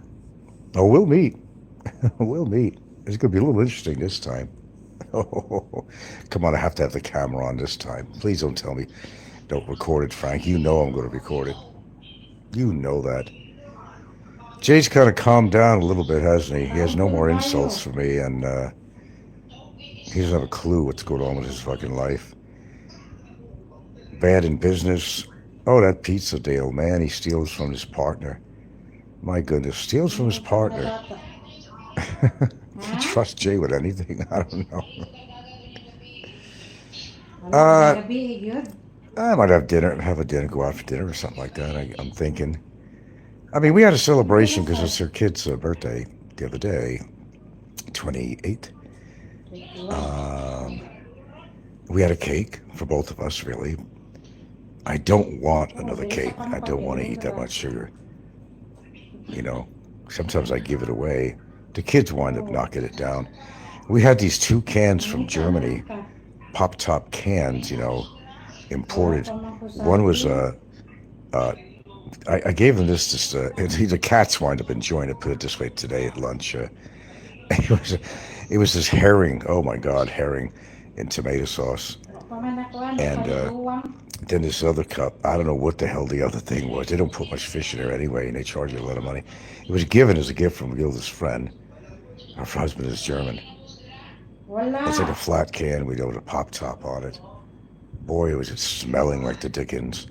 Oh, we'll meet. We'll meet. It's going to be a little interesting this time. Oh, come on, I have to have the camera on this time. Please don't tell me don't record it, Frank. You know I'm going to record it. You know that. Jay's kind of calmed down a little bit, hasn't he? He has no more insults for me, and he doesn't have a clue what's going on with his fucking life. Bad in business. Oh, that pizza deal, man. He steals from his partner. My goodness, steals from his partner. Do you trust Jay with anything? I don't know. Uh, I might have dinner, go out for dinner or something like that. I'm thinking. I mean, we had a celebration because it's her kid's birthday the other day, 28. Um, we had a cake for both of us, really. I don't want another cake. I don't want to eat that much sugar. You know, sometimes I give it away. The kids wind up knocking it down. We had these 2 cans from Germany, pop top cans, imported. One was I gave them this the cats wind up enjoying it. Put it this way, today at lunch, it was this herring. Oh my God, herring in tomato sauce, and then this other cup. I don't know what the hell the other thing was. They don't put much fish in there anyway, and they charge you a lot of money. It was given as a gift from Gilda's friend. Her husband is German. It's like a flat can with a pop top on it. Boy, it was just smelling like the dickens.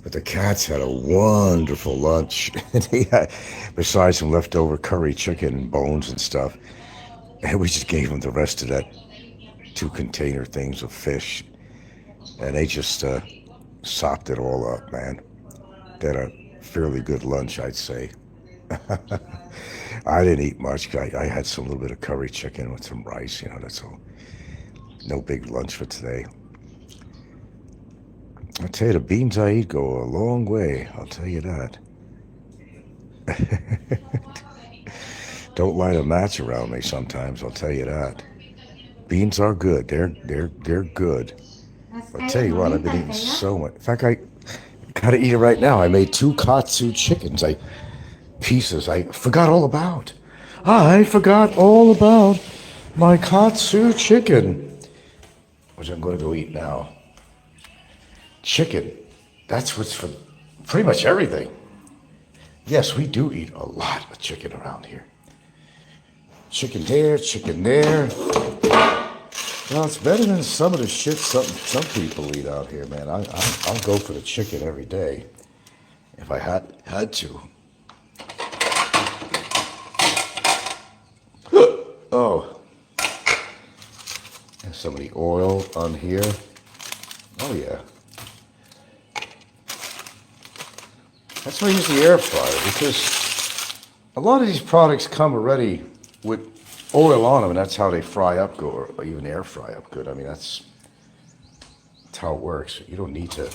But the cats had a wonderful lunch. They had, besides some leftover curry chicken bones and stuff, and we just gave them the rest of that 2 container things of fish, and they just sopped it all up, man. They had a fairly good lunch, I'd say. I didn't eat much. I had some little bit of curry chicken with some rice. That's all. No big lunch for today. I tell you, the beans I eat go a long way. I'll tell you that. Don't light a match around me sometimes. I'll tell you that. Beans are good. They're good. I'll tell you what, I've been eating so much. In fact, I gotta eat it right now. I made 2 katsu chickens. Pieces I forgot all about. I forgot all about my katsu chicken, which I'm going to go eat now. Chicken, that's what's for pretty much everything. Yes, we do eat a lot of chicken around here. Chicken here, chicken there. Well, it's better than some of the shit some people eat out here, man. I'll go for the chicken every day if I had to. Oh, there's some of the oil on here. Oh yeah. That's why I use the air fryer, because a lot of these products come already with oil on them, and that's how they fry up good, or even air fry up good. I mean, that's how it works. You don't need to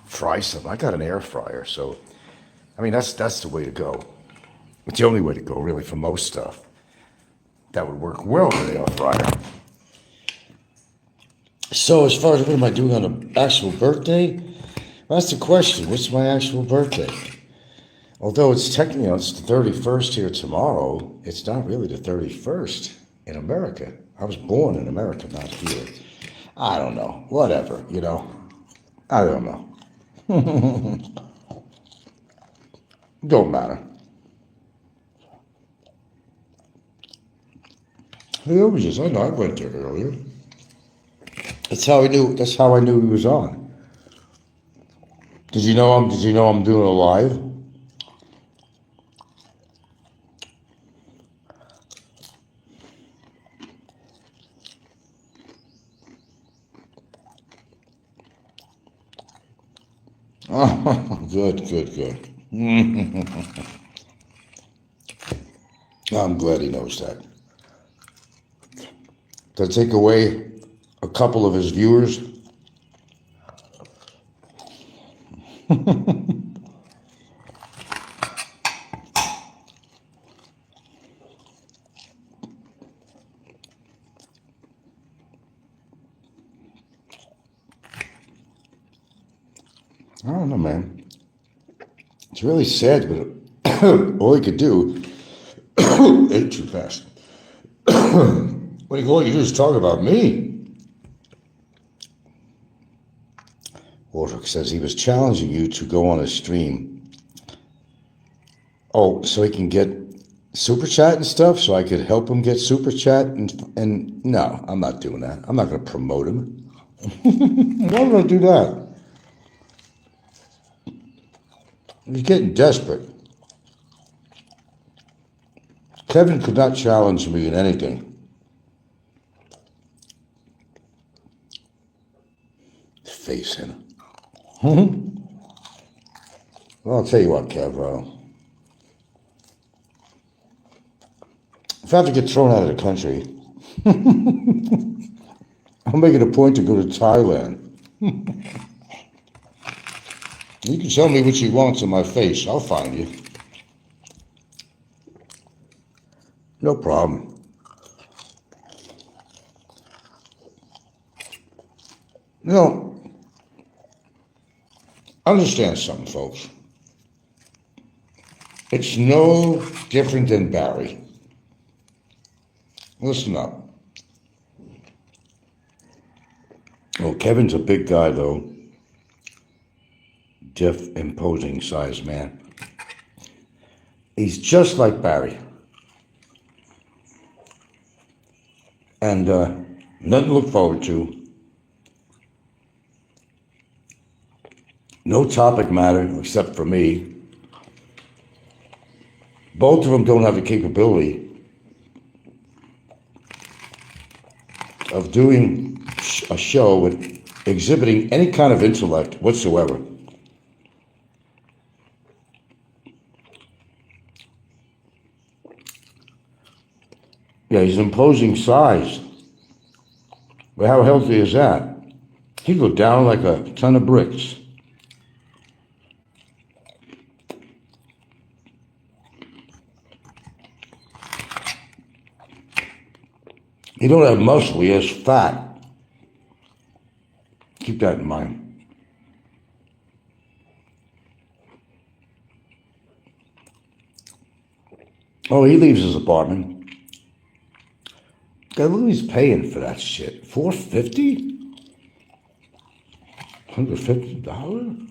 fry something. I got an air fryer, so I mean that's the way to go. It's the only way to go, really, for most stuff. That would work well with the air fryer. So as far as what am I doing on an actual birthday? Well, that's the question. What's my actual birthday? Although it's technically, it's the 31st here tomorrow, it's not really the 31st in America. I was born in America, not here. I don't know. Whatever, I don't know. Don't matter. Hey, I went there earlier. That's how I knew he was on. Did you know I'm doing a live? Oh, good. I'm glad he knows that. To take away a couple of his viewers. I don't know, man. It's really sad, but all he could do, ate too fast. All you do is talk about me. Wardrock says he was challenging you to go on a stream. Oh, so he can get super chat and stuff, so I could help him get super chat and no, I'm not doing that. I'm not going to promote him. Why would I do that? He's getting desperate. Kevin could not challenge me in anything. face in. Well, I'll tell you what, Kev. If I have to get thrown out of the country, I'll make it a point to go to Thailand. You can tell me what you want in my face. I'll find you. No problem. You know, understand something, folks. It's no different than Barry. Listen up. Well, Kevin's a big guy, though. Deaf, imposing sized man. He's just like Barry. And nothing to look forward to. No topic matter except for me. Both of them don't have the capability of doing a show with exhibiting any kind of intellect whatsoever. Yeah, he's imposing size. But how healthy is that? He'd go down like a ton of bricks. He don't have muscle, he has fat. Keep that in mind. Oh, he leaves his apartment. God, look what he's paying for that shit. $450? $150?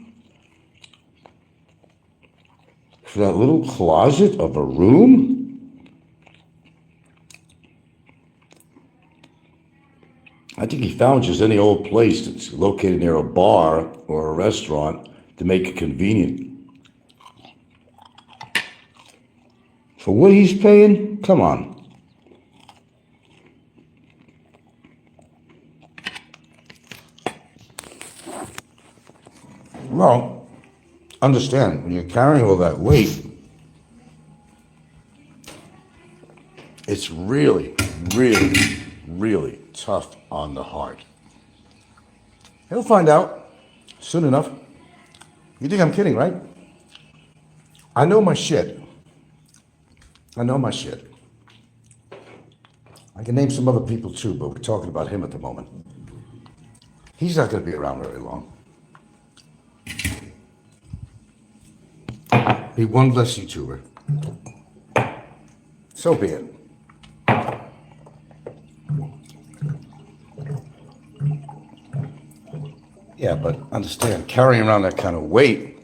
For that little closet of a room? I think he found just any old place that's located near a bar or a restaurant to make it convenient. For what he's paying? Come on. Well, understand, when you're carrying all that weight, it's really, really, really tough on the heart. He'll find out soon enough. You think I'm kidding, right? I know my shit. I know my shit. I can name some other people too, but we're talking about him at the moment. He's not going to be around very long. Be one less YouTuber. So be it. Yeah, but understand, carrying around that kind of weight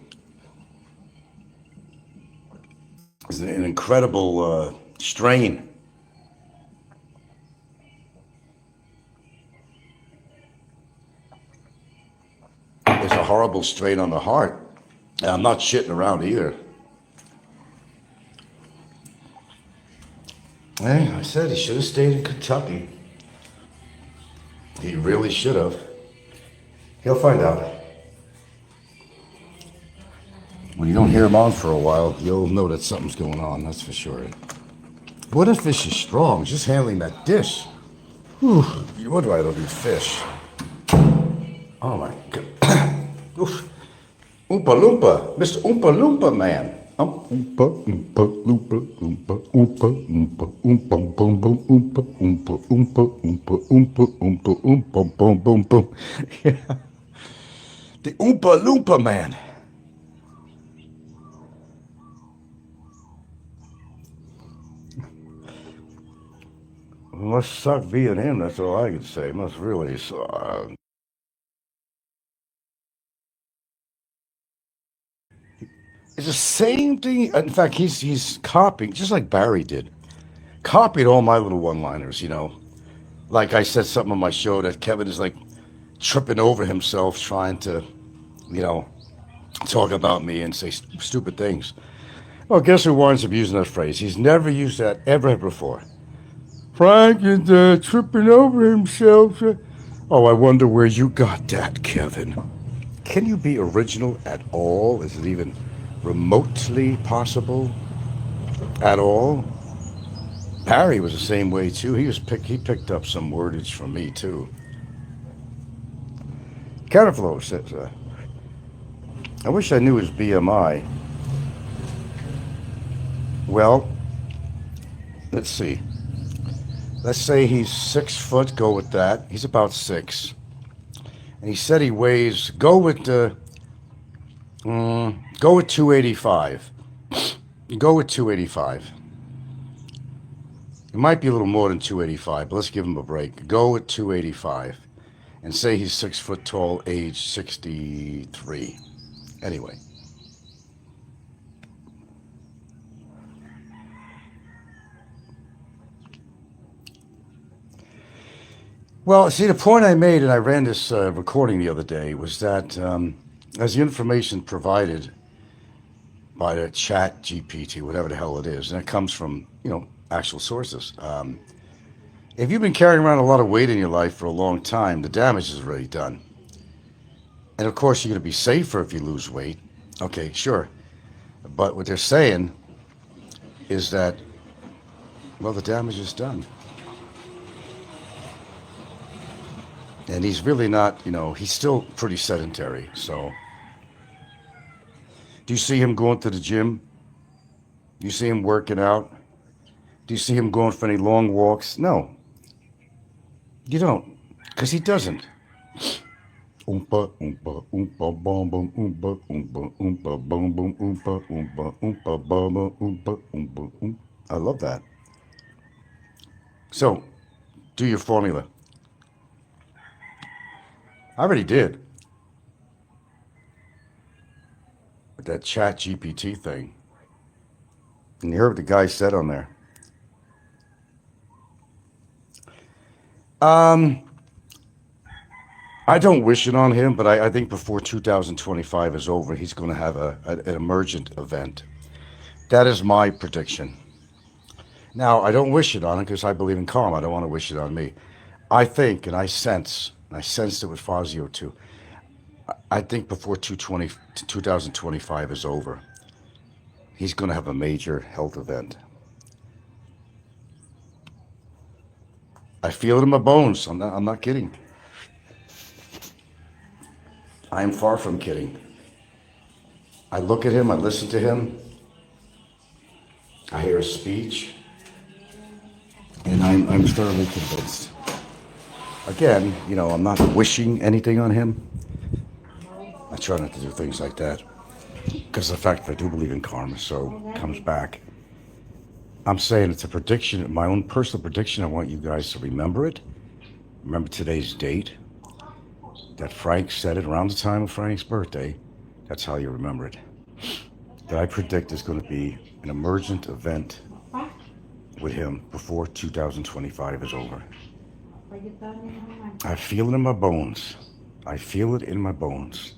is an incredible strain. It's a horrible strain on the heart. And I'm not shitting around either. Hey, I said he should have stayed in Kentucky. He really should have. He'll find out. When you don't hear him on for a while, you'll know that something's going on, that's for sure. What if fish is strong? Just handling that dish. Whew. You wonder why I don't eat fish. Oh my God. Oof. Oompa Loompa, Mr. Oompa Loompa man. Oompa, Oompa, Loompa, Oompa, Oompa, Oompa, Oompa, boom, boom, Oompa, Oompa, Oompa, Oompa, Oompa, Oompa, Oompa, boom, boom, boom. Yeah. The Oompa Loompa man. It must suck being him, that's all I can say. It must really suck. It's the same thing. In fact, he's copying, just like Barry did. Copied all my little one-liners, you know. Like I said something on my show that Kevin is like tripping over himself trying to, you know, talk about me and say stupid things. Well, guess who winds up using that phrase? He's never used that ever before. Frank is tripping over himself. Oh, I wonder where you got that, Kevin. Can you be original at all? Is it even remotely possible at all? Barry was the same way too. He picked up some wordage from me too. Counterflow says, I wish I knew his BMI. Well, let's see. Let's say he's 6 foot. Go with that. He's about 6, and he said he weighs. Go with 285. Go with 285. It might be a little more than 285, but let's give him a break. Go with 285, and say he's 6 foot tall, age 63. Anyway. Well, see, the point I made, and I ran this recording the other day, was that as the information provided by the chat GPT, whatever the hell it is, and it comes from, actual sources. If you've been carrying around a lot of weight in your life for a long time, the damage is already done. And of course, you're going to be safer if you lose weight. Okay, sure. But what they're saying is that, well, the damage is done. And he's really not, he's still pretty sedentary. So, do you see him going to the gym? Do you see him working out? Do you see him going for any long walks? No. You don't. Because he doesn't. Oompa, oompa, oompa, boom, boom, oompa, oompa, oompa, boom, boom, oompa, oompa, oompa, boom, oompa, oompa, oompa. I love that. So, do your formula. I already did. With that chat GPT thing. And you heard what the guy said on there. I don't wish it on him, but I think before 2025 is over, he's going to have an emergent event. That is my prediction. Now, I don't wish it on him because I believe in karma. I don't want to wish it on me. I think, and I sensed it with Fazio too, I think before 2025 is over, he's going to have a major health event. I feel it in my bones. I'm not kidding. I am far from kidding. I look at him, I listen to him, I hear his speech, and I'm thoroughly convinced. Again, I'm not wishing anything on him. I try not to do things like that because of the fact that I do believe in karma, so it comes back. I'm saying it's a prediction, my own personal prediction. I want you guys to remember it. Remember today's date. That Frank said it around the time of Frank's birthday. That's how you remember it. That I predict is going to be an emergent event with him before 2025 is over. I feel it in my bones. I feel it in my bones.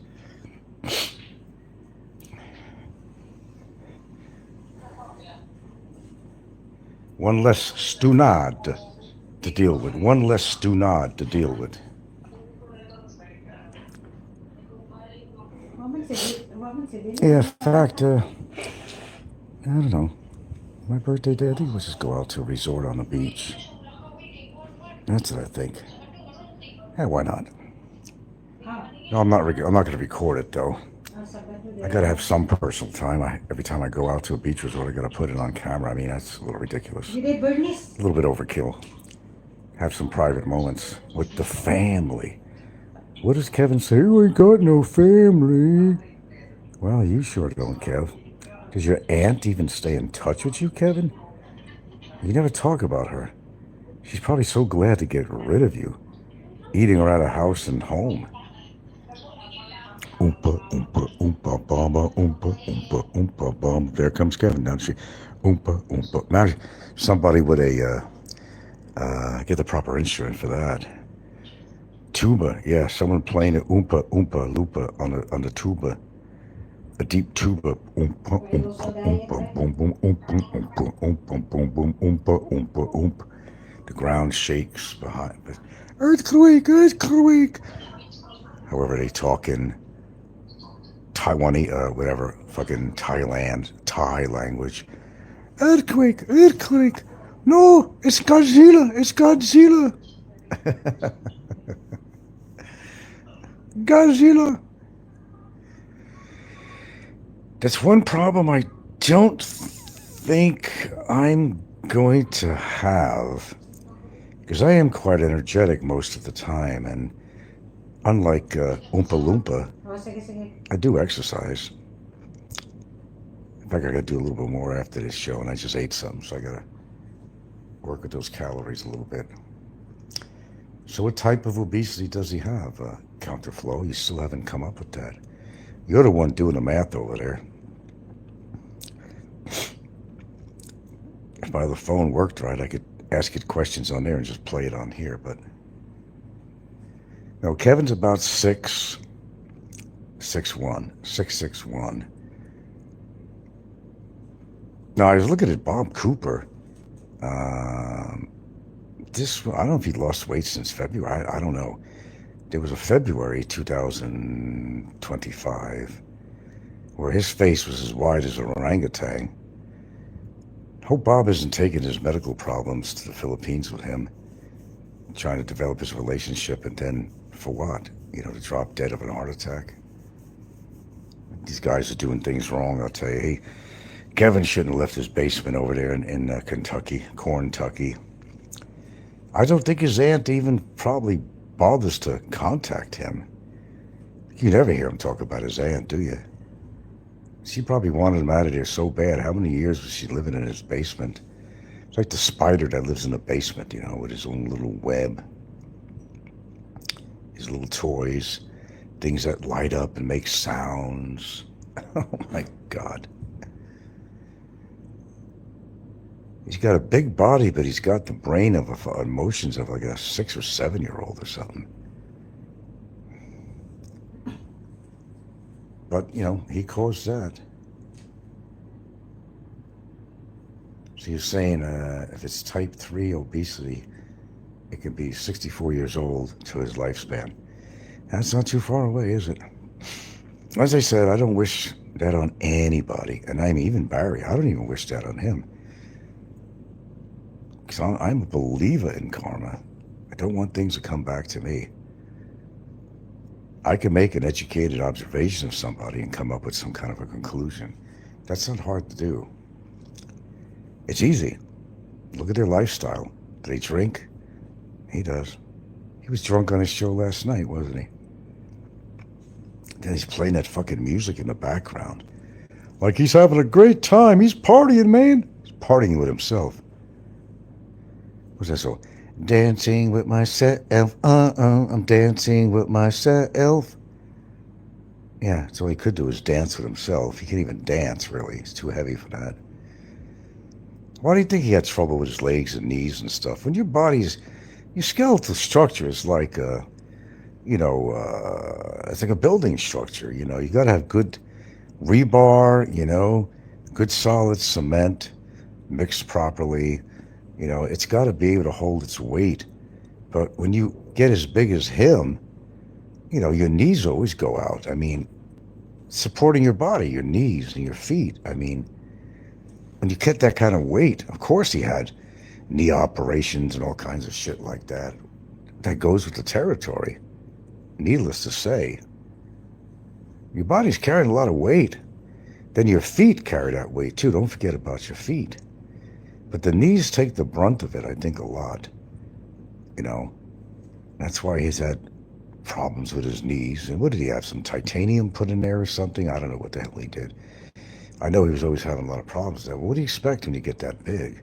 One less stunad to deal with. One less stunad to deal with. Yeah, in fact, I don't know. My birthday day, I think we'll just go out to a resort on the beach. That's what I think. Yeah, why not? No, I'm not going to record it, though. I got to have some personal time. Every time I go out to a beach resort, I got to put it on camera. I mean, that's a little ridiculous. A little bit overkill. Have some private moments with the family. What does Kevin say? Oh, I got no family. Well, you sure don't, Kev. Does your aunt even stay in touch with you, Kevin? You never talk about her. She's probably so glad to get rid of you. Eating her out of house and home. Oompa, oompa, oompa, bamba, oompa, oompa, oompa, bamba. There comes Kevin, doesn't she? Oompa, oompa. Now, somebody with get the proper instrument for that. Tuba, yeah, someone playing an oompa, oompa, loopa on the tuba. A deep tuba. Oompa, oompa, oompa, boom, boom, oompa, oompa, oompa, boom, boom, oompa, oompa, oompa. The ground shakes behind. Earthquake, earthquake. However they talk in Taiwanese, whatever, fucking Thai language. Earthquake, earthquake. No, it's Godzilla, it's Godzilla. Godzilla. That's one problem I don't think I'm going to have, because I am quite energetic most of the time, and unlike Oompa Loompa, I do exercise. In fact, I gotta do a little bit more after this show, and I just ate something, so I gotta work with those calories a little bit. So what type of obesity does he have, Counterflow? You still haven't come up with that. You're the one doing the math over there. If my other phone worked right, I could ask it questions on there and just play it on here, but no, Kevin's about 6'1". Now, I was looking at Bob Cooper. I don't know if he lost weight since February. I don't know. There was a February 2025 where his face was as wide as an orangutan. Hope Bob isn't taking his medical problems to the Philippines with him, trying to develop his relationship, and then for what? To drop dead of an heart attack? These guys are doing things wrong, I'll tell you. Hey, Kevin shouldn't have left his basement over there in Kentucky, Corntucky. I don't think his aunt even probably bothers to contact him. You never hear him talk about his aunt, do you? She probably wanted him out of there so bad. How many years was she living in his basement? It's like the spider that lives in the basement, with his own little web, his little toys, things that light up and make sounds. Oh my God. He's got a big body, but he's got the brain of emotions of like a 6 or 7 year old or something. But, he caused that. So you're saying if it's type 3 obesity, it could be 64 years old to his lifespan. That's not too far away, is it? As I said, I don't wish that on anybody. And even Barry, I don't even wish that on him. Because I'm a believer in karma. I don't want things to come back to me. I can make an educated observation of somebody and come up with some kind of a conclusion. That's not hard to do. It's easy. Look at their lifestyle. Do they drink? He does. He was drunk on his show last night, wasn't he? Then he's playing that fucking music in the background. Like he's having a great time. He's partying, man. He's partying with himself. What's that song? Dancing with myself, I'm dancing with myself. Yeah, that's all he could do is dance with himself. He can't even dance, really. He's too heavy for that. Why do you think he had trouble with his legs and knees and stuff? When your skeletal structure is like it's like a building structure, you got to have good rebar, good solid cement, mixed properly. It's got to be able to hold its weight. But when you get as big as him, your knees always go out. Supporting your body, your knees and your feet. When you get that kind of weight, of course he had knee operations and all kinds of shit like that. That goes with the territory. Needless to say. Your body's carrying a lot of weight. Then your feet carry that weight too. Don't forget about your feet. But the knees take the brunt of it, I think, a lot. That's why he's had problems with his knees. And what did he have? Some titanium put in there or something? I don't know what the hell he did. I know he was always having a lot of problems there. What do you expect when you get that big?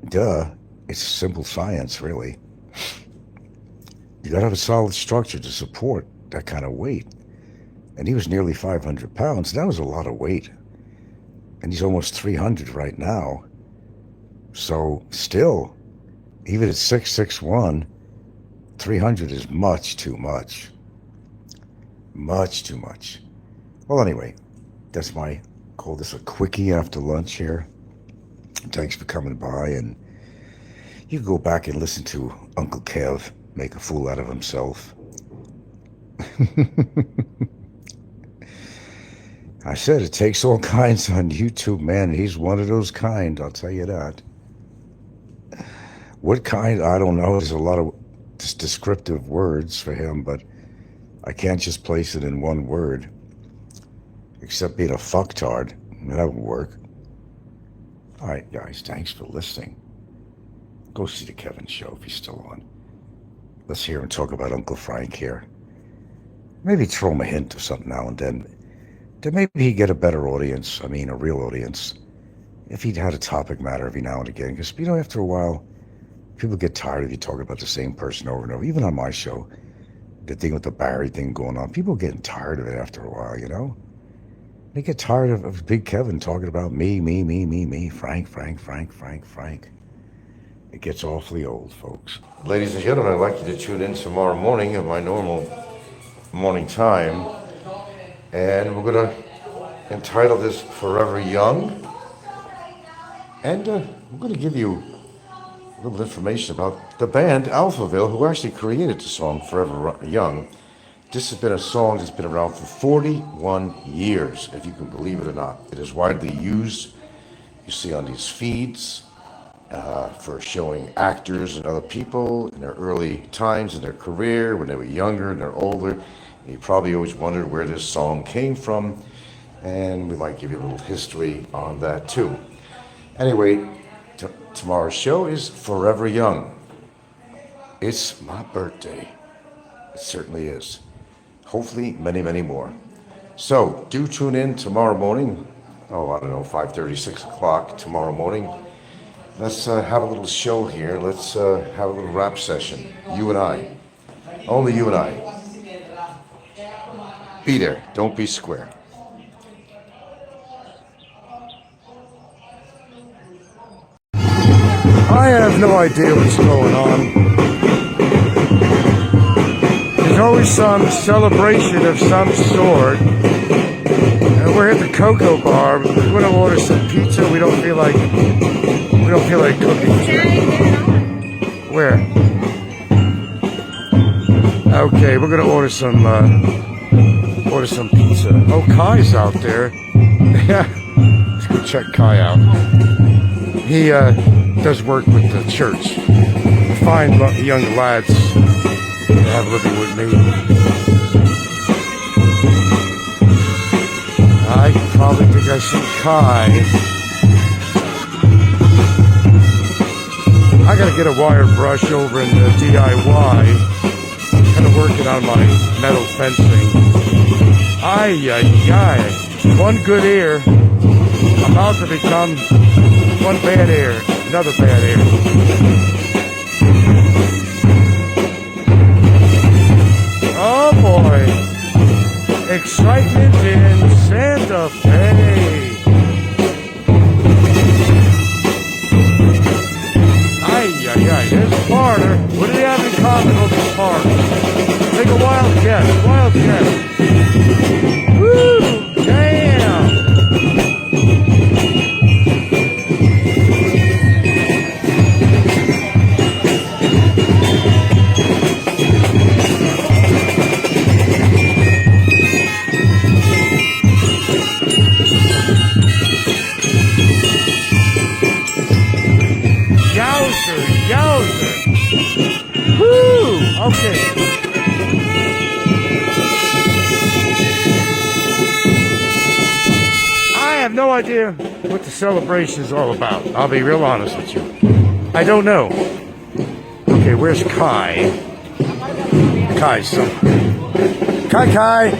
Duh. It's simple science, really. You gotta have a solid structure to support that kind of weight. And he was nearly 500 pounds. That was a lot of weight. And he's almost 300 right now. So still, even at 6'1", 300 is much too much. Much too much. Well, anyway, that's call this a quickie after lunch here. Thanks for coming by. And You can go back and listen to Uncle Kev make a fool out of himself. I said it takes all kinds on YouTube, man. He's one of those kind, I'll tell you that. What kind? I don't know. There's a lot of just descriptive words for him, but I can't just place it in one word. Except being a fucktard. That would work. All right, guys, thanks for listening. Go see the Kevin Show if he's still on. Let's hear him talk about Uncle Frank here. Maybe throw him a hint or something now and then. Then maybe he'd get a better audience, a real audience, if he'd had a topic matter every now and again. Because, after a while, people get tired of you talking about the same person over and over. Even on my show, the thing with the Barry thing going on, people are getting tired of it after a while, They get tired of Big Kevin talking about me, Frank. It gets awfully old, folks. Ladies and gentlemen, I'd like you to tune in tomorrow morning at my normal morning time. And we're going to entitle this Forever Young. And we're going to give you a little information about the band Alphaville, who actually created the song Forever Young. This has been a song that's been around for 41 years, if you can believe it or not. It is widely used, you see on these feeds, for showing actors and other people in their early times in their career, when they were younger and they're older. And you probably always wondered where this song came from, and we might give you a little history on that too. Anyway, tomorrow's show is Forever Young. It's my birthday. It certainly is. Hopefully many, many more. So do tune in tomorrow morning. 5:30, 6 o'clock tomorrow morning. Let's have a little show here. Let's have a little rap session. You and I. Only you and I. Be there. Don't be square. I have no idea what's going on. There's always some celebration of some sort. And we're at the Cocoa Bar. We're going to order some pizza. We don't feel like cooking. Where? Okay, we're going to order some pizza. Oh, Kai's out there. Yeah, let's go check Kai out. He does work with the church. Fine young lads that have living with me. I probably think I see Kai. I gotta get a wire brush over in the DIY. Kind of working on my metal fencing. One good ear about to become one bad ear, another bad ear. Oh boy, excitement in Santa Fe. There's a foreigner. What do they have in common with the foreigner? Take a wild guess, Woo, damn. Yowzer. Woo! Okay. I have no idea what the celebration is all about. I'll be real honest with you. I don't know. Okay, where's Kai? Kai's somewhere. Kai!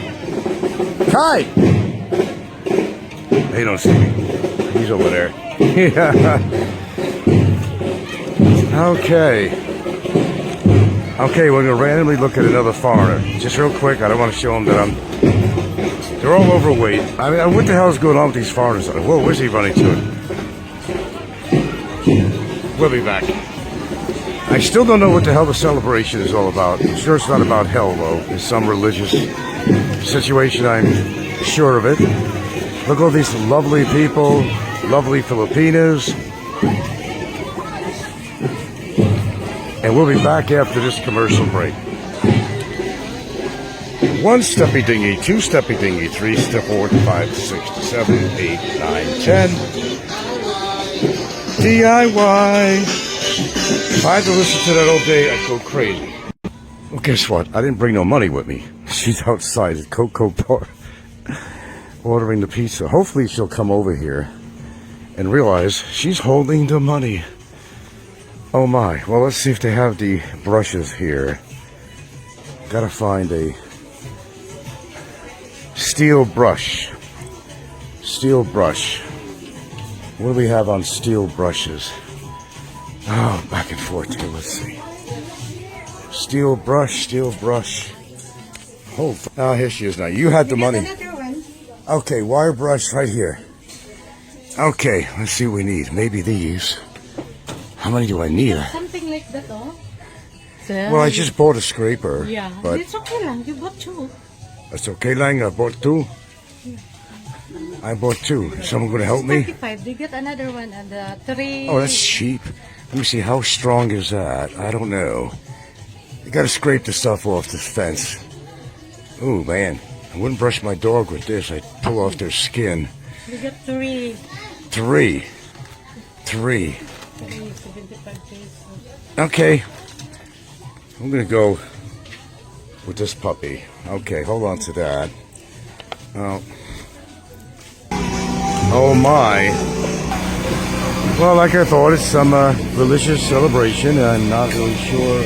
They don't see me. He's over there. Yeah. Okay, we're going to randomly look at another foreigner. Just real quick, I don't want to show them that they're all overweight. I mean, what the hell is going on with these foreigners? Whoa, where's he running to? We'll be back. I still don't know what the hell the celebration is all about. I'm sure it's not about hell, though. It's some religious situation, I'm sure of it. Look at all these lovely people, lovely Filipinos. And we'll be back after this commercial break. 1 steppy dinghy, 2 steppy dinghy, 3 step 4, 5, 6, 7, 8, 9, 10. DIY. If I had to listen to that all day, I'd go crazy. Well, guess what? I didn't bring no money with me. She's outside at Cocoa Bar ordering the pizza. Hopefully she'll come over here and realize she's holding the money. Oh my. Well, let's see if they have the brushes here. Gotta find a steel brush. Steel brush. What do we have on steel brushes? Oh, back and forth here. Let's see. Steel brush, steel brush. Oh, here she is now. You had the money. Okay, wire brush right here. Okay, let's see what we need. Maybe these. How many do I need? Something like that, oh. Well, I just bought a scraper. Yeah, But it's okay lang. You bought 2. it's okay lang. I bought 2. I bought 2. Is someone going to help me? 35. They get another one and 3. Oh, that's cheap. Let me see. How strong is that? I don't know. You got to scrape the stuff off this fence. Ooh, man. I wouldn't brush my dog with this. I'd pull off their skin. We got 3. 3. 3. 75 pesos. Okay. I'm going to go with this puppy. Okay, hold on to that. Oh. Oh, my. Well, like I thought, it's some religious celebration. I'm not really sure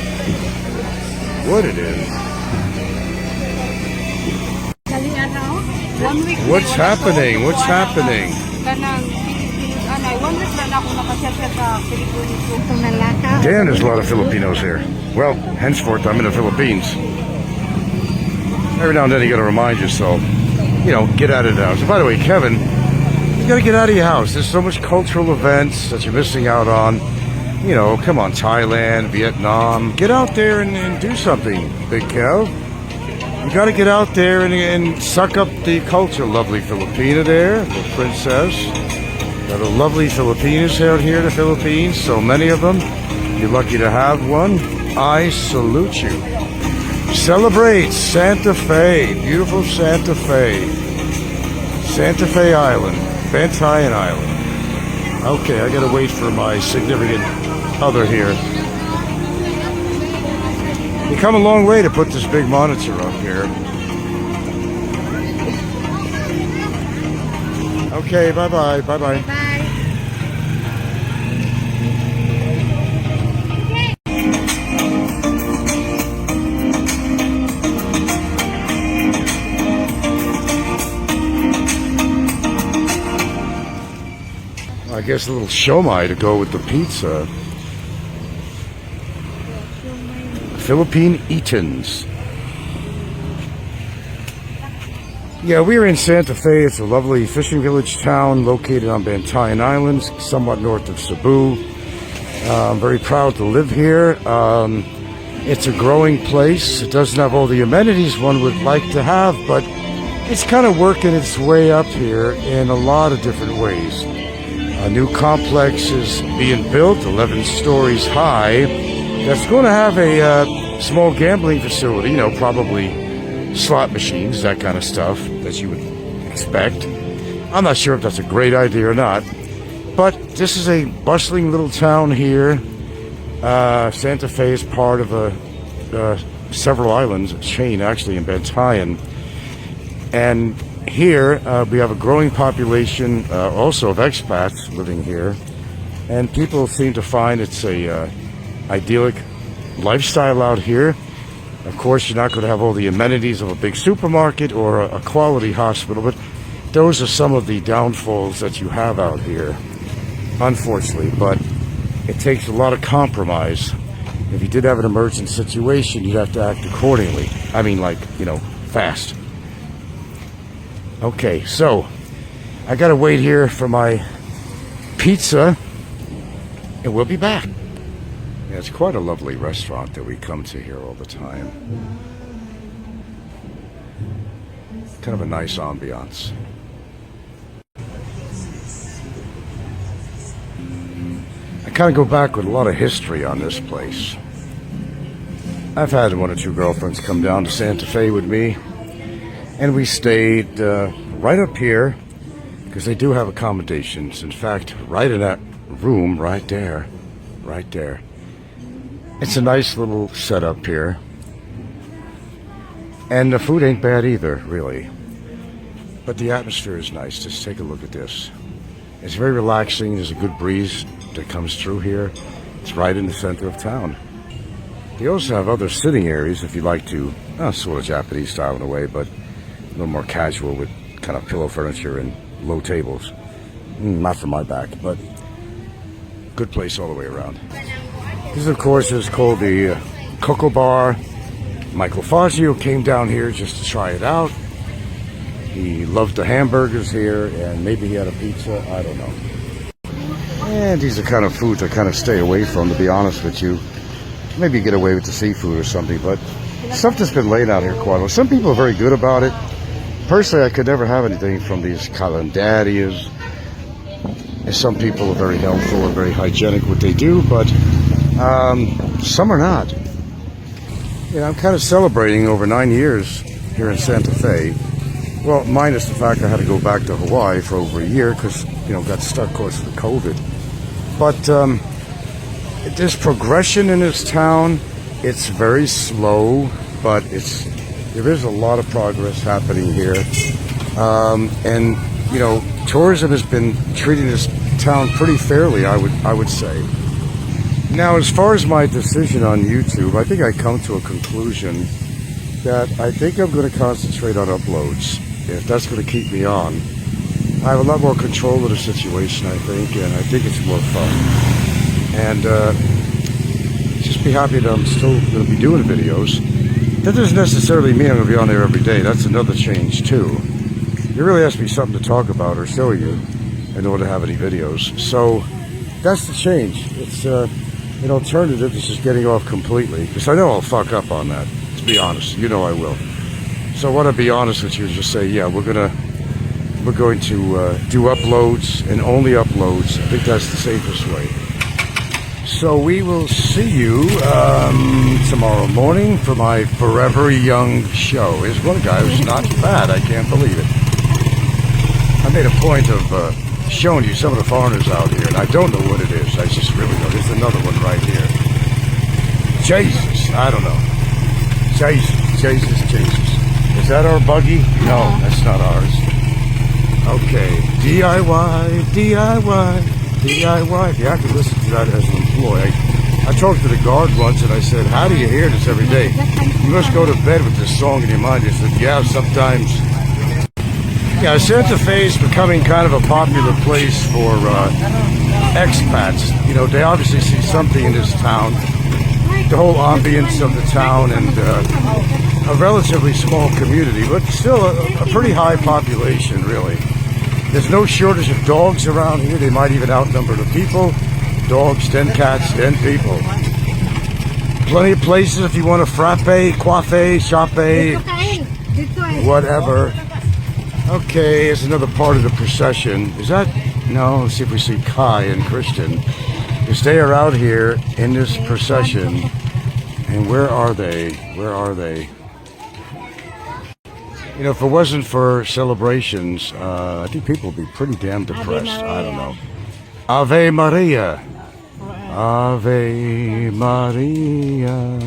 what it is. What's happening? What's happening? Damn, there's a lot of Filipinos here. Well, henceforth, I'm in the Philippines. Every now and then you gotta remind yourself, get out of the house. And by the way, Kevin, you gotta get out of your house. There's so much cultural events that you're missing out on. Come on, Thailand, Vietnam. Get out there and do something, Big Kev. You gotta get out there and suck up the culture. Lovely Filipina there, the princess. Got a lovely Filipinas out here in the Philippines, so many of them. You're lucky to have one. I salute you. Celebrate Santa Fe, beautiful Santa Fe. Santa Fe Island, Bantayan Island. Okay, I gotta wait for my significant other here. You come a long way to put this big monitor up here. Okay, bye-bye, bye-bye. Bye. I guess a little siomai to go with the pizza. Philippine Eatons. Yeah, we're in Santa Fe. It's a lovely fishing village town located on Bantayan Island, somewhat north of Cebu. I'm very proud to live here. It's a growing place. It doesn't have all the amenities one would like to have, but it's kind of working its way up here in a lot of different ways. A new complex is being built, 11 stories high. That's going to have a small gambling facility, probably slot machines, that kind of stuff that you would expect. I'm not sure if that's a great idea or not, but this is a bustling little town here. Santa Fe is part of a several islands, a chain actually in Bantayan. And here we have a growing population also of expats living here. And people seem to find it's a idyllic lifestyle out here. Of course, you're not going to have all the amenities of a big supermarket or a quality hospital, but those are some of the downfalls that you have out here, unfortunately. But it takes a lot of compromise. If you did have an emergent situation, you'd have to act accordingly. I mean, fast. Okay, so I got to wait here for my pizza, and we'll be back. Yeah, it's quite a lovely restaurant that we come to here all the time. Kind of a nice ambiance. I kind of go back with a lot of history on this place. I've had one or two girlfriends come down to Santa Fe with me, and we stayed right up here because they do have accommodations. In fact, right in that room right there, right there. It's a nice little setup here. And the food ain't bad either, really. But the atmosphere is nice. Just take a look at this. It's very relaxing. There's a good breeze that comes through here. It's right in the center of town. They also have other sitting areas if you like to, sort of Japanese style in a way, but a little more casual with kind of pillow furniture and low tables. Not for my back, but good place all the way around. This, of course, is called the Cocoa Bar. Michael Fazio came down here just to try it out. He loved the hamburgers here, and maybe he had a pizza, I don't know. And these are kind of foods I kind of stay away from, to be honest with you. Maybe get away with the seafood or something, but stuff that's been laid out here quite a lot. Some people are very good about it. Personally, I could never have anything from these calendarias. And some people are very helpful and very hygienic what they do, but some are not. You know, I'm kind of celebrating over 9 years here in Santa Fe. Well, minus the fact I had to go back to Hawaii for over a year because, got stuck, of course, with COVID. But there's progression in this town. It's very slow, but there is a lot of progress happening here. And tourism has been treating this town pretty fairly, I would say. Now, as far as my decision on YouTube, I think I come to a conclusion that I think I'm going to concentrate on uploads. If that's going to keep me on, I have a lot more control of the situation, I think, and I think it's more fun. And just be happy that I'm still going to be doing videos. That doesn't necessarily mean I'm going to be on there every day. That's another change, too. There really has to be something to talk about or show you in order to have any videos. So that's the change. It's an alternative is just getting off completely. Because I know I'll fuck up on that, to be honest. You know I will. So I want to be honest with you and just say, yeah, we're going to do uploads and only uploads. I think that's the safest way. So we will see you tomorrow morning for my Forever Young show. Here's one guy who's not bad. I can't believe it. I made a point of showing you some of the foreigners out here, and I don't know what it is. I just really don't. There's another one right here. Jesus, I don't know. Jesus. Is that our buggy? No, that's not ours. Okay, DIY. If you have to listen to that as an employee. I talked to the guard once and I said, how do you hear this every day? You must go to bed with this song in your mind. He said, yeah, sometimes. Yeah, Santa Fe is becoming kind of a popular place for expats. They obviously see something in this town. The whole ambience of the town and a relatively small community, but still a pretty high population, really. There's no shortage of dogs around here. They might even outnumber the people. Dogs, 10 cats, 10 people. Plenty of places if you want to frappe, coiffe, shoppe, whatever. Okay, here's another part of the procession. Is that? No, let's see if we see Kai and Christian. Because they are out here in this procession. And where are they? If it wasn't for celebrations, I think people would be pretty damn depressed. I don't know. Ave Maria. Ave Maria.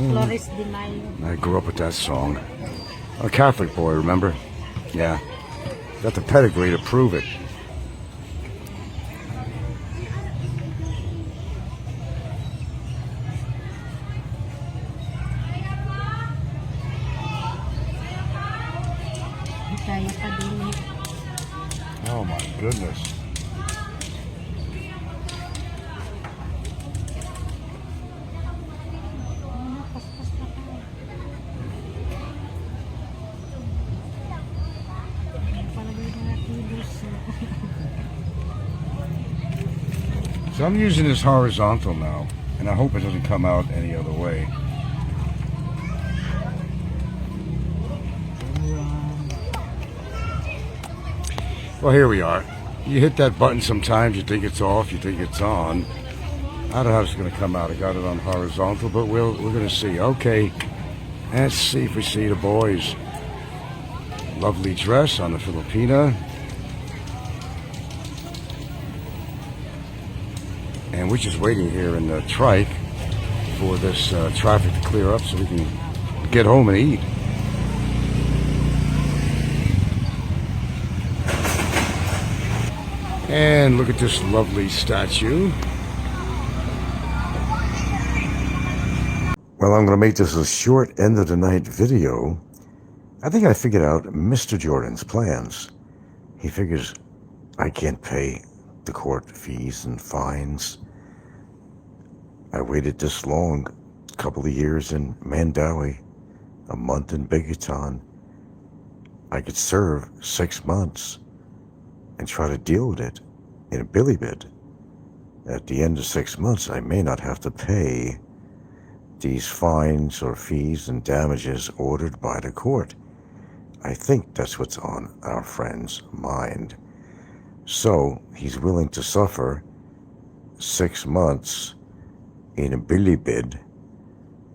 I grew up with that song. I'm a Catholic boy, remember? Yeah. Got the pedigree to prove it. Oh my goodness. So I'm using this horizontal now, and I hope it doesn't come out any other way. Well, here we are. You hit that button sometimes, you think it's off, you think it's on. I don't know how it's going to come out. I got it on horizontal, but we're going to see. Okay, Let's see if we see the boys. Lovely dress on the Filipina. And we're just waiting here in the trike for this traffic to clear up so we can get home and eat. And look at this lovely statue. Well, I'm going to make this a short end of the night video. I think I figured out Mr. Jordan's plans. He figures I can't pay the court fees and fines. I waited this long, a couple of years in Mandawi, a month in Bigoton. I could serve 6 months and try to deal with it in a billy-bid. At the end of 6 months, I may not have to pay these fines or fees and damages ordered by the court. I think that's what's on our friend's mind. So he's willing to suffer 6 months in a billy-bid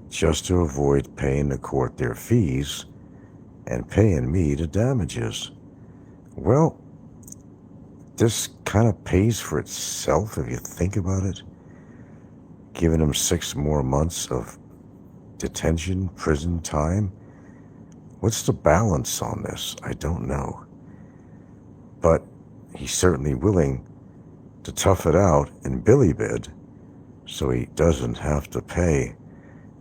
just to avoid paying the court their fees and paying me the damages. Well, this kind of pays for itself if you think about it. Giving him 6 more months of detention, prison time. What's the balance on this? I don't know. But he's certainly willing to tough it out in billy-bid so he doesn't have to pay.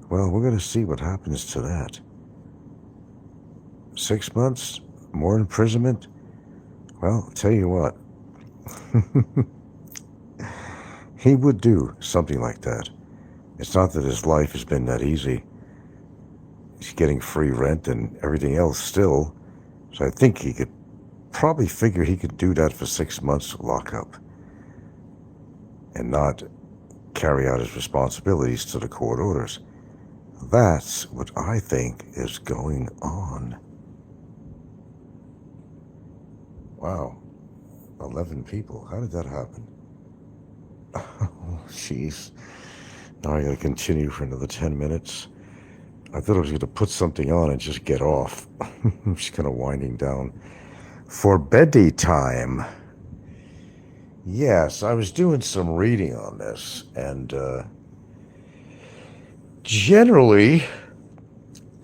Well, we're going to see what happens to that. 6 months? More imprisonment? Well, I'll tell you what. He would do something like that. It's not that his life has been that easy. He's getting free rent and everything else still. So I think he could probably figure he could do that for 6 months lockup and not carry out his responsibilities to the court orders. That's what I think is going on. Wow. 11 people. How did that happen? Oh, jeez. Now I gotta continue for another 10 minutes. I thought I was gonna put something on and just get off. I'm just kind of winding down for beddy time. Yes, I was doing some reading on this, and generally,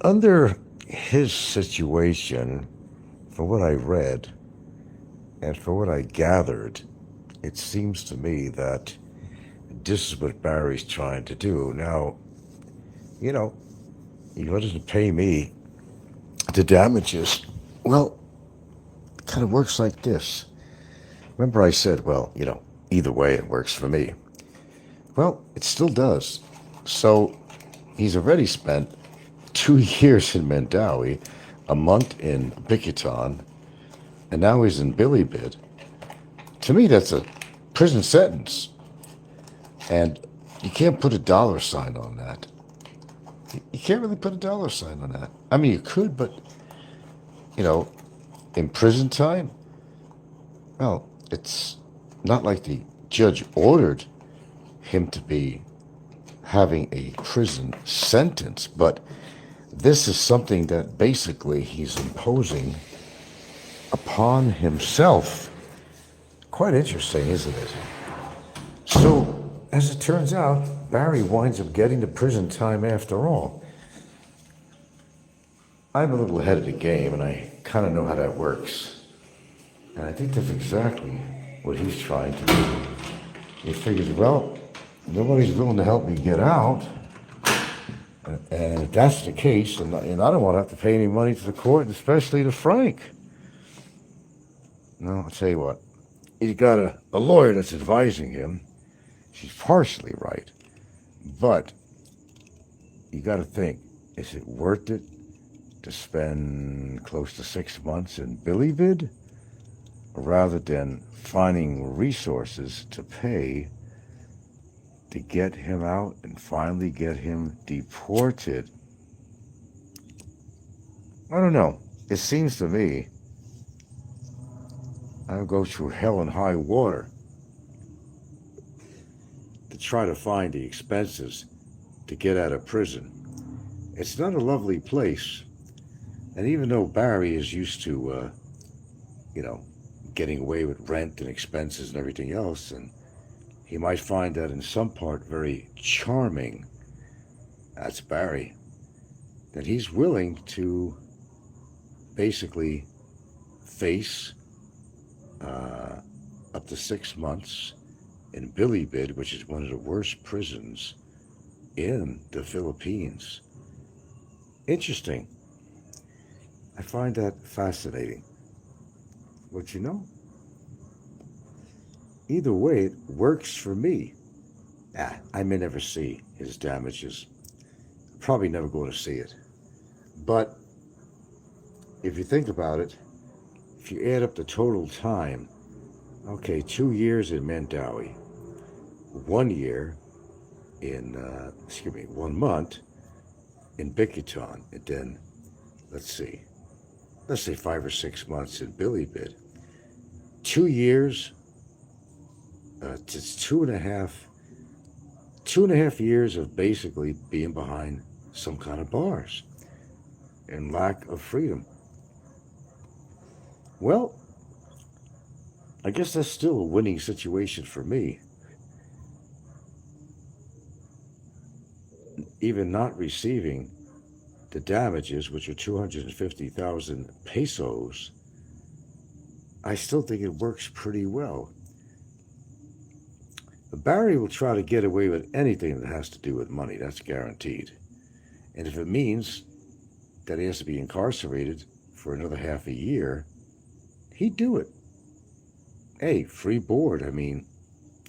under his situation, for what I read and for what I gathered, it seems to me that this is what Barry's trying to do. Now, you know, he doesn't pay me the damages. Well, it kind of works like this. Remember I said, well, you know, either way it works for me. Well, it still does. So he's already spent 2 years in Mandawi, a month in Bikitan, and now he's in Billy-bid. To me, that's a prison sentence. And you can't put a dollar sign on that. You can't really put a dollar sign on that. I mean, you could, but, you know, in prison time, well, it's not like the judge ordered him to be having a prison sentence, but this is something that basically he's imposing upon himself. Quite interesting, isn't it? So, as it turns out, Barry winds up getting the prison time after all. I'm a little ahead of the game, and I kind of know how that works. And I think that's exactly what he's trying to do. He figures, well, nobody's willing to help me get out. And if that's the case, and I don't want to have to pay any money to the court, especially to Frank. No, I'll tell you what. He's got a lawyer that's advising him. She's partially right. But you got to think, is it worth it to spend close to 6 months in Billy-bid rather than finding resources to pay to get him out and finally get him deported? I don't know. It seems to me I'll go through hell and high water to try to find the expenses to get out of prison. It's not a lovely place. And even though Barry is used to, you know, getting away with rent and expenses and everything else, and he might find that in some part very charming, that's Barry, that he's willing to basically face up to 6 months in Bilibid, which is one of the worst prisons in the Philippines. Interesting. I find that fascinating. But you know, either way, it works for me. I may never see his damages. Probably never going to see it. But if you think about it, if you add up the total time, okay, 2 years in Mandawi, 1 year in, 1 month in Bikitan, and then, let's say 5 or 6 months in Bilibid. 2 years, it's 2.5 years of basically being behind some kind of bars and lack of freedom. Well, I guess that's still a winning situation for me. Even not receiving the damages, which are 250,000 pesos, I still think it works pretty well. Barry will try to get away with anything that has to do with money, that's guaranteed. And if it means that he has to be incarcerated for another half a year, he'd do it. Hey, free board. I mean,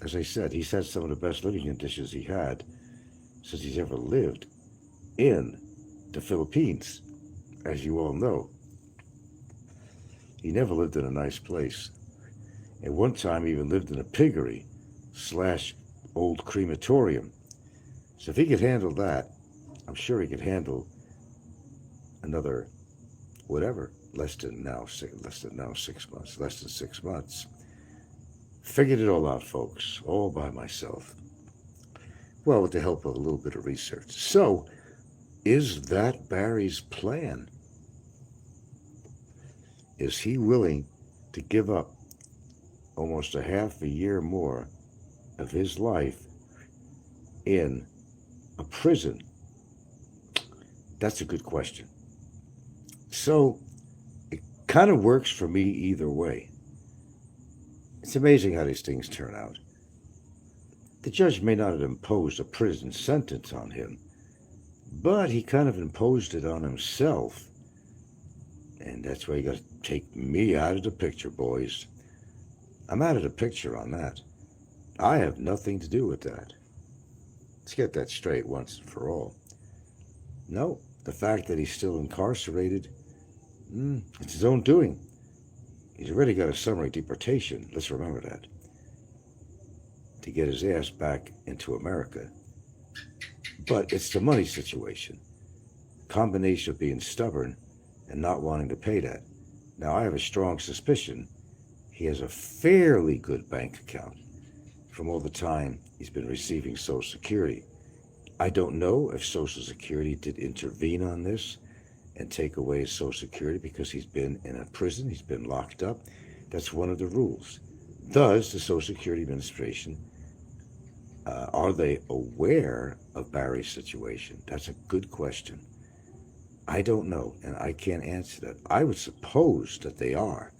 as I said, he's had some of the best living conditions he had since he's ever lived in the Philippines, as you all know. He never lived in a nice place. At one time, he even lived in a piggery / old crematorium. So if he could handle that, I'm sure he could handle another, whatever, less than 6 months, less than 6 months. Figured it all out, folks, all by myself. Well, with the help of a little bit of research. So, is that Barry's plan? Is he willing to give up almost a half a year more of his life in a prison? That's a good question. So, it kind of works for me either way. It's amazing how these things turn out. The judge may not have imposed a prison sentence on him, but he kind of imposed it on himself. And that's why you got to take me out of the picture, boys. I'm out of the picture on that. I have nothing to do with that. Let's get that straight once and for all. No, the fact that he's still incarcerated, it's his own doing. He's already got a summary deportation, let's remember that, to get his ass back into America. But it's the money situation. Combination of being stubborn and not wanting to pay that. Now, I have a strong suspicion he has a fairly good bank account from all the time he's been receiving Social Security. I don't know if Social Security did intervene on this and take away his Social Security because he's been in a prison, he's been locked up. That's one of the rules. Does the Social Security Administration, are they aware of Barry's situation? That's a good question. I don't know, and I can't answer that. I would suppose that they are.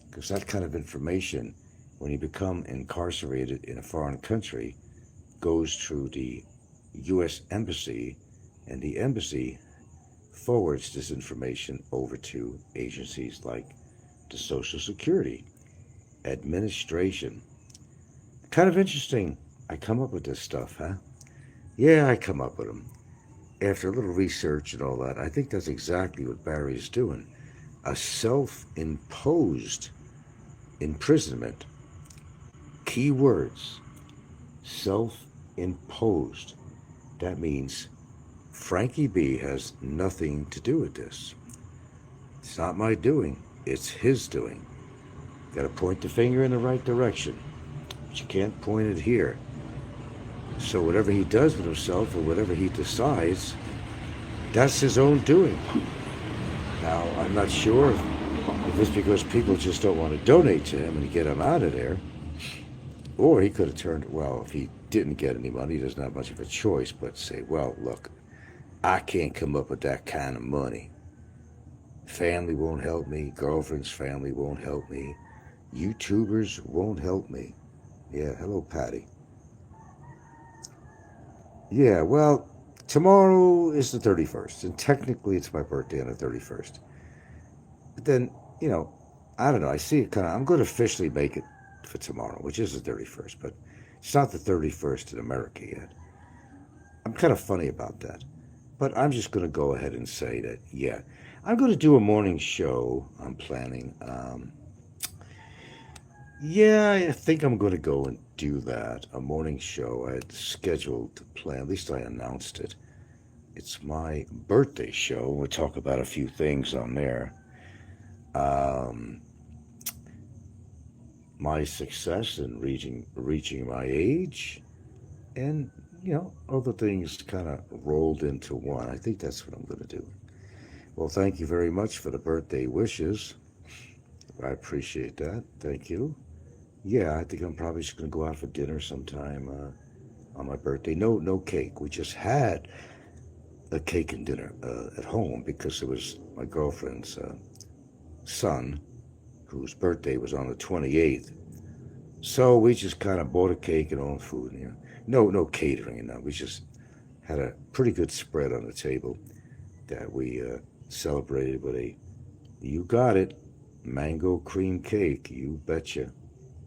Because that kind of information, when you become incarcerated in a foreign country, goes through the U.S. Embassy, and the embassy forwards this information over to agencies like the Social Security Administration. Kind of interesting. I come up with this stuff, huh? Yeah, I come up with them. After a little research and all that, I think that's exactly what Barry's doing. A self-imposed imprisonment. Key words. Self-imposed. That means Frankie B has nothing to do with this. It's not my doing. It's his doing. Got to point the finger in the right direction. But you can't point it here. So whatever he does with himself or whatever he decides, that's his own doing. Now, I'm not sure if it's because people just don't want to donate to him and get him out of there, or he could have turned, well, if he didn't get any money, he doesn't have much of a choice but say, well, look, I can't come up with that kind of money. Family won't help me. Girlfriend's family won't help me. YouTubers won't help me. Yeah, hello, Patty. Yeah, well, tomorrow is the 31st, and technically it's my birthday on the 31st. But then, I don't know, I see it kind of, I'm going to officially make it for tomorrow, which is the 31st, but it's not the 31st in America yet. I'm kind of funny about that. But I'm just going to go ahead and say that, yeah, I'm going to do a morning show. I'm planning. Yeah, I think I'm going to go and do that. A morning show. I had scheduled to plan. At least I announced it. It's my birthday show. We'll talk about a few things on there. My success in reaching my age, and other things kind of rolled into one. I think that's what I'm going to do. Well, thank you very much for the birthday wishes. I appreciate that. Thank you. Yeah, I think I'm probably just going to go out for dinner sometime on my birthday. No cake. We just had a cake and dinner at home because it was my girlfriend's son, whose birthday was on the 28th. So we just kind of bought a cake and all food. No catering, we just had a pretty good spread on the table that we celebrated with you got it, mango cream cake. You betcha.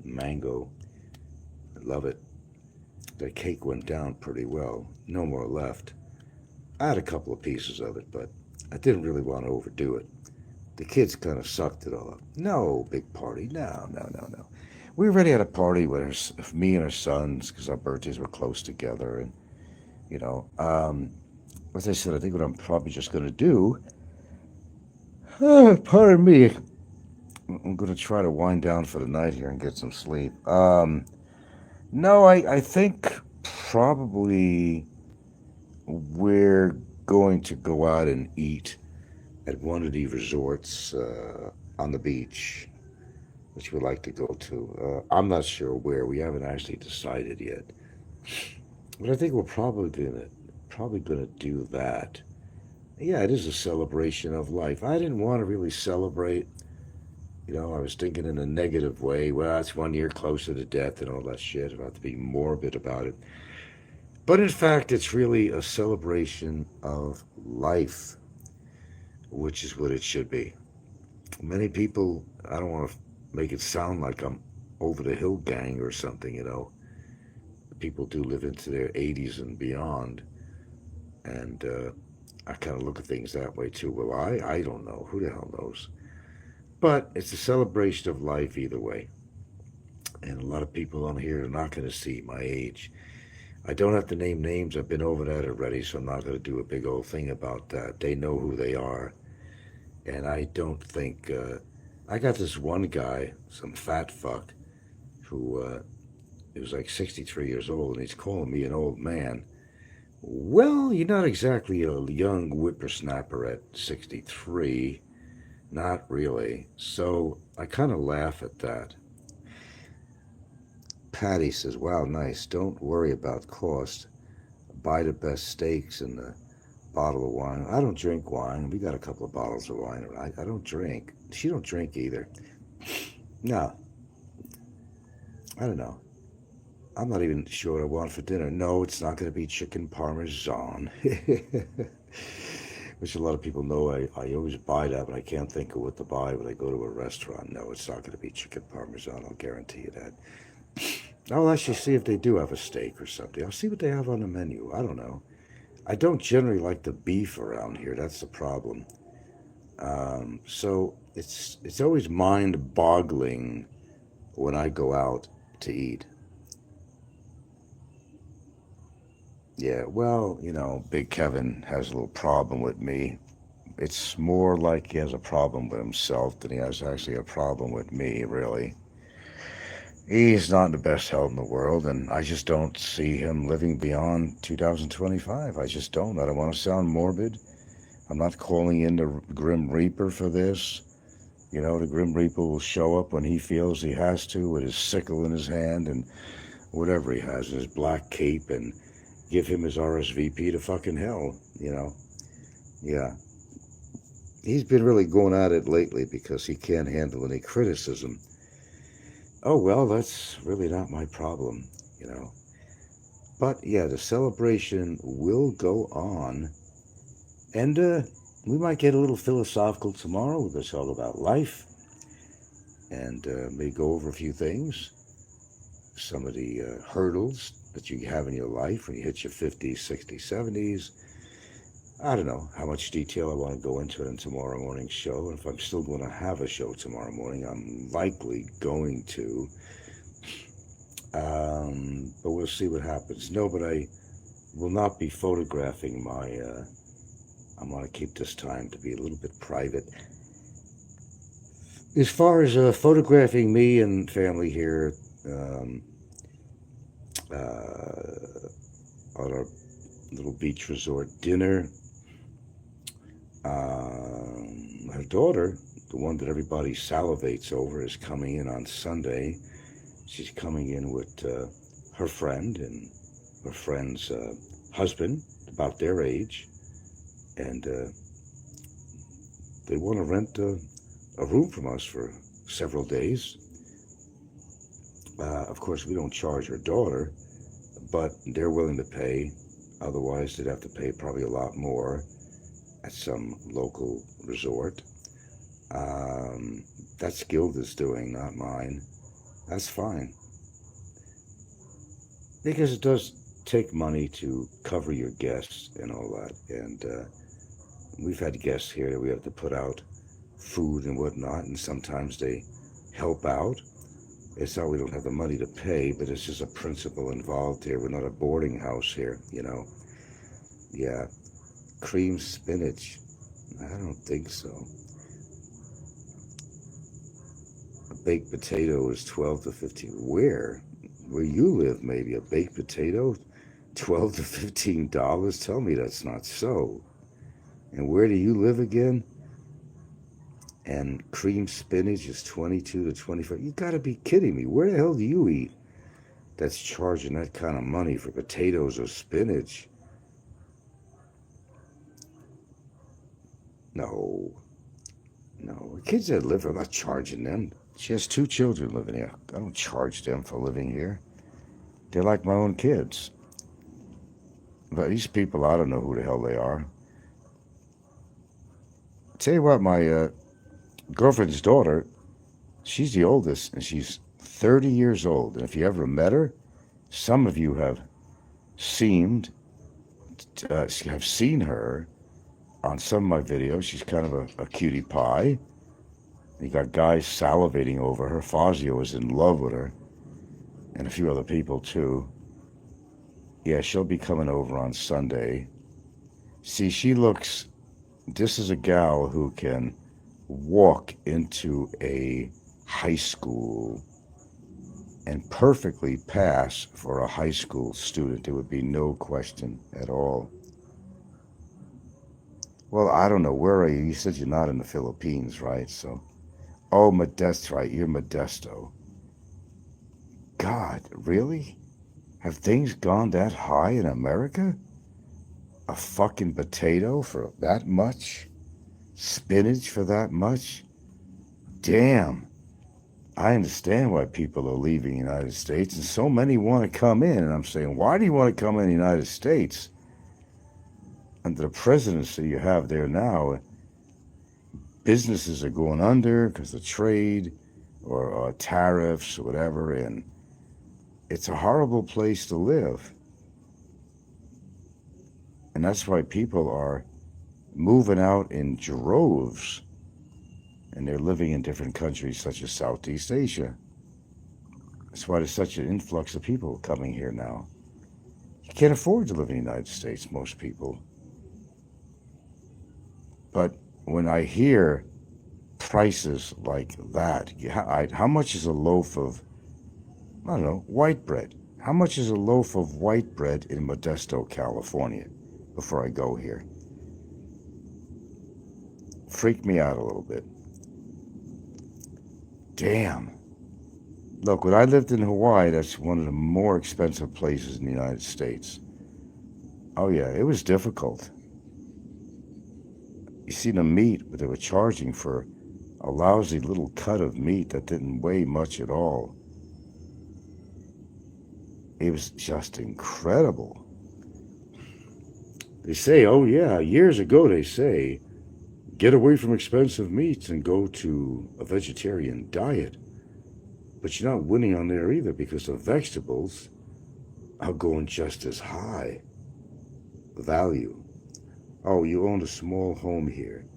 Mango. I love it. The cake went down pretty well. No more left. I had a couple of pieces of it, but I didn't really want to overdo it. The kids kind of sucked it all up. No big party. No. We already had a party with me and her sons because our birthdays were close together. And, as I said, I think what I'm probably just going to do, pardon me, I'm going to try to wind down for the night here and get some sleep. No, I think probably we're going to go out and eat at one of the resorts on the beach, which we'd like to go to. I'm not sure where. We haven't actually decided yet. But I think we're probably gonna do that. Yeah, it is a celebration of life. I didn't want to really celebrate. I was thinking in a negative way. Well, it's 1 year closer to death and all that shit. About to be morbid about it. But in fact, it's really a celebration of life, which is what it should be. Many people, I don't want to make it sound like I'm over the hill gang or something, People do live into their 80s and beyond. And I kind of look at things that way too. Well, I don't know. Who the hell knows? But it's a celebration of life either way. And a lot of people on here are not going to see my age. I don't have to name names. I've been over that already, so I'm not going to do a big old thing about that. They know who they are. And I don't think... I got this one guy, some fat fuck, who he was like 63 years old, and he's calling me an old man. Well, you're not exactly a young whippersnapper at 63. Not really. So I kind of laugh at that. Patty says, wow, nice. Don't worry about cost. Buy the best steaks and the bottle of wine. I don't drink wine. We got a couple of bottles of wine. I don't drink. She don't drink either. No. I don't know. I'm not even sure what I want for dinner. No, it's not going to be chicken parmesan. Which a lot of people know I always buy that, but I can't think of what to buy when I go to a restaurant. No, it's not going to be chicken parmesan. I'll guarantee you that. I'll actually see if they do have a steak or something. I'll see what they have on the menu. I don't know. I don't generally like the beef around here. That's the problem. So it's always mind-boggling when I go out to eat. Yeah, well, Big Kevin has a little problem with me. It's more like he has a problem with himself than he has actually a problem with me, really. He's not in the best health in the world, and I just don't see him living beyond 2025. I just don't. I don't want to sound morbid. I'm not calling in the Grim Reaper for this. You know, the Grim Reaper will show up when he feels he has to with his sickle in his hand and whatever he has in his black cape and give him his RSVP to fucking hell, you know. Yeah. He's been really going at it lately because he can't handle any criticism. Oh, well, that's really not my problem, you know. But yeah, the celebration will go on. And we might get a little philosophical tomorrow. We're going to talk about life and may go over a few things. Some of the hurdles that you have in your life when you hit your 50s, 60s, 70s. I don't know how much detail I want to go into it in tomorrow morning's show. And if I'm still going to have a show tomorrow morning, I'm likely going to. But we'll see what happens. No, but I will not be photographing my... I want to keep this time to be a little bit private. As far as photographing me and family here on our little beach resort dinner, her daughter, the one that everybody salivates over, is coming in on Sunday. She's coming in with her friend and her friend's husband, about their age. And they want to rent a room from us for several days. Of course, we don't charge her daughter, but they're willing to pay. Otherwise, they'd have to pay probably a lot more at some local resort. That's Gilda's doing, not mine. That's fine. Because it does take money to cover your guests and all that. And we've had guests here that we have to put out food and whatnot, and sometimes they help out. It's not we don't have the money to pay, but it's just a principle involved here. We're not a boarding house here, you know. Yeah. Cream spinach. I don't think so. A baked potato is 12 to 15. Where? Where you live, maybe. A baked potato? $12 to $15? Tell me that's not so. And where do you live again? And cream spinach is 22 to 25. You gotta be kidding me. Where the hell do you eat that's charging that kind of money for potatoes or spinach? No. The kids that live here, I'm not charging them. She has 2 children living here. I don't charge them for living here. They're like my own kids. But these people, I don't know who the hell they are. Tell you what, my girlfriend's daughter, she's the oldest, and she's 30 years old. And if you ever met her, some of you have seen her on some of my videos. She's kind of a cutie pie. You got guys salivating over her. Fazio is in love with her, and a few other people too. Yeah, she'll be coming over on Sunday. See, this is a gal who can walk into a high school and perfectly pass for a high school student. There would be no question at all. Well, I don't know. Where are you? You said you're not in the Philippines, right? So, oh, Modesto, right. You're Modesto. God, really? Have things gone that high in America? A fucking potato for that much? Spinach for that much? Damn. I understand why people are leaving the United States, and so many want to come in. And I'm saying, why do you want to come in the United States? Under the presidency you have there now, businesses are going under because of trade or tariffs or whatever, and it's a horrible place to live. And that's why people are moving out in droves, and they're living in different countries such as Southeast Asia. That's why there's such an influx of people coming here now. You can't afford to live in the United States, most people. But when I hear prices like that, how much is a loaf of I don't know, white bread. How much is a loaf of white bread in Modesto, California? Before I go here. Freaked me out a little bit. Damn. Look, when I lived in Hawaii, that's one of the more expensive places in the United States. Oh yeah, it was difficult. You see the meat, but they were charging for a lousy little cut of meat that didn't weigh much at all. It was just incredible. They say, oh yeah, years ago they say, get away from expensive meats and go to a vegetarian diet. But you're not winning on there either because the vegetables are going just as high. Value. Oh, you own a small home here.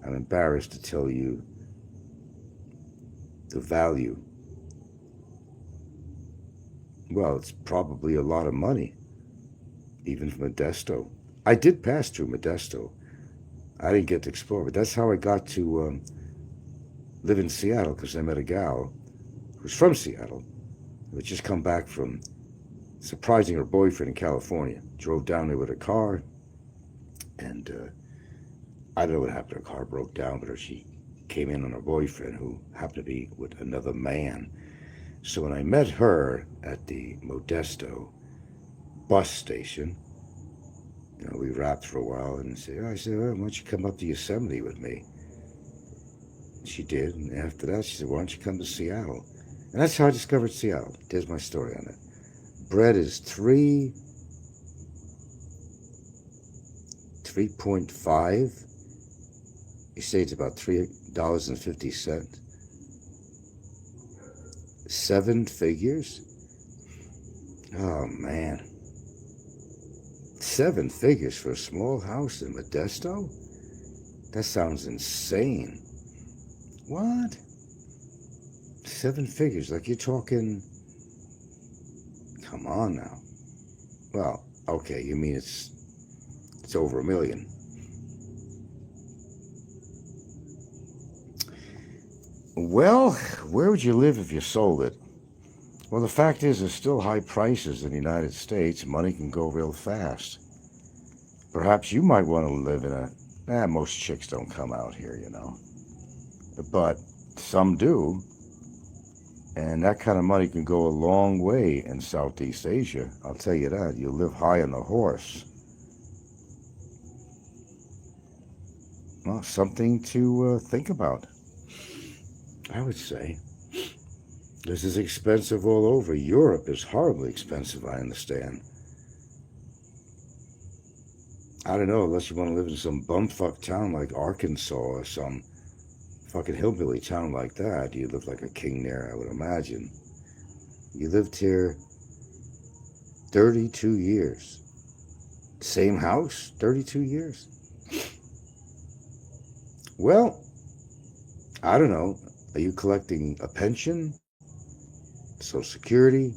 I'm embarrassed to tell you the value. Well, it's probably a lot of money, even from Modesto. I did pass through Modesto. I didn't get to explore, but that's how I got to live in Seattle, because I met a gal who's from Seattle, who had just come back from surprising her boyfriend in California. Drove down there with a car, and I don't know what happened. Her car broke down, but she came in on her boyfriend, who happened to be with another man. So when I met her at the Modesto bus station, you know, we rapped for a while, and I said, well, why don't you come up to Yosemite with me? She did, and after that, she said, why don't you come to Seattle? And that's how I discovered Seattle. There's my story on it. Bread is 3.5. You say it's about $3.50. 7 figures? Oh, man. 7 figures for a small house in Modesto? That sounds insane. What? 7 figures? Like you're talking... Come on now. Well, okay, you mean it's over $1 million. Well, where would you live if you sold it? Well, the fact is, there's still high prices in the United States. Money can go real fast. Perhaps you might want to live in a... most chicks don't come out here, you know. But some do. And that kind of money can go a long way in Southeast Asia. I'll tell you that. You live high on the horse. Well, something to think about, I would say. This is expensive all over. Europe is horribly expensive, I understand. I don't know, unless you want to live in some bumfuck town like Arkansas or some fucking hillbilly town like that. You live like a king there, I would imagine. You lived here 32 years. Same house, 32 years. Well, I don't know. Are you collecting a pension? Social Security?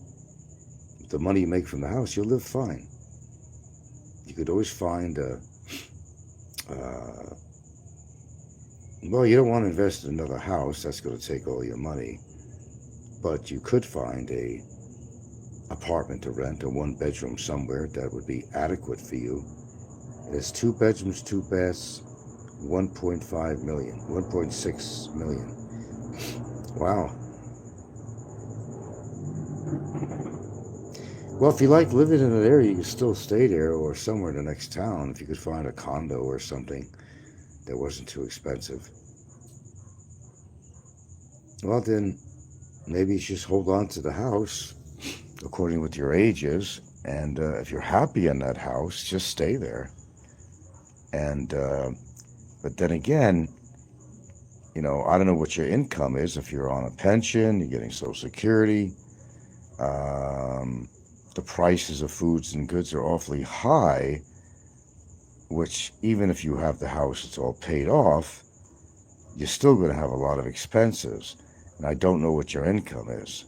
With the money you make from the house, you'll live fine. You could always find well, you don't want to invest in another house. That's going to take all your money. But you could find a apartment to rent, a 1-bedroom somewhere that would be adequate for you. It has 2 bedrooms, 2 baths, 1.5 million, 1.6 million. Wow. Well, if you like living in an area, you can still stay there or somewhere in the next town if you could find a condo or something that wasn't too expensive. Well, then maybe you just hold on to the house according with your age is, and if you're happy in that house, just stay there. And but then again, you know, I don't know what your income is. If you're on a pension, you're getting Social Security. The prices of foods and goods are awfully high, which even if you have the house, it's all paid off, you're still going to have a lot of expenses. And I don't know what your income is.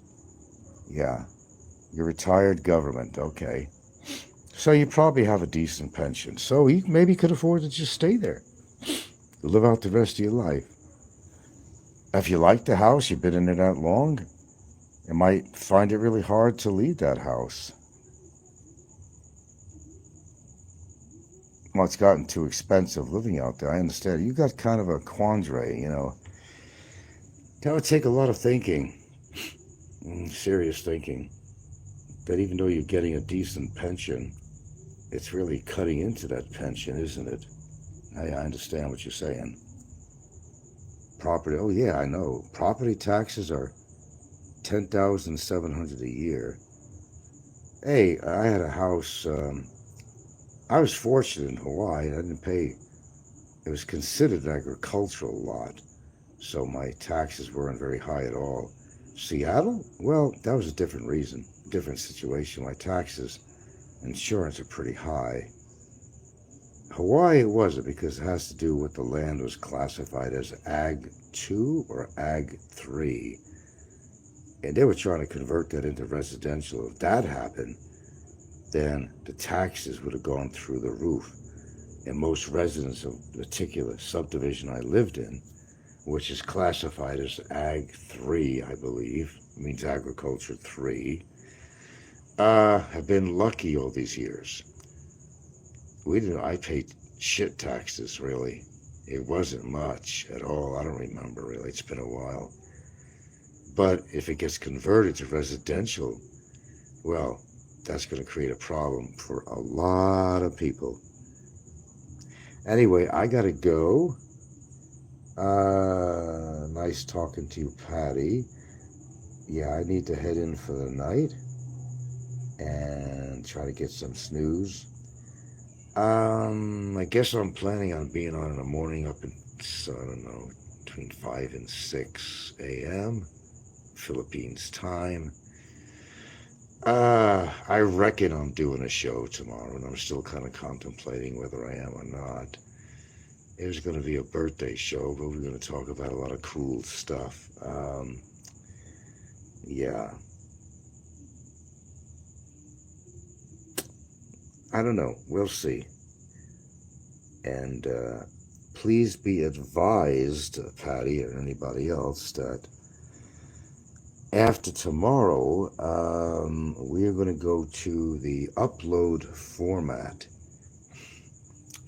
Yeah, you're retired government, okay. So you probably have a decent pension. So you maybe could afford to just stay there. Live out the rest of your life. If you like the house, you've been in it that long, I might find it really hard to leave that house. Well, it's gotten too expensive living out there. I understand. You got kind of a quandary, That would take a lot of thinking, serious thinking, that even though you're getting a decent pension, it's really cutting into that pension, isn't it? I understand what you're saying. Property, oh yeah, I know. Property taxes are $10,700 a year. Hey, I had a house. I was fortunate in Hawaii. I didn't pay. It was considered an agricultural lot, so my taxes weren't very high at all. Seattle? Well, that was a different reason, different situation. My taxes, insurance are pretty high. Hawaii wasn't, because it has to do with the land was classified as Ag 2 or Ag 3. And they were trying to convert that into residential. If that happened, then the taxes would have gone through the roof. And most residents of the particular subdivision I lived in, which is classified as Ag 3, I believe, means Agriculture 3, have been lucky all these years. I paid shit taxes, really. It wasn't much at all. I don't remember, really. It's been a while. But if it gets converted to residential, well, that's going to create a problem for a lot of people. Anyway, I got to go. Nice talking to you, Patty. Yeah, I need to head in for the night and try to get some snooze. I guess I'm planning on being on in the morning up in, I don't know, between 5 and 6 a.m. Philippines time. I reckon I'm doing a show tomorrow, and I'm still kind of contemplating whether I am or not. It was going to be a birthday show, but we're going to talk about a lot of cool stuff. Yeah. I don't know. We'll see. And please be advised, Patty, or anybody else, that after tomorrow, we're going to go to the upload format.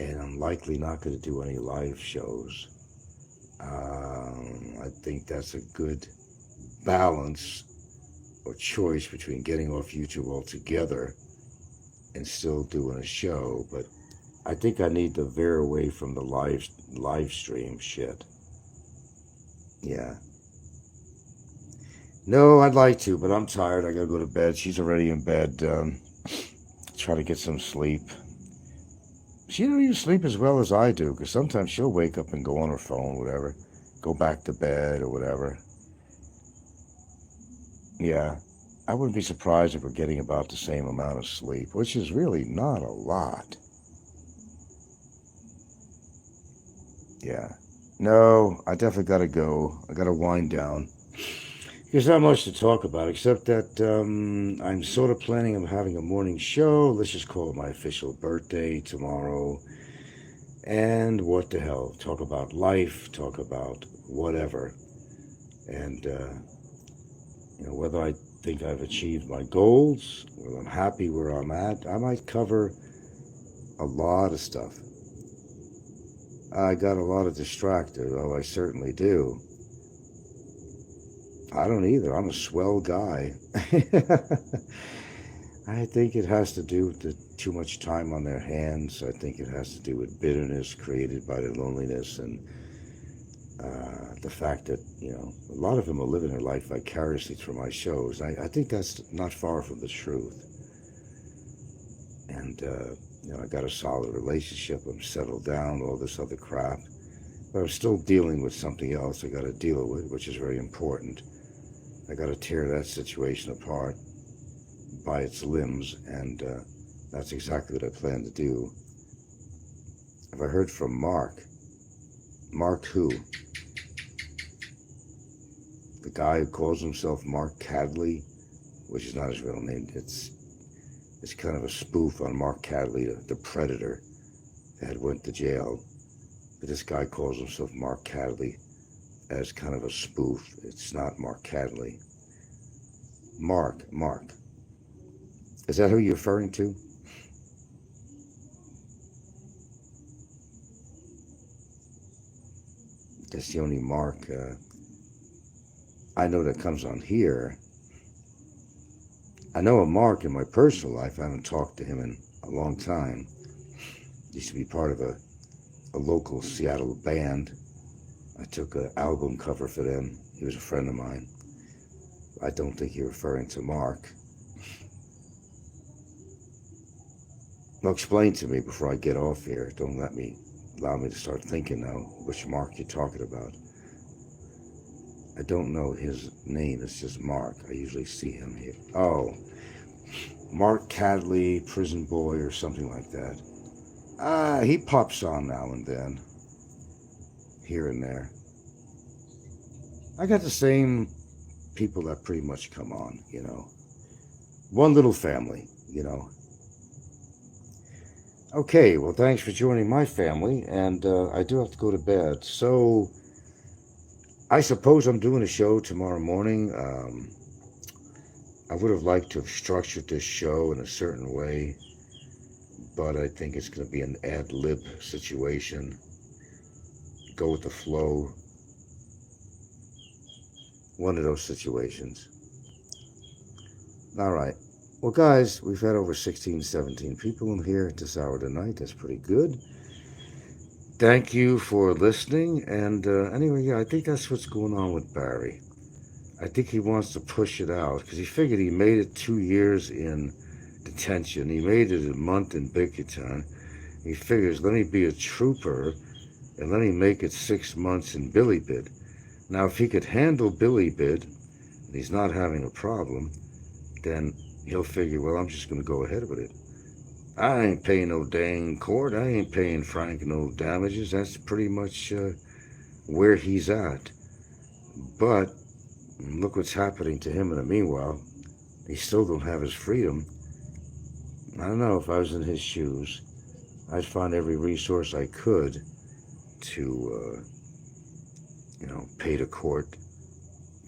And I'm likely not going to do any live shows. I think that's a good balance or choice between getting off YouTube altogether and still doing a show. But I think I need to veer away from the live stream shit. Yeah. No, I'd like to, but I'm tired. I gotta go to bed. She's already in bed. Try to get some sleep. She don't even sleep as well as I do, because sometimes she'll wake up and go on her phone, whatever, go back to bed or whatever. Yeah, I wouldn't be surprised if we're getting about the same amount of sleep, which is really not a lot. Yeah. No, I definitely got to go. I got to wind down. There's not much to talk about, except that I'm sort of planning on having a morning show. Let's just call it my official birthday tomorrow. And what the hell? Talk about life, talk about whatever. And, whether I think I've achieved my goals, whether I'm happy where I'm at, I might cover a lot of stuff. I got a lot of distracted, oh, I certainly do. I don't either. I'm a swell guy. I think it has to do with too much time on their hands. I think it has to do with bitterness created by their loneliness and the fact that, a lot of them are living their life vicariously through my shows. I think that's not far from the truth. And, I got a solid relationship. I'm settled down, all this other crap. But I'm still dealing with something else I got to deal with, which is very important. I got to tear that situation apart by its limbs, and that's exactly what I plan to do. Have I heard from Mark? Mark who? The guy who calls himself Mark Cadley, which is not his real name. It's kind of a spoof on Mark Cadley, the predator that went to jail. But this guy calls himself Mark Cadley as kind of a spoof. It's not Mark Cadley. Mark. Is that who you're referring to? That's the only Mark I know that comes on here. I know a Mark in my personal life. I haven't talked to him in a long time. Used to be part of a local Seattle band. I took an album cover for them. He was a friend of mine. I don't think you're referring to Mark. Well, explain to me before I get off here. Don't allow me to start thinking now which Mark you're talking about. I don't know his name. It's just Mark. I usually see him here. Oh, Mark Cadley, Prison Boy, or something like that. He pops on now and then, here and there. I got the same people that pretty much come on, you know. One little family, you know. Okay, well, thanks for joining my family, and I do have to go to bed. So, I suppose I'm doing a show tomorrow morning. I would have liked to have structured this show in a certain way, but I think it's going to be an ad-lib situation. Go with the flow. One of those situations. All right. Well, guys, we've had over 16, 17 people in here at this hour tonight. That's pretty good. Thank you for listening. And anyway, yeah, I think that's what's going on with Barry. I think he wants to push it out because he figured he made it 2 years in detention. He made it a month in Bickerton. He figures, let me be a trooper and let me make it 6 months in Billybid. Now, if he could handle Billybid and he's not having a problem, then he'll figure, well, I'm just going to go ahead with it. I ain't paying no dang court. I ain't paying Frank no damages. That's pretty much where he's at. But look what's happening to him in the meanwhile. He still don't have his freedom. I don't know, if I was in his shoes, I'd find every resource I could to, pay the court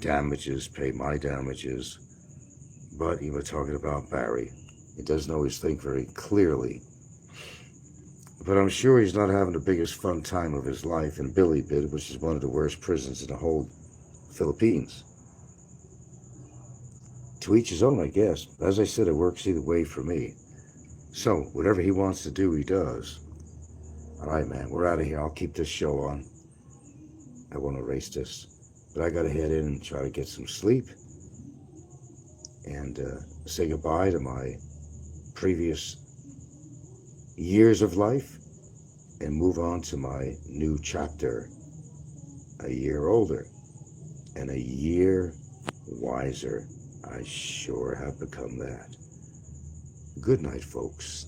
damages, pay my damages. But you were talking about Barry. He doesn't always think very clearly. But I'm sure he's not having the biggest fun time of his life in Billybid, which is one of the worst prisons in the whole Philippines. To each his own, I guess. As I said, it works either way for me. So, whatever he wants to do, he does. All right, man, we're out of here. I'll keep this show on. I won't erase this. But I got to head in and try to get some sleep. And say goodbye to my previous years of life and move on to my new chapter, a year older and a year wiser. I sure have become that. Good night, folks.